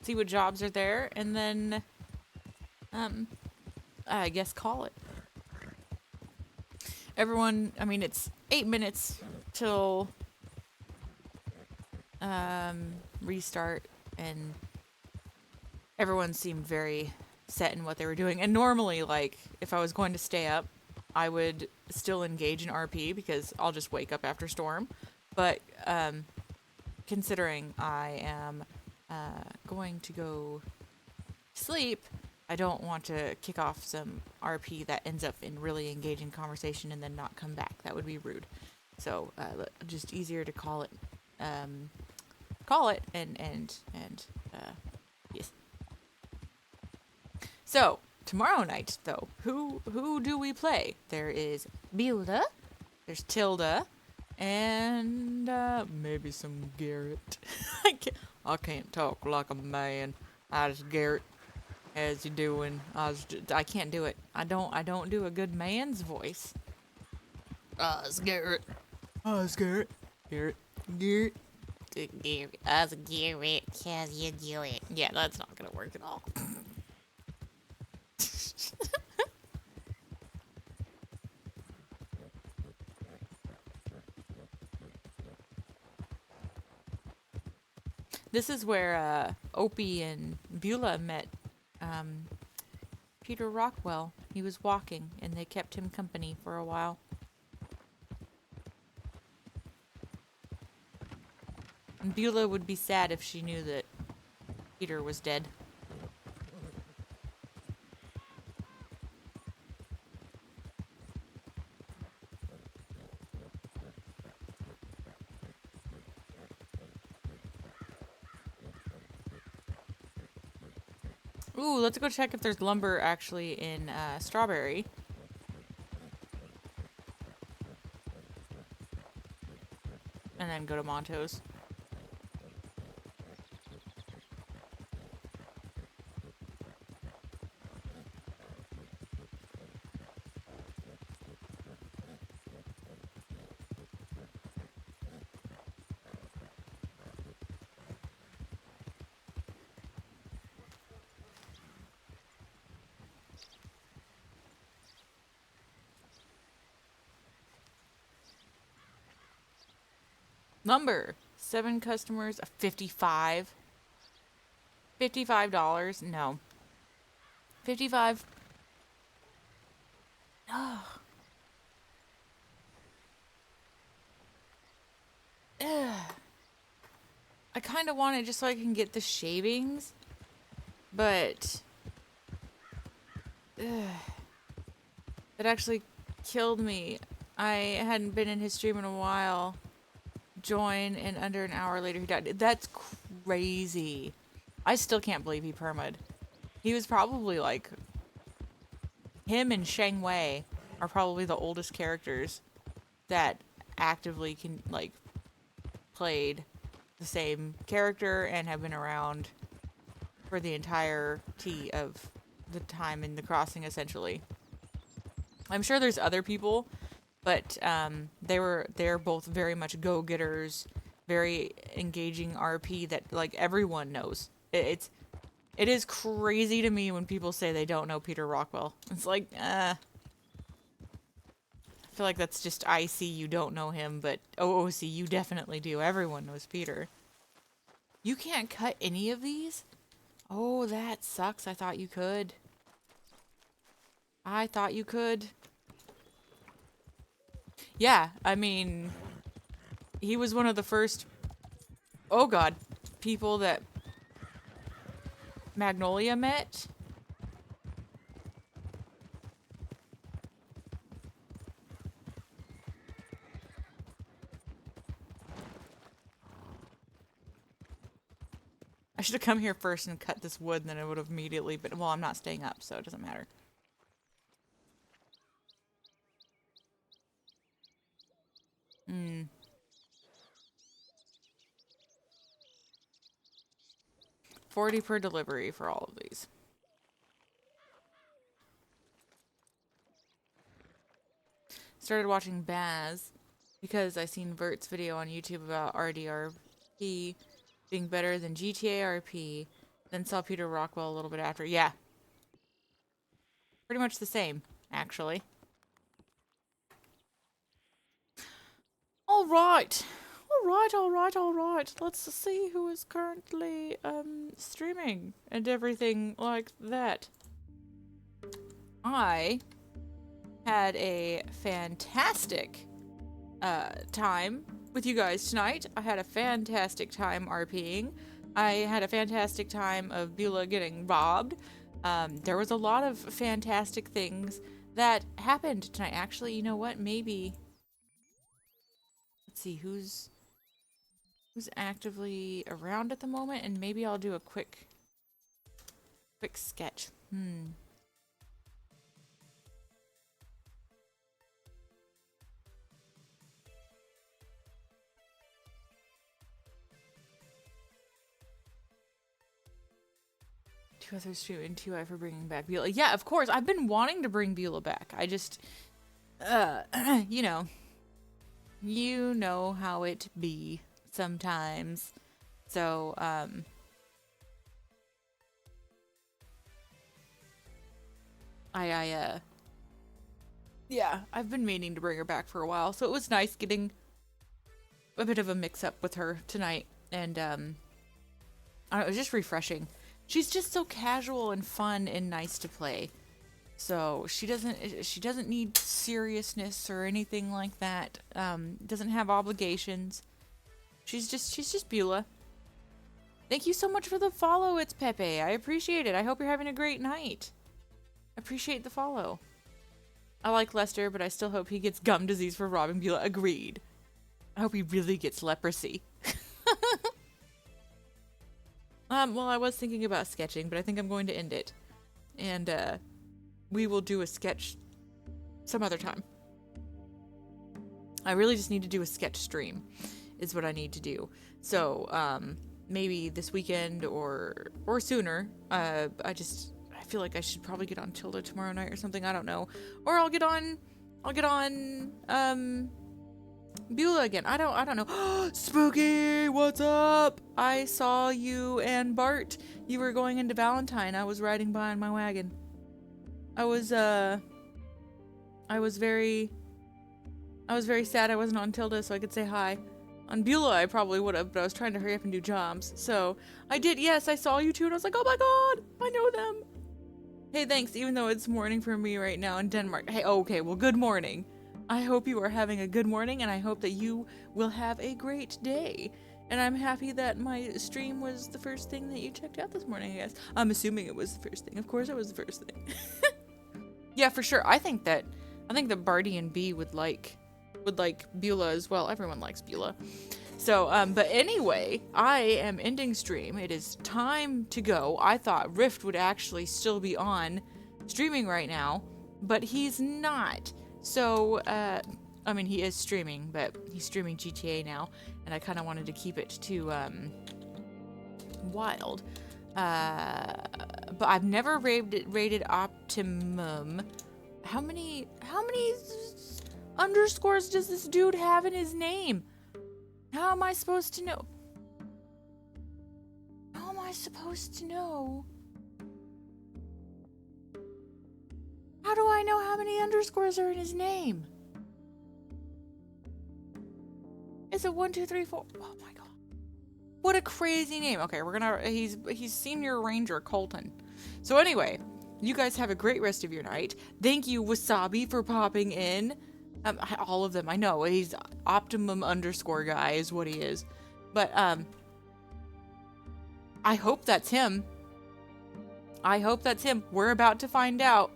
see what jobs are there, and then I guess call it. Everyone, I mean, it's 8 minutes till restart, and everyone seemed very set in what they were doing. And normally, like, if I was going to stay up, I would still engage in RP because I'll just wake up after storm. But considering I am going to go sleep, I don't want to kick off some RP that ends up in really engaging conversation and then not come back. That would be rude. So just easier to call it and yes. So tomorrow night, though, who do we play? There is Beulah, there's Tilda, and maybe some Garrett. I can't talk like a man. I just Garrett. As you doing? I can't do it. I don't do a good man's voice. It's Garrett. It's Garrett. Garrett. Garrett. Garrett, us Garrett, how's you doing? Yeah, that's not gonna work at all. This is where Opie and Beulah met Peter Rockwell. He was walking, and they kept him company for a while. And Beulah would be sad if she knew that Peter was dead. Ooh, let's go check if there's lumber actually in Strawberry. And then go to Monto's. Lumber. 7 customers. 55. $55. No. 55. I kind of want it just so I can get the shavings, but it actually killed me. I hadn't been in his stream in a while. Join, and under an hour later he died. That's crazy. I still can't believe he perma'd. He was probably like, him and Sheng Wei are probably the oldest characters that actively can like played the same character and have been around for the entirety of the time in the crossing, essentially. I'm sure there's other people, but they're both very much go-getters, very engaging RP that like everyone knows. It is crazy to me when people say they don't know Peter Rockwell. It's like, I feel like that's just IC, you don't know him, but OOC, you definitely do. Everyone knows Peter. You can't cut any of these? Oh, that sucks. I thought you could. I thought you could. Yeah, I mean, he was one of the first, oh god, people that Magnolia met. I should have come here first and cut this wood, and then I would have immediately, but well, I'm not staying up, so it doesn't matter. Hmm. $40 per delivery for all of these. Started watching Baz because I seen Vert's video on YouTube about RDRP being better than GTA RP, then saw Peter Rockwell a little bit after. Yeah. Pretty much the same, actually. Alright. Alright. Let's see who is currently streaming and everything like that. I had a fantastic time with you guys tonight. I had a fantastic time RPing. I had a fantastic time of Beulah getting robbed. There was a lot of fantastic things that happened tonight. Actually, you know what? Maybe... Let's see, who's actively around at the moment, and maybe I'll do a quick sketch. 2 others stream and 2 I for bringing back Beulah. Yeah, of course. I've been wanting to bring Beulah back. I just, you know how it be sometimes. So, yeah, I've been meaning to bring her back for a while. So it was nice getting a bit of a mix up with her tonight. And, I don't know, it was just refreshing. She's just so casual and fun and nice to play. So she doesn't need seriousness or anything like that. Doesn't have obligations. She's just Beulah. Thank you so much for the follow, it's Pepe. I appreciate it. I hope you're having a great night. Appreciate the follow. I like Lester, but I still hope he gets gum disease for robbing Beulah. Agreed. I hope he really gets leprosy. Well, I was thinking about sketching, but I think I'm going to end it. And, we will do a sketch some other time. I really just need to do a sketch stream, is what I need to do. So, maybe this weekend or sooner. I feel like I should probably get on Tilda tomorrow night or something. I don't know. Or I'll get on, Beulah again. I don't know. Spooky, what's up? I saw you and Bart. You were going into Valentine. I was riding by in my wagon. I was very sad I wasn't on Tilda so I could say hi. On Beulah I probably would have, but I was trying to hurry up and do jobs. So I did, yes, I saw you too, and I was like, oh my god, I know them. Hey, thanks, even though it's morning for me right now in Denmark. Hey, okay, well, good morning. I hope you are having a good morning, and I hope that you will have a great day. And I'm happy that my stream was the first thing that you checked out this morning, I guess. I'm assuming it was the first thing. Of course it was the first thing. Yeah, for sure. I think that Barty and B would like Beulah as well. Everyone likes Beulah. So, but anyway, I am ending stream. It is time to go. I thought Rift would actually still be on streaming right now, but he's not. So, I mean, he is streaming, but he's streaming GTA now, and I kind of wanted to keep it to Wild. But I've never rated Optimum. How many underscores does this dude have in his name? How am I supposed to know? How am I supposed to know? How do I know how many underscores are in his name? Is it 1, 2, 3, 4? Oh my god. What a crazy name. Okay, he's Senior Ranger Colton. So anyway, you guys have a great rest of your night. Thank you, Wasabi, for popping in. All of them, I know. He's Optimum underscore guy is what he is. But, I hope that's him. I hope that's him. We're about to find out.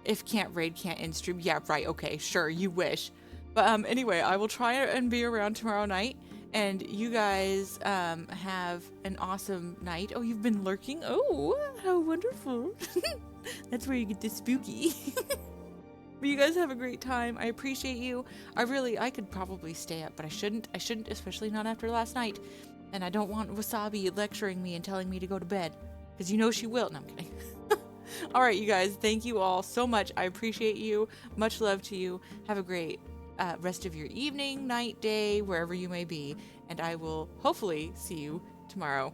If can't raid, can't in stream. Yeah, right, okay, sure, you wish. But, anyway, I will try and be around tomorrow night. And you guys, have an awesome night. Oh, you've been lurking? Oh, how wonderful. That's where you get the spooky. But you guys have a great time. I appreciate you. I could probably stay up, but I shouldn't. I shouldn't, especially not after last night. And I don't want Wasabi lecturing me and telling me to go to bed. Because you know she will. No, I'm kidding. Alright, you guys. Thank you all so much. I appreciate you. Much love to you. Have a great rest of your evening, night, day, wherever you may be. And I will hopefully see you tomorrow.